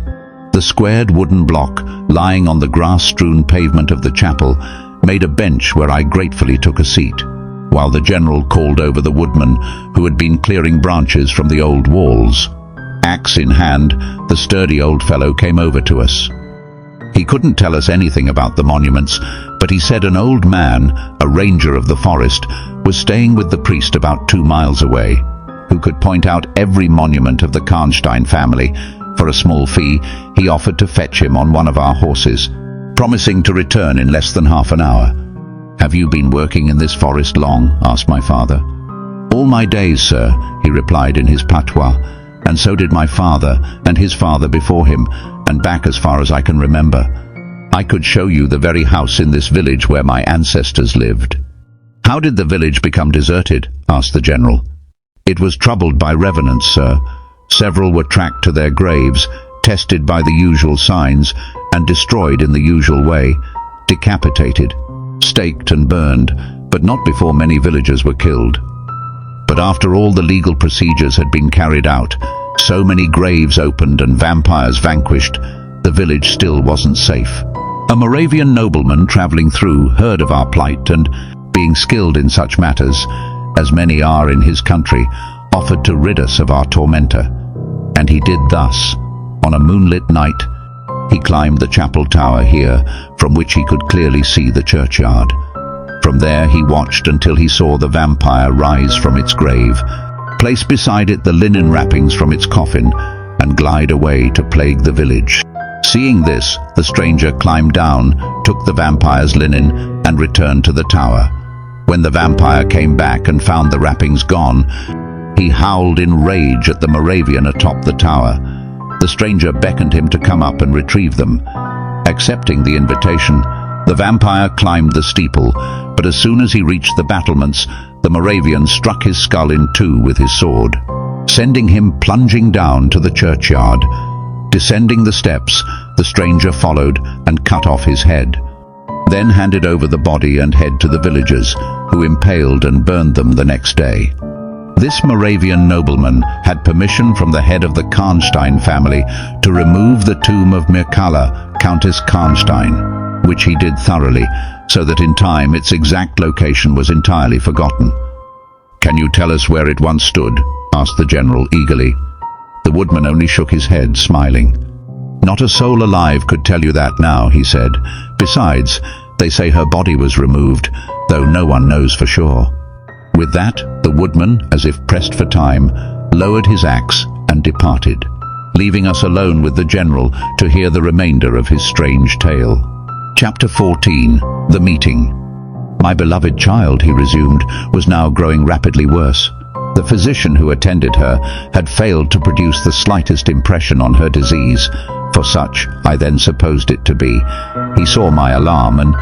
The squared wooden block, lying on the grass-strewn pavement of the chapel, made a bench where I gratefully took a seat, while the general called over the woodman, who had been clearing branches from the old walls. Axe in hand, the sturdy old fellow came over to us. He couldn't tell us anything about the monuments, but he said an old man, a ranger of the forest, was staying with the priest about 2 miles away, who could point out every monument of the Karnstein family. For a small fee, he offered to fetch him on one of our horses, promising to return in less than half an hour. "Have you been working in this forest long?" asked my father. "All my days, sir," he replied in his patois, "and so did my father and his father before him, and back as far as I can remember. I could show you the very house in this village where my ancestors lived." "How did the village become deserted?" asked the general. "It was troubled by revenants, sir. Several were tracked to their graves, tested by the usual signs, and destroyed in the usual way, decapitated, staked and burned, but not before many villagers were killed. But after all the legal procedures had been carried out, so many graves opened and vampires vanquished, the village still wasn't safe. A Moravian nobleman travelling through heard of our plight and, being skilled in such matters, as many are in his country, offered to rid us of our tormentor. And he did thus. On a moonlit night, he climbed the chapel tower here, from which he could clearly see the churchyard. From there he watched until he saw the vampire rise from its grave, place beside it the linen wrappings from its coffin, and glide away to plague the village. Seeing this, the stranger climbed down, took the vampire's linen, and returned to the tower. When the vampire came back and found the wrappings gone, he howled in rage at the Moravian atop the tower. The stranger beckoned him to come up and retrieve them. Accepting the invitation, the vampire climbed the steeple, but as soon as he reached the battlements, the Moravian struck his skull in two with his sword, sending him plunging down to the churchyard. Descending the steps, the stranger followed and cut off his head, then handed over the body and head to the villagers, who impaled and burned them the next day. This Moravian nobleman had permission from the head of the Karnstein family to remove the tomb of Mircalla, Countess Karnstein, which he did thoroughly, so that in time its exact location was entirely forgotten. "Can you tell us where it once stood?" asked the general eagerly. The woodman only shook his head, smiling. "Not a soul alive could tell you that now," he said. "Besides, they say her body was removed, though no one knows for sure." With that, the woodman, as if pressed for time, lowered his axe and departed, leaving us alone with the general to hear the remainder of his strange tale. Chapter 14. The Meeting. "My beloved child," he resumed, "was now growing rapidly worse. The physician who attended her had failed to produce the slightest impression on her disease, for such I then supposed it to be. He saw my alarm and,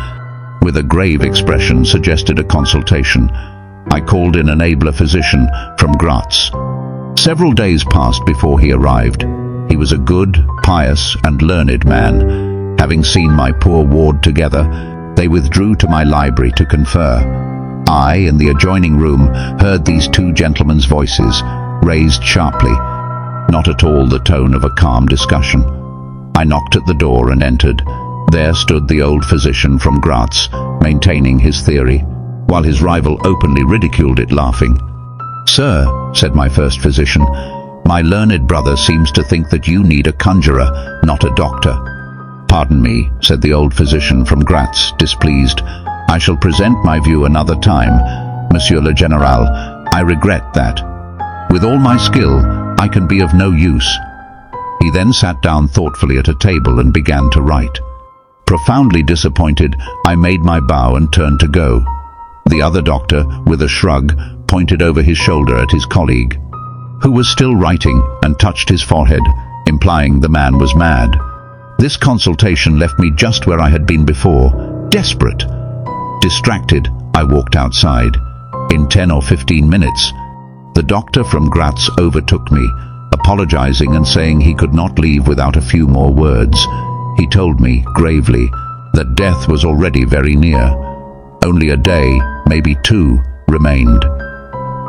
with a grave expression, suggested a consultation. I called in an abler physician from Graz. Several days passed before he arrived. He was a good, pious, and learned man. Having seen my poor ward together, they withdrew to my library to confer. I, in the adjoining room, heard these two gentlemen's voices, raised sharply, not at all the tone of a calm discussion. I knocked at the door and entered. There stood the old physician from Graz, maintaining his theory, while his rival openly ridiculed it, laughing. "Sir," said my first physician, "my learned brother seems to think that you need a conjurer, not a doctor." "Pardon me," said the old physician from Graz, displeased. "I shall present my view another time. Monsieur le General, I regret that. With all my skill, I can be of no use." He then sat down thoughtfully at a table and began to write. Profoundly disappointed, I made my bow and turned to go. The other doctor, with a shrug, pointed over his shoulder at his colleague, who was still writing, and touched his forehead, implying the man was mad. This consultation left me just where I had been before, desperate. Distracted, I walked outside. In 10 or 15 minutes, the doctor from Graz overtook me, apologizing and saying he could not leave without a few more words. He told me, gravely, that death was already very near. Only a day, maybe two, remained.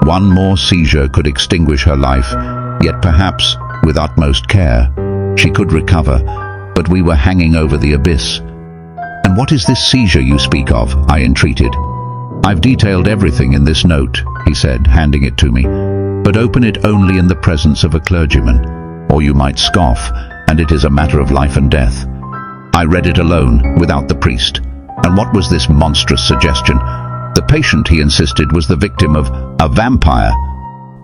One more seizure could extinguish her life, yet perhaps, with utmost care, she could recover, but we were hanging over the abyss. "And what is this seizure you speak of?" I entreated. "I've detailed everything in this note," he said, handing it to me, "but open it only in the presence of a clergyman, or you might scoff, and it is a matter of life and death." I read it alone, without the priest. And what was this monstrous suggestion? The patient, he insisted, was the victim of a vampire.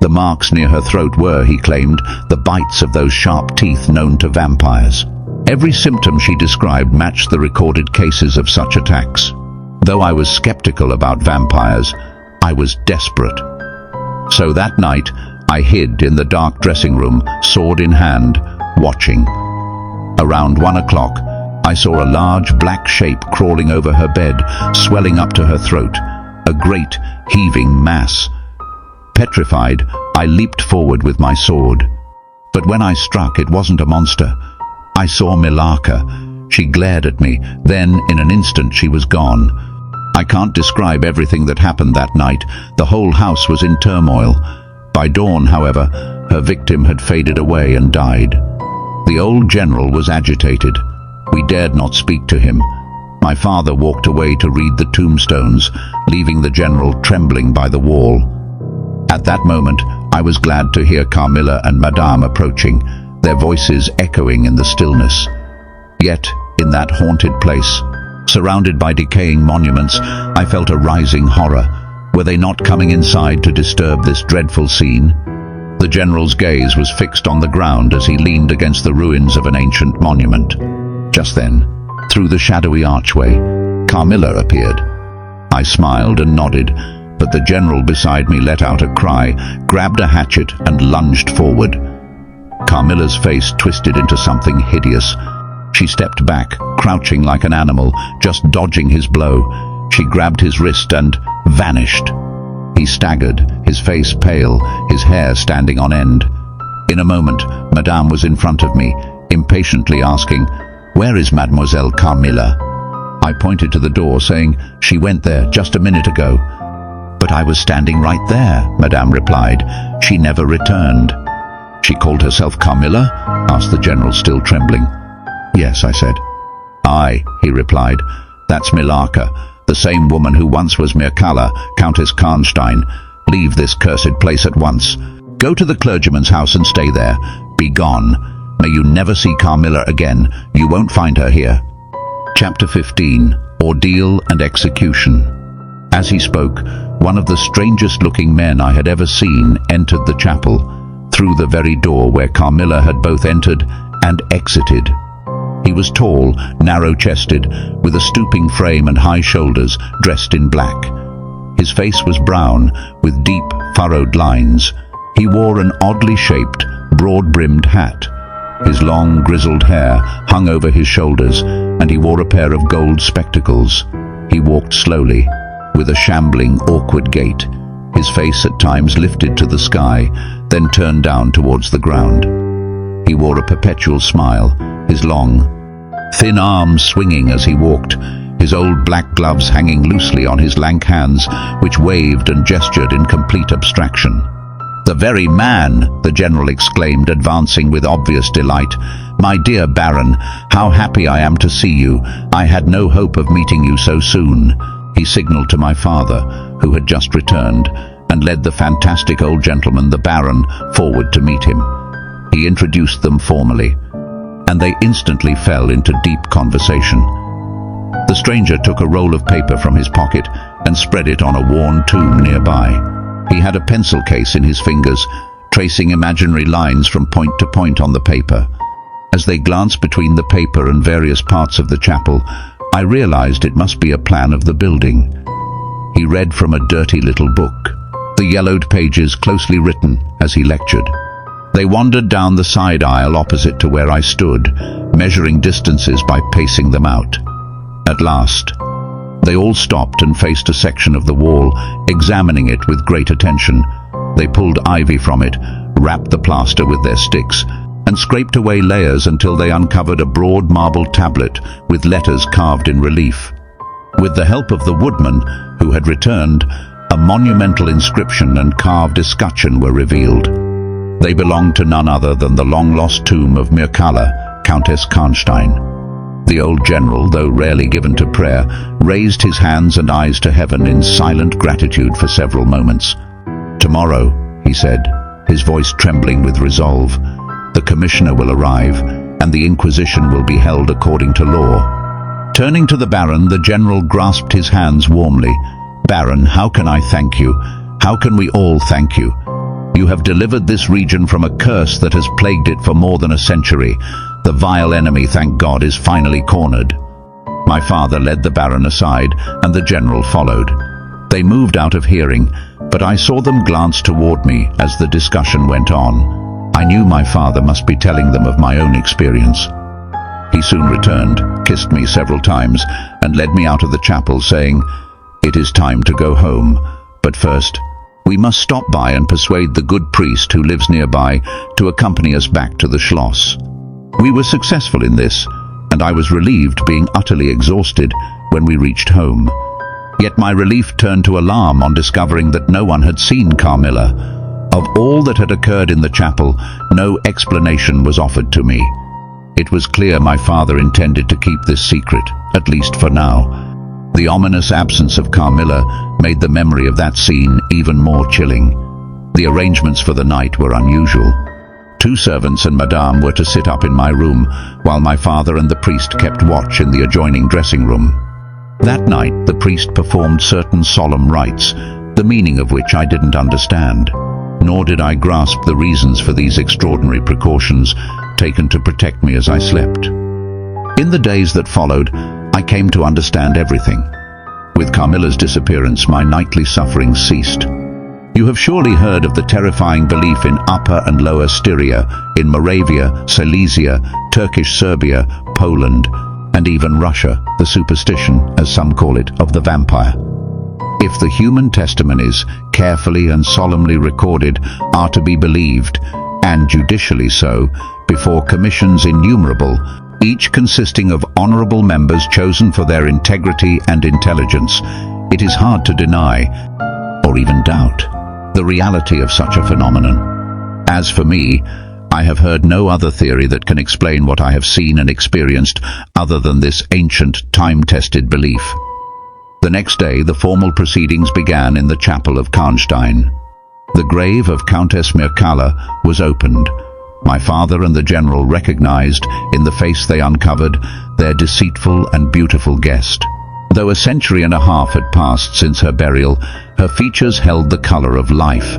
The marks near her throat were, he claimed, the bites of those sharp teeth known to vampires. Every symptom she described matched the recorded cases of such attacks. Though I was skeptical about vampires, I was desperate. So that night, I hid in the dark dressing room, sword in hand, watching. Around 1 o'clock, I saw a large black shape crawling over her bed, swelling up to her throat, a great, heaving mass. Petrified, I leaped forward with my sword. But when I struck, it wasn't a monster. I saw Milaka. She glared at me, then, in an instant, she was gone. I can't describe everything that happened that night. The whole house was in turmoil. By dawn, however, her victim had faded away and died. The old general was agitated. We dared not speak to him. My father walked away to read the tombstones, leaving the general trembling by the wall. At that moment, I was glad to hear Carmilla and Madame approaching, their voices echoing in the stillness. Yet, in that haunted place, surrounded by decaying monuments, I felt a rising horror. Were they not coming inside to disturb this dreadful scene? The general's gaze was fixed on the ground as he leaned against the ruins of an ancient monument. Just then, through the shadowy archway, Carmilla appeared. I smiled and nodded, but the general beside me let out a cry, grabbed a hatchet and lunged forward. Carmilla's face twisted into something hideous. She stepped back, crouching like an animal, just dodging his blow. She grabbed his wrist and vanished. He staggered, his face pale, his hair standing on end. In a moment, Madame was in front of me, impatiently asking, "Where is Mademoiselle Carmilla?" I pointed to the door, saying, "She went there just a minute ago." "But I was standing right there," Madame replied. "She never returned." "She called herself Carmilla?" asked the General, still trembling. "Yes," I said. "Aye," he replied. "That's Milaka, the same woman who once was Mircalla, Countess Karnstein. Leave this cursed place at once. Go to the clergyman's house and stay there. Be gone. May you never see Carmilla again. You won't find her here." Chapter 15. Ordeal and Execution. As he spoke, one of the strangest-looking men I had ever seen entered the chapel, through the very door where Carmilla had both entered and exited. He was tall, narrow-chested, with a stooping frame and high shoulders, dressed in black. His face was brown, with deep, furrowed lines. He wore an oddly shaped, broad-brimmed hat. His long, grizzled hair hung over his shoulders, and he wore a pair of gold spectacles. He walked slowly, with a shambling, awkward gait. His face at times lifted to the sky, then turned down towards the ground. He wore a perpetual smile, his long, thin arms swinging as he walked, his old black gloves hanging loosely on his lank hands, which waved and gestured in complete abstraction. "The very man!" the General exclaimed, advancing with obvious delight. "My dear Baron, how happy I am to see you. I had no hope of meeting you so soon." He signaled to my father, who had just returned, and led the fantastic old gentleman, the Baron, forward to meet him. He introduced them formally, and they instantly fell into deep conversation. The stranger took a roll of paper from his pocket and spread it on a worn tomb nearby. He had a pencil case in his fingers, tracing imaginary lines from point to point on the paper. As they glanced between the paper and various parts of the chapel, I realized it must be a plan of the building. He read from a dirty little book, the yellowed pages closely written as he lectured. They wandered down the side aisle opposite to where I stood, measuring distances by pacing them out. At last, they all stopped and faced a section of the wall, examining it with great attention. They pulled ivy from it, wrapped the plaster with their sticks, and scraped away layers until they uncovered a broad marble tablet with letters carved in relief. With the help of the woodman, who had returned, a monumental inscription and carved escutcheon were revealed. They belonged to none other than the long-lost tomb of Mircalla, Countess Karnstein. The old general, though rarely given to prayer, raised his hands and eyes to heaven in silent gratitude for several moments. "Tomorrow," he said, his voice trembling with resolve, "the commissioner will arrive, and the Inquisition will be held according to law." Turning to the Baron, the general grasped his hands warmly. "Baron, how can I thank you? How can we all thank you? You have delivered this region from a curse that has plagued it for more than a century. The vile enemy, thank God, is finally cornered." My father led the Baron aside, and the general followed. They moved out of hearing, but I saw them glance toward me as the discussion went on. I knew my father must be telling them of my own experience. He soon returned, kissed me several times, and led me out of the chapel, saying, "It is time to go home, but first, we must stop by and persuade the good priest who lives nearby to accompany us back to the Schloss." We were successful in this, and I was relieved, being utterly exhausted, when we reached home. Yet my relief turned to alarm on discovering that no one had seen Carmilla. Of all that had occurred in the chapel, no explanation was offered to me. It was clear my father intended to keep this secret, at least for now. The ominous absence of Carmilla made the memory of that scene even more chilling. The arrangements for the night were unusual. 2 servants and Madame were to sit up in my room, while my father and the priest kept watch in the adjoining dressing room. That night, the priest performed certain solemn rites, the meaning of which I didn't understand. Nor did I grasp the reasons for these extraordinary precautions taken to protect me as I slept. In the days that followed, I came to understand everything. With Carmilla's disappearance, my nightly sufferings ceased. You have surely heard of the terrifying belief in Upper and Lower Styria, in Moravia, Silesia, Turkish Serbia, Poland, and even Russia, the superstition, as some call it, of the vampire. If the human testimonies, carefully and solemnly recorded, are to be believed, and judicially so, before commissions innumerable, each consisting of honorable members chosen for their integrity and intelligence, it is hard to deny, or even doubt, the reality of such a phenomenon. As for me, I have heard no other theory that can explain what I have seen and experienced other than this ancient, time-tested belief. The next day, the formal proceedings began in the chapel of Karnstein. The grave of Countess Mircalla was opened. My father and the general recognized, in the face they uncovered, their deceitful and beautiful guest. Though a century and a half had passed since her burial, her features held the color of life.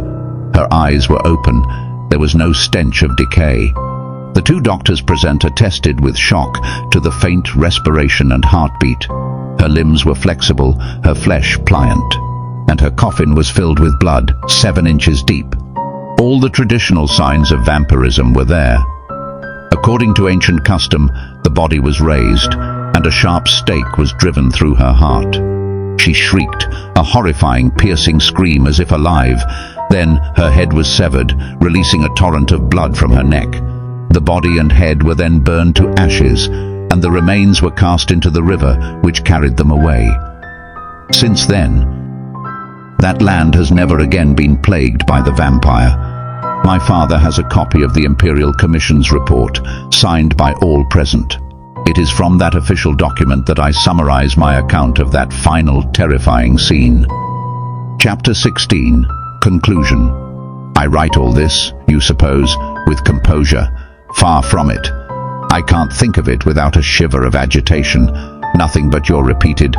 Her eyes were open. There was no stench of decay. The two doctors present attested with shock to the faint respiration and heartbeat. Her limbs were flexible, her flesh pliant, and her coffin was filled with blood 7 inches deep. All the traditional signs of vampirism were there. According to ancient custom, the body was raised, and a sharp stake was driven through her heart. She shrieked, a horrifying, piercing scream as if alive. Then her head was severed, releasing a torrent of blood from her neck. The body and head were then burned to ashes, and the remains were cast into the river, which carried them away. Since then, that land has never again been plagued by the vampire. My father has a copy of the Imperial Commission's report, signed by all present. It is from that official document that I summarize my account of that final terrifying scene. Chapter 16. Conclusion. I write all this, you suppose, with composure. Far from it. I can't think of it without a shiver of agitation. Nothing but your repeated,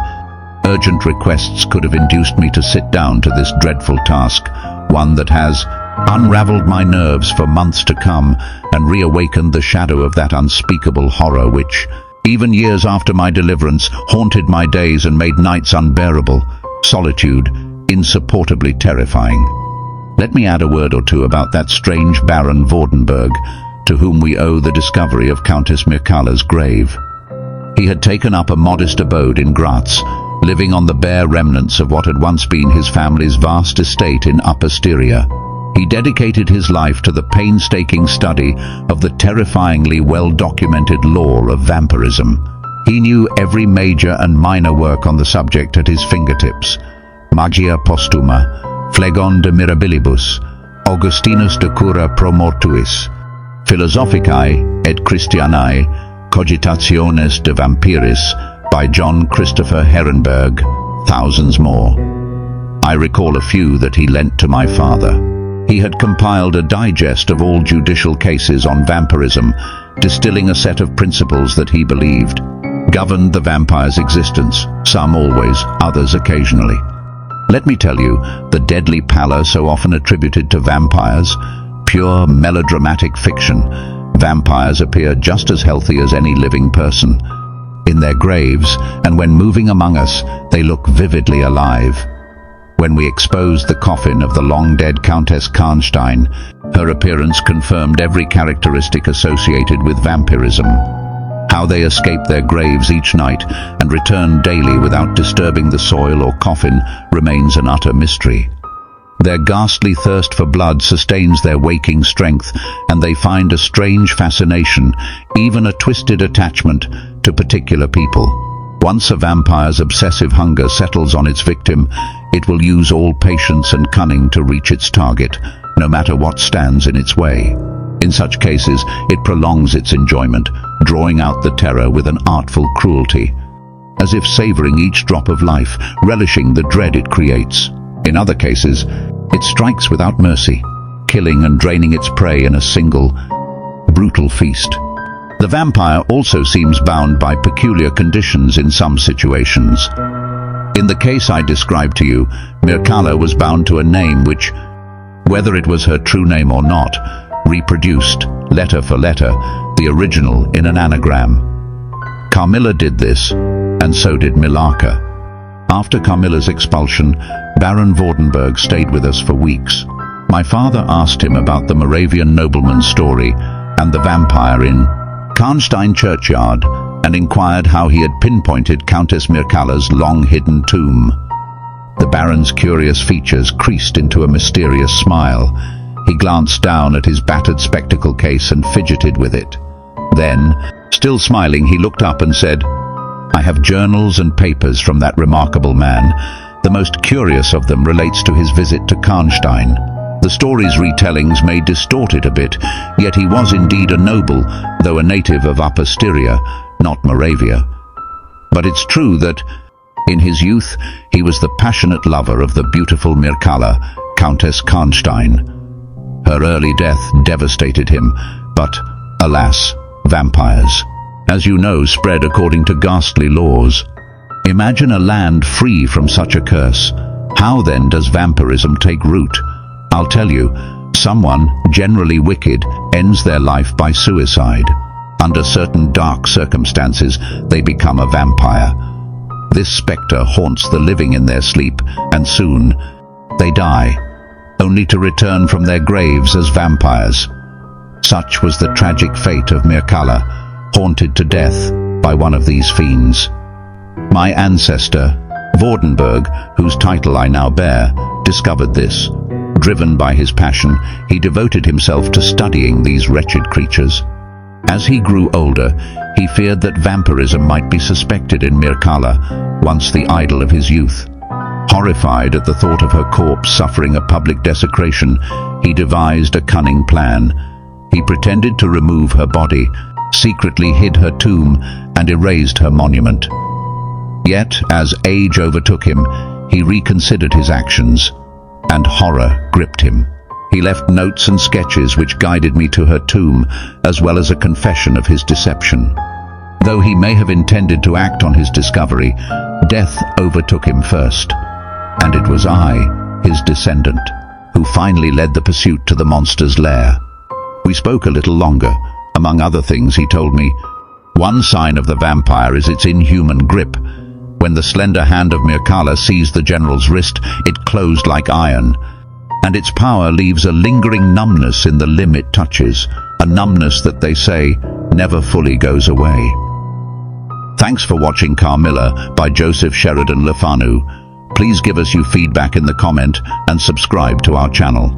urgent requests could have induced me to sit down to this dreadful task, one that has unraveled my nerves for months to come and reawakened the shadow of that unspeakable horror which, even years after my deliverance, haunted my days and made nights unbearable, solitude insupportably terrifying. Let me add a word or two about that strange Baron Vordenberg, to whom we owe the discovery of Countess Mircalla's grave. He had taken up a modest abode in Graz, living on the bare remnants of what had once been his family's vast estate in Upper Styria. He dedicated his life to the painstaking study of the terrifyingly well-documented lore of vampirism. He knew every major and minor work on the subject at his fingertips. Magia Postuma, Phlegon de Mirabilibus, Augustinus de Cura pro Mortuis, Philosophicae et Christianae, Cogitationes de Vampiris, by John Christopher Herenberg, thousands more. I recall a few that he lent to my father. He had compiled a digest of all judicial cases on vampirism, distilling a set of principles that he believed governed the vampire's existence, some always, others occasionally. Let me tell you, the deadly pallor so often attributed to vampires, pure melodramatic fiction. Vampires appear just as healthy as any living person. In their graves, and when moving among us, they look vividly alive. When we exposed the coffin of the long-dead Countess Karnstein, her appearance confirmed every characteristic associated with vampirism. How they escape their graves each night and return daily without disturbing the soil or coffin remains an utter mystery. Their ghastly thirst for blood sustains their waking strength, and they find a strange fascination, even a twisted attachment, to particular people. Once a vampire's obsessive hunger settles on its victim, it will use all patience and cunning to reach its target, no matter what stands in its way. In such cases, it prolongs its enjoyment, drawing out the terror with an artful cruelty, as if savoring each drop of life, relishing the dread it creates. In other cases, it strikes without mercy, killing and draining its prey in a single, brutal feast. The vampire also seems bound by peculiar conditions in some situations. In the case I described to you, Mircalla was bound to a name which, whether it was her true name or not, reproduced, letter for letter, the original in an anagram. Carmilla did this, and so did Millarca. After Carmilla's expulsion, Baron Vordenberg stayed with us for weeks. My father asked him about the Moravian nobleman's story and the vampire in Karnstein churchyard, and inquired how he had pinpointed Countess Mircalla's long-hidden tomb. The Baron's curious features creased into a mysterious smile. He glanced down at his battered spectacle case and fidgeted with it. Then, still smiling, he looked up and said, "I have journals and papers from that remarkable man. The most curious of them relates to his visit to Karnstein. The story's retellings may distort it a bit, yet he was indeed a noble, though a native of Upper Styria, not Moravia. But it's true that, in his youth, he was the passionate lover of the beautiful Mircalla, Countess Karnstein. Her early death devastated him, but, alas, vampires, as you know, spread according to ghastly laws. Imagine a land free from such a curse. How then does vampirism take root? I'll tell you, someone, generally wicked, ends their life by suicide. Under certain dark circumstances, they become a vampire. This spectre haunts the living in their sleep, and soon they die, only to return from their graves as vampires. Such was the tragic fate of Mircalla, haunted to death by one of these fiends. My ancestor, Vordenberg, whose title I now bear, discovered this. Driven by his passion, he devoted himself to studying these wretched creatures. As he grew older, he feared that vampirism might be suspected in Mircalla, once the idol of his youth. Horrified at the thought of her corpse suffering a public desecration, he devised a cunning plan. He pretended to remove her body, secretly hid her tomb, and erased her monument. Yet, as age overtook him, he reconsidered his actions, and horror gripped him. He left notes and sketches which guided me to her tomb, as well as a confession of his deception. Though he may have intended to act on his discovery, death overtook him first, and it was I, his descendant, who finally led the pursuit to the monster's lair. We spoke a little longer. Among other things, he told me, one sign of the vampire is its inhuman grip. When the slender hand of Mircalla seized the general's wrist, it closed like iron, and its power leaves a lingering numbness in the limb it touches, a numbness that, they say, never fully goes away. Thanks for watching Carmilla by Joseph Sheridan Le Fanu. Please give us your feedback in the comment and subscribe to our channel.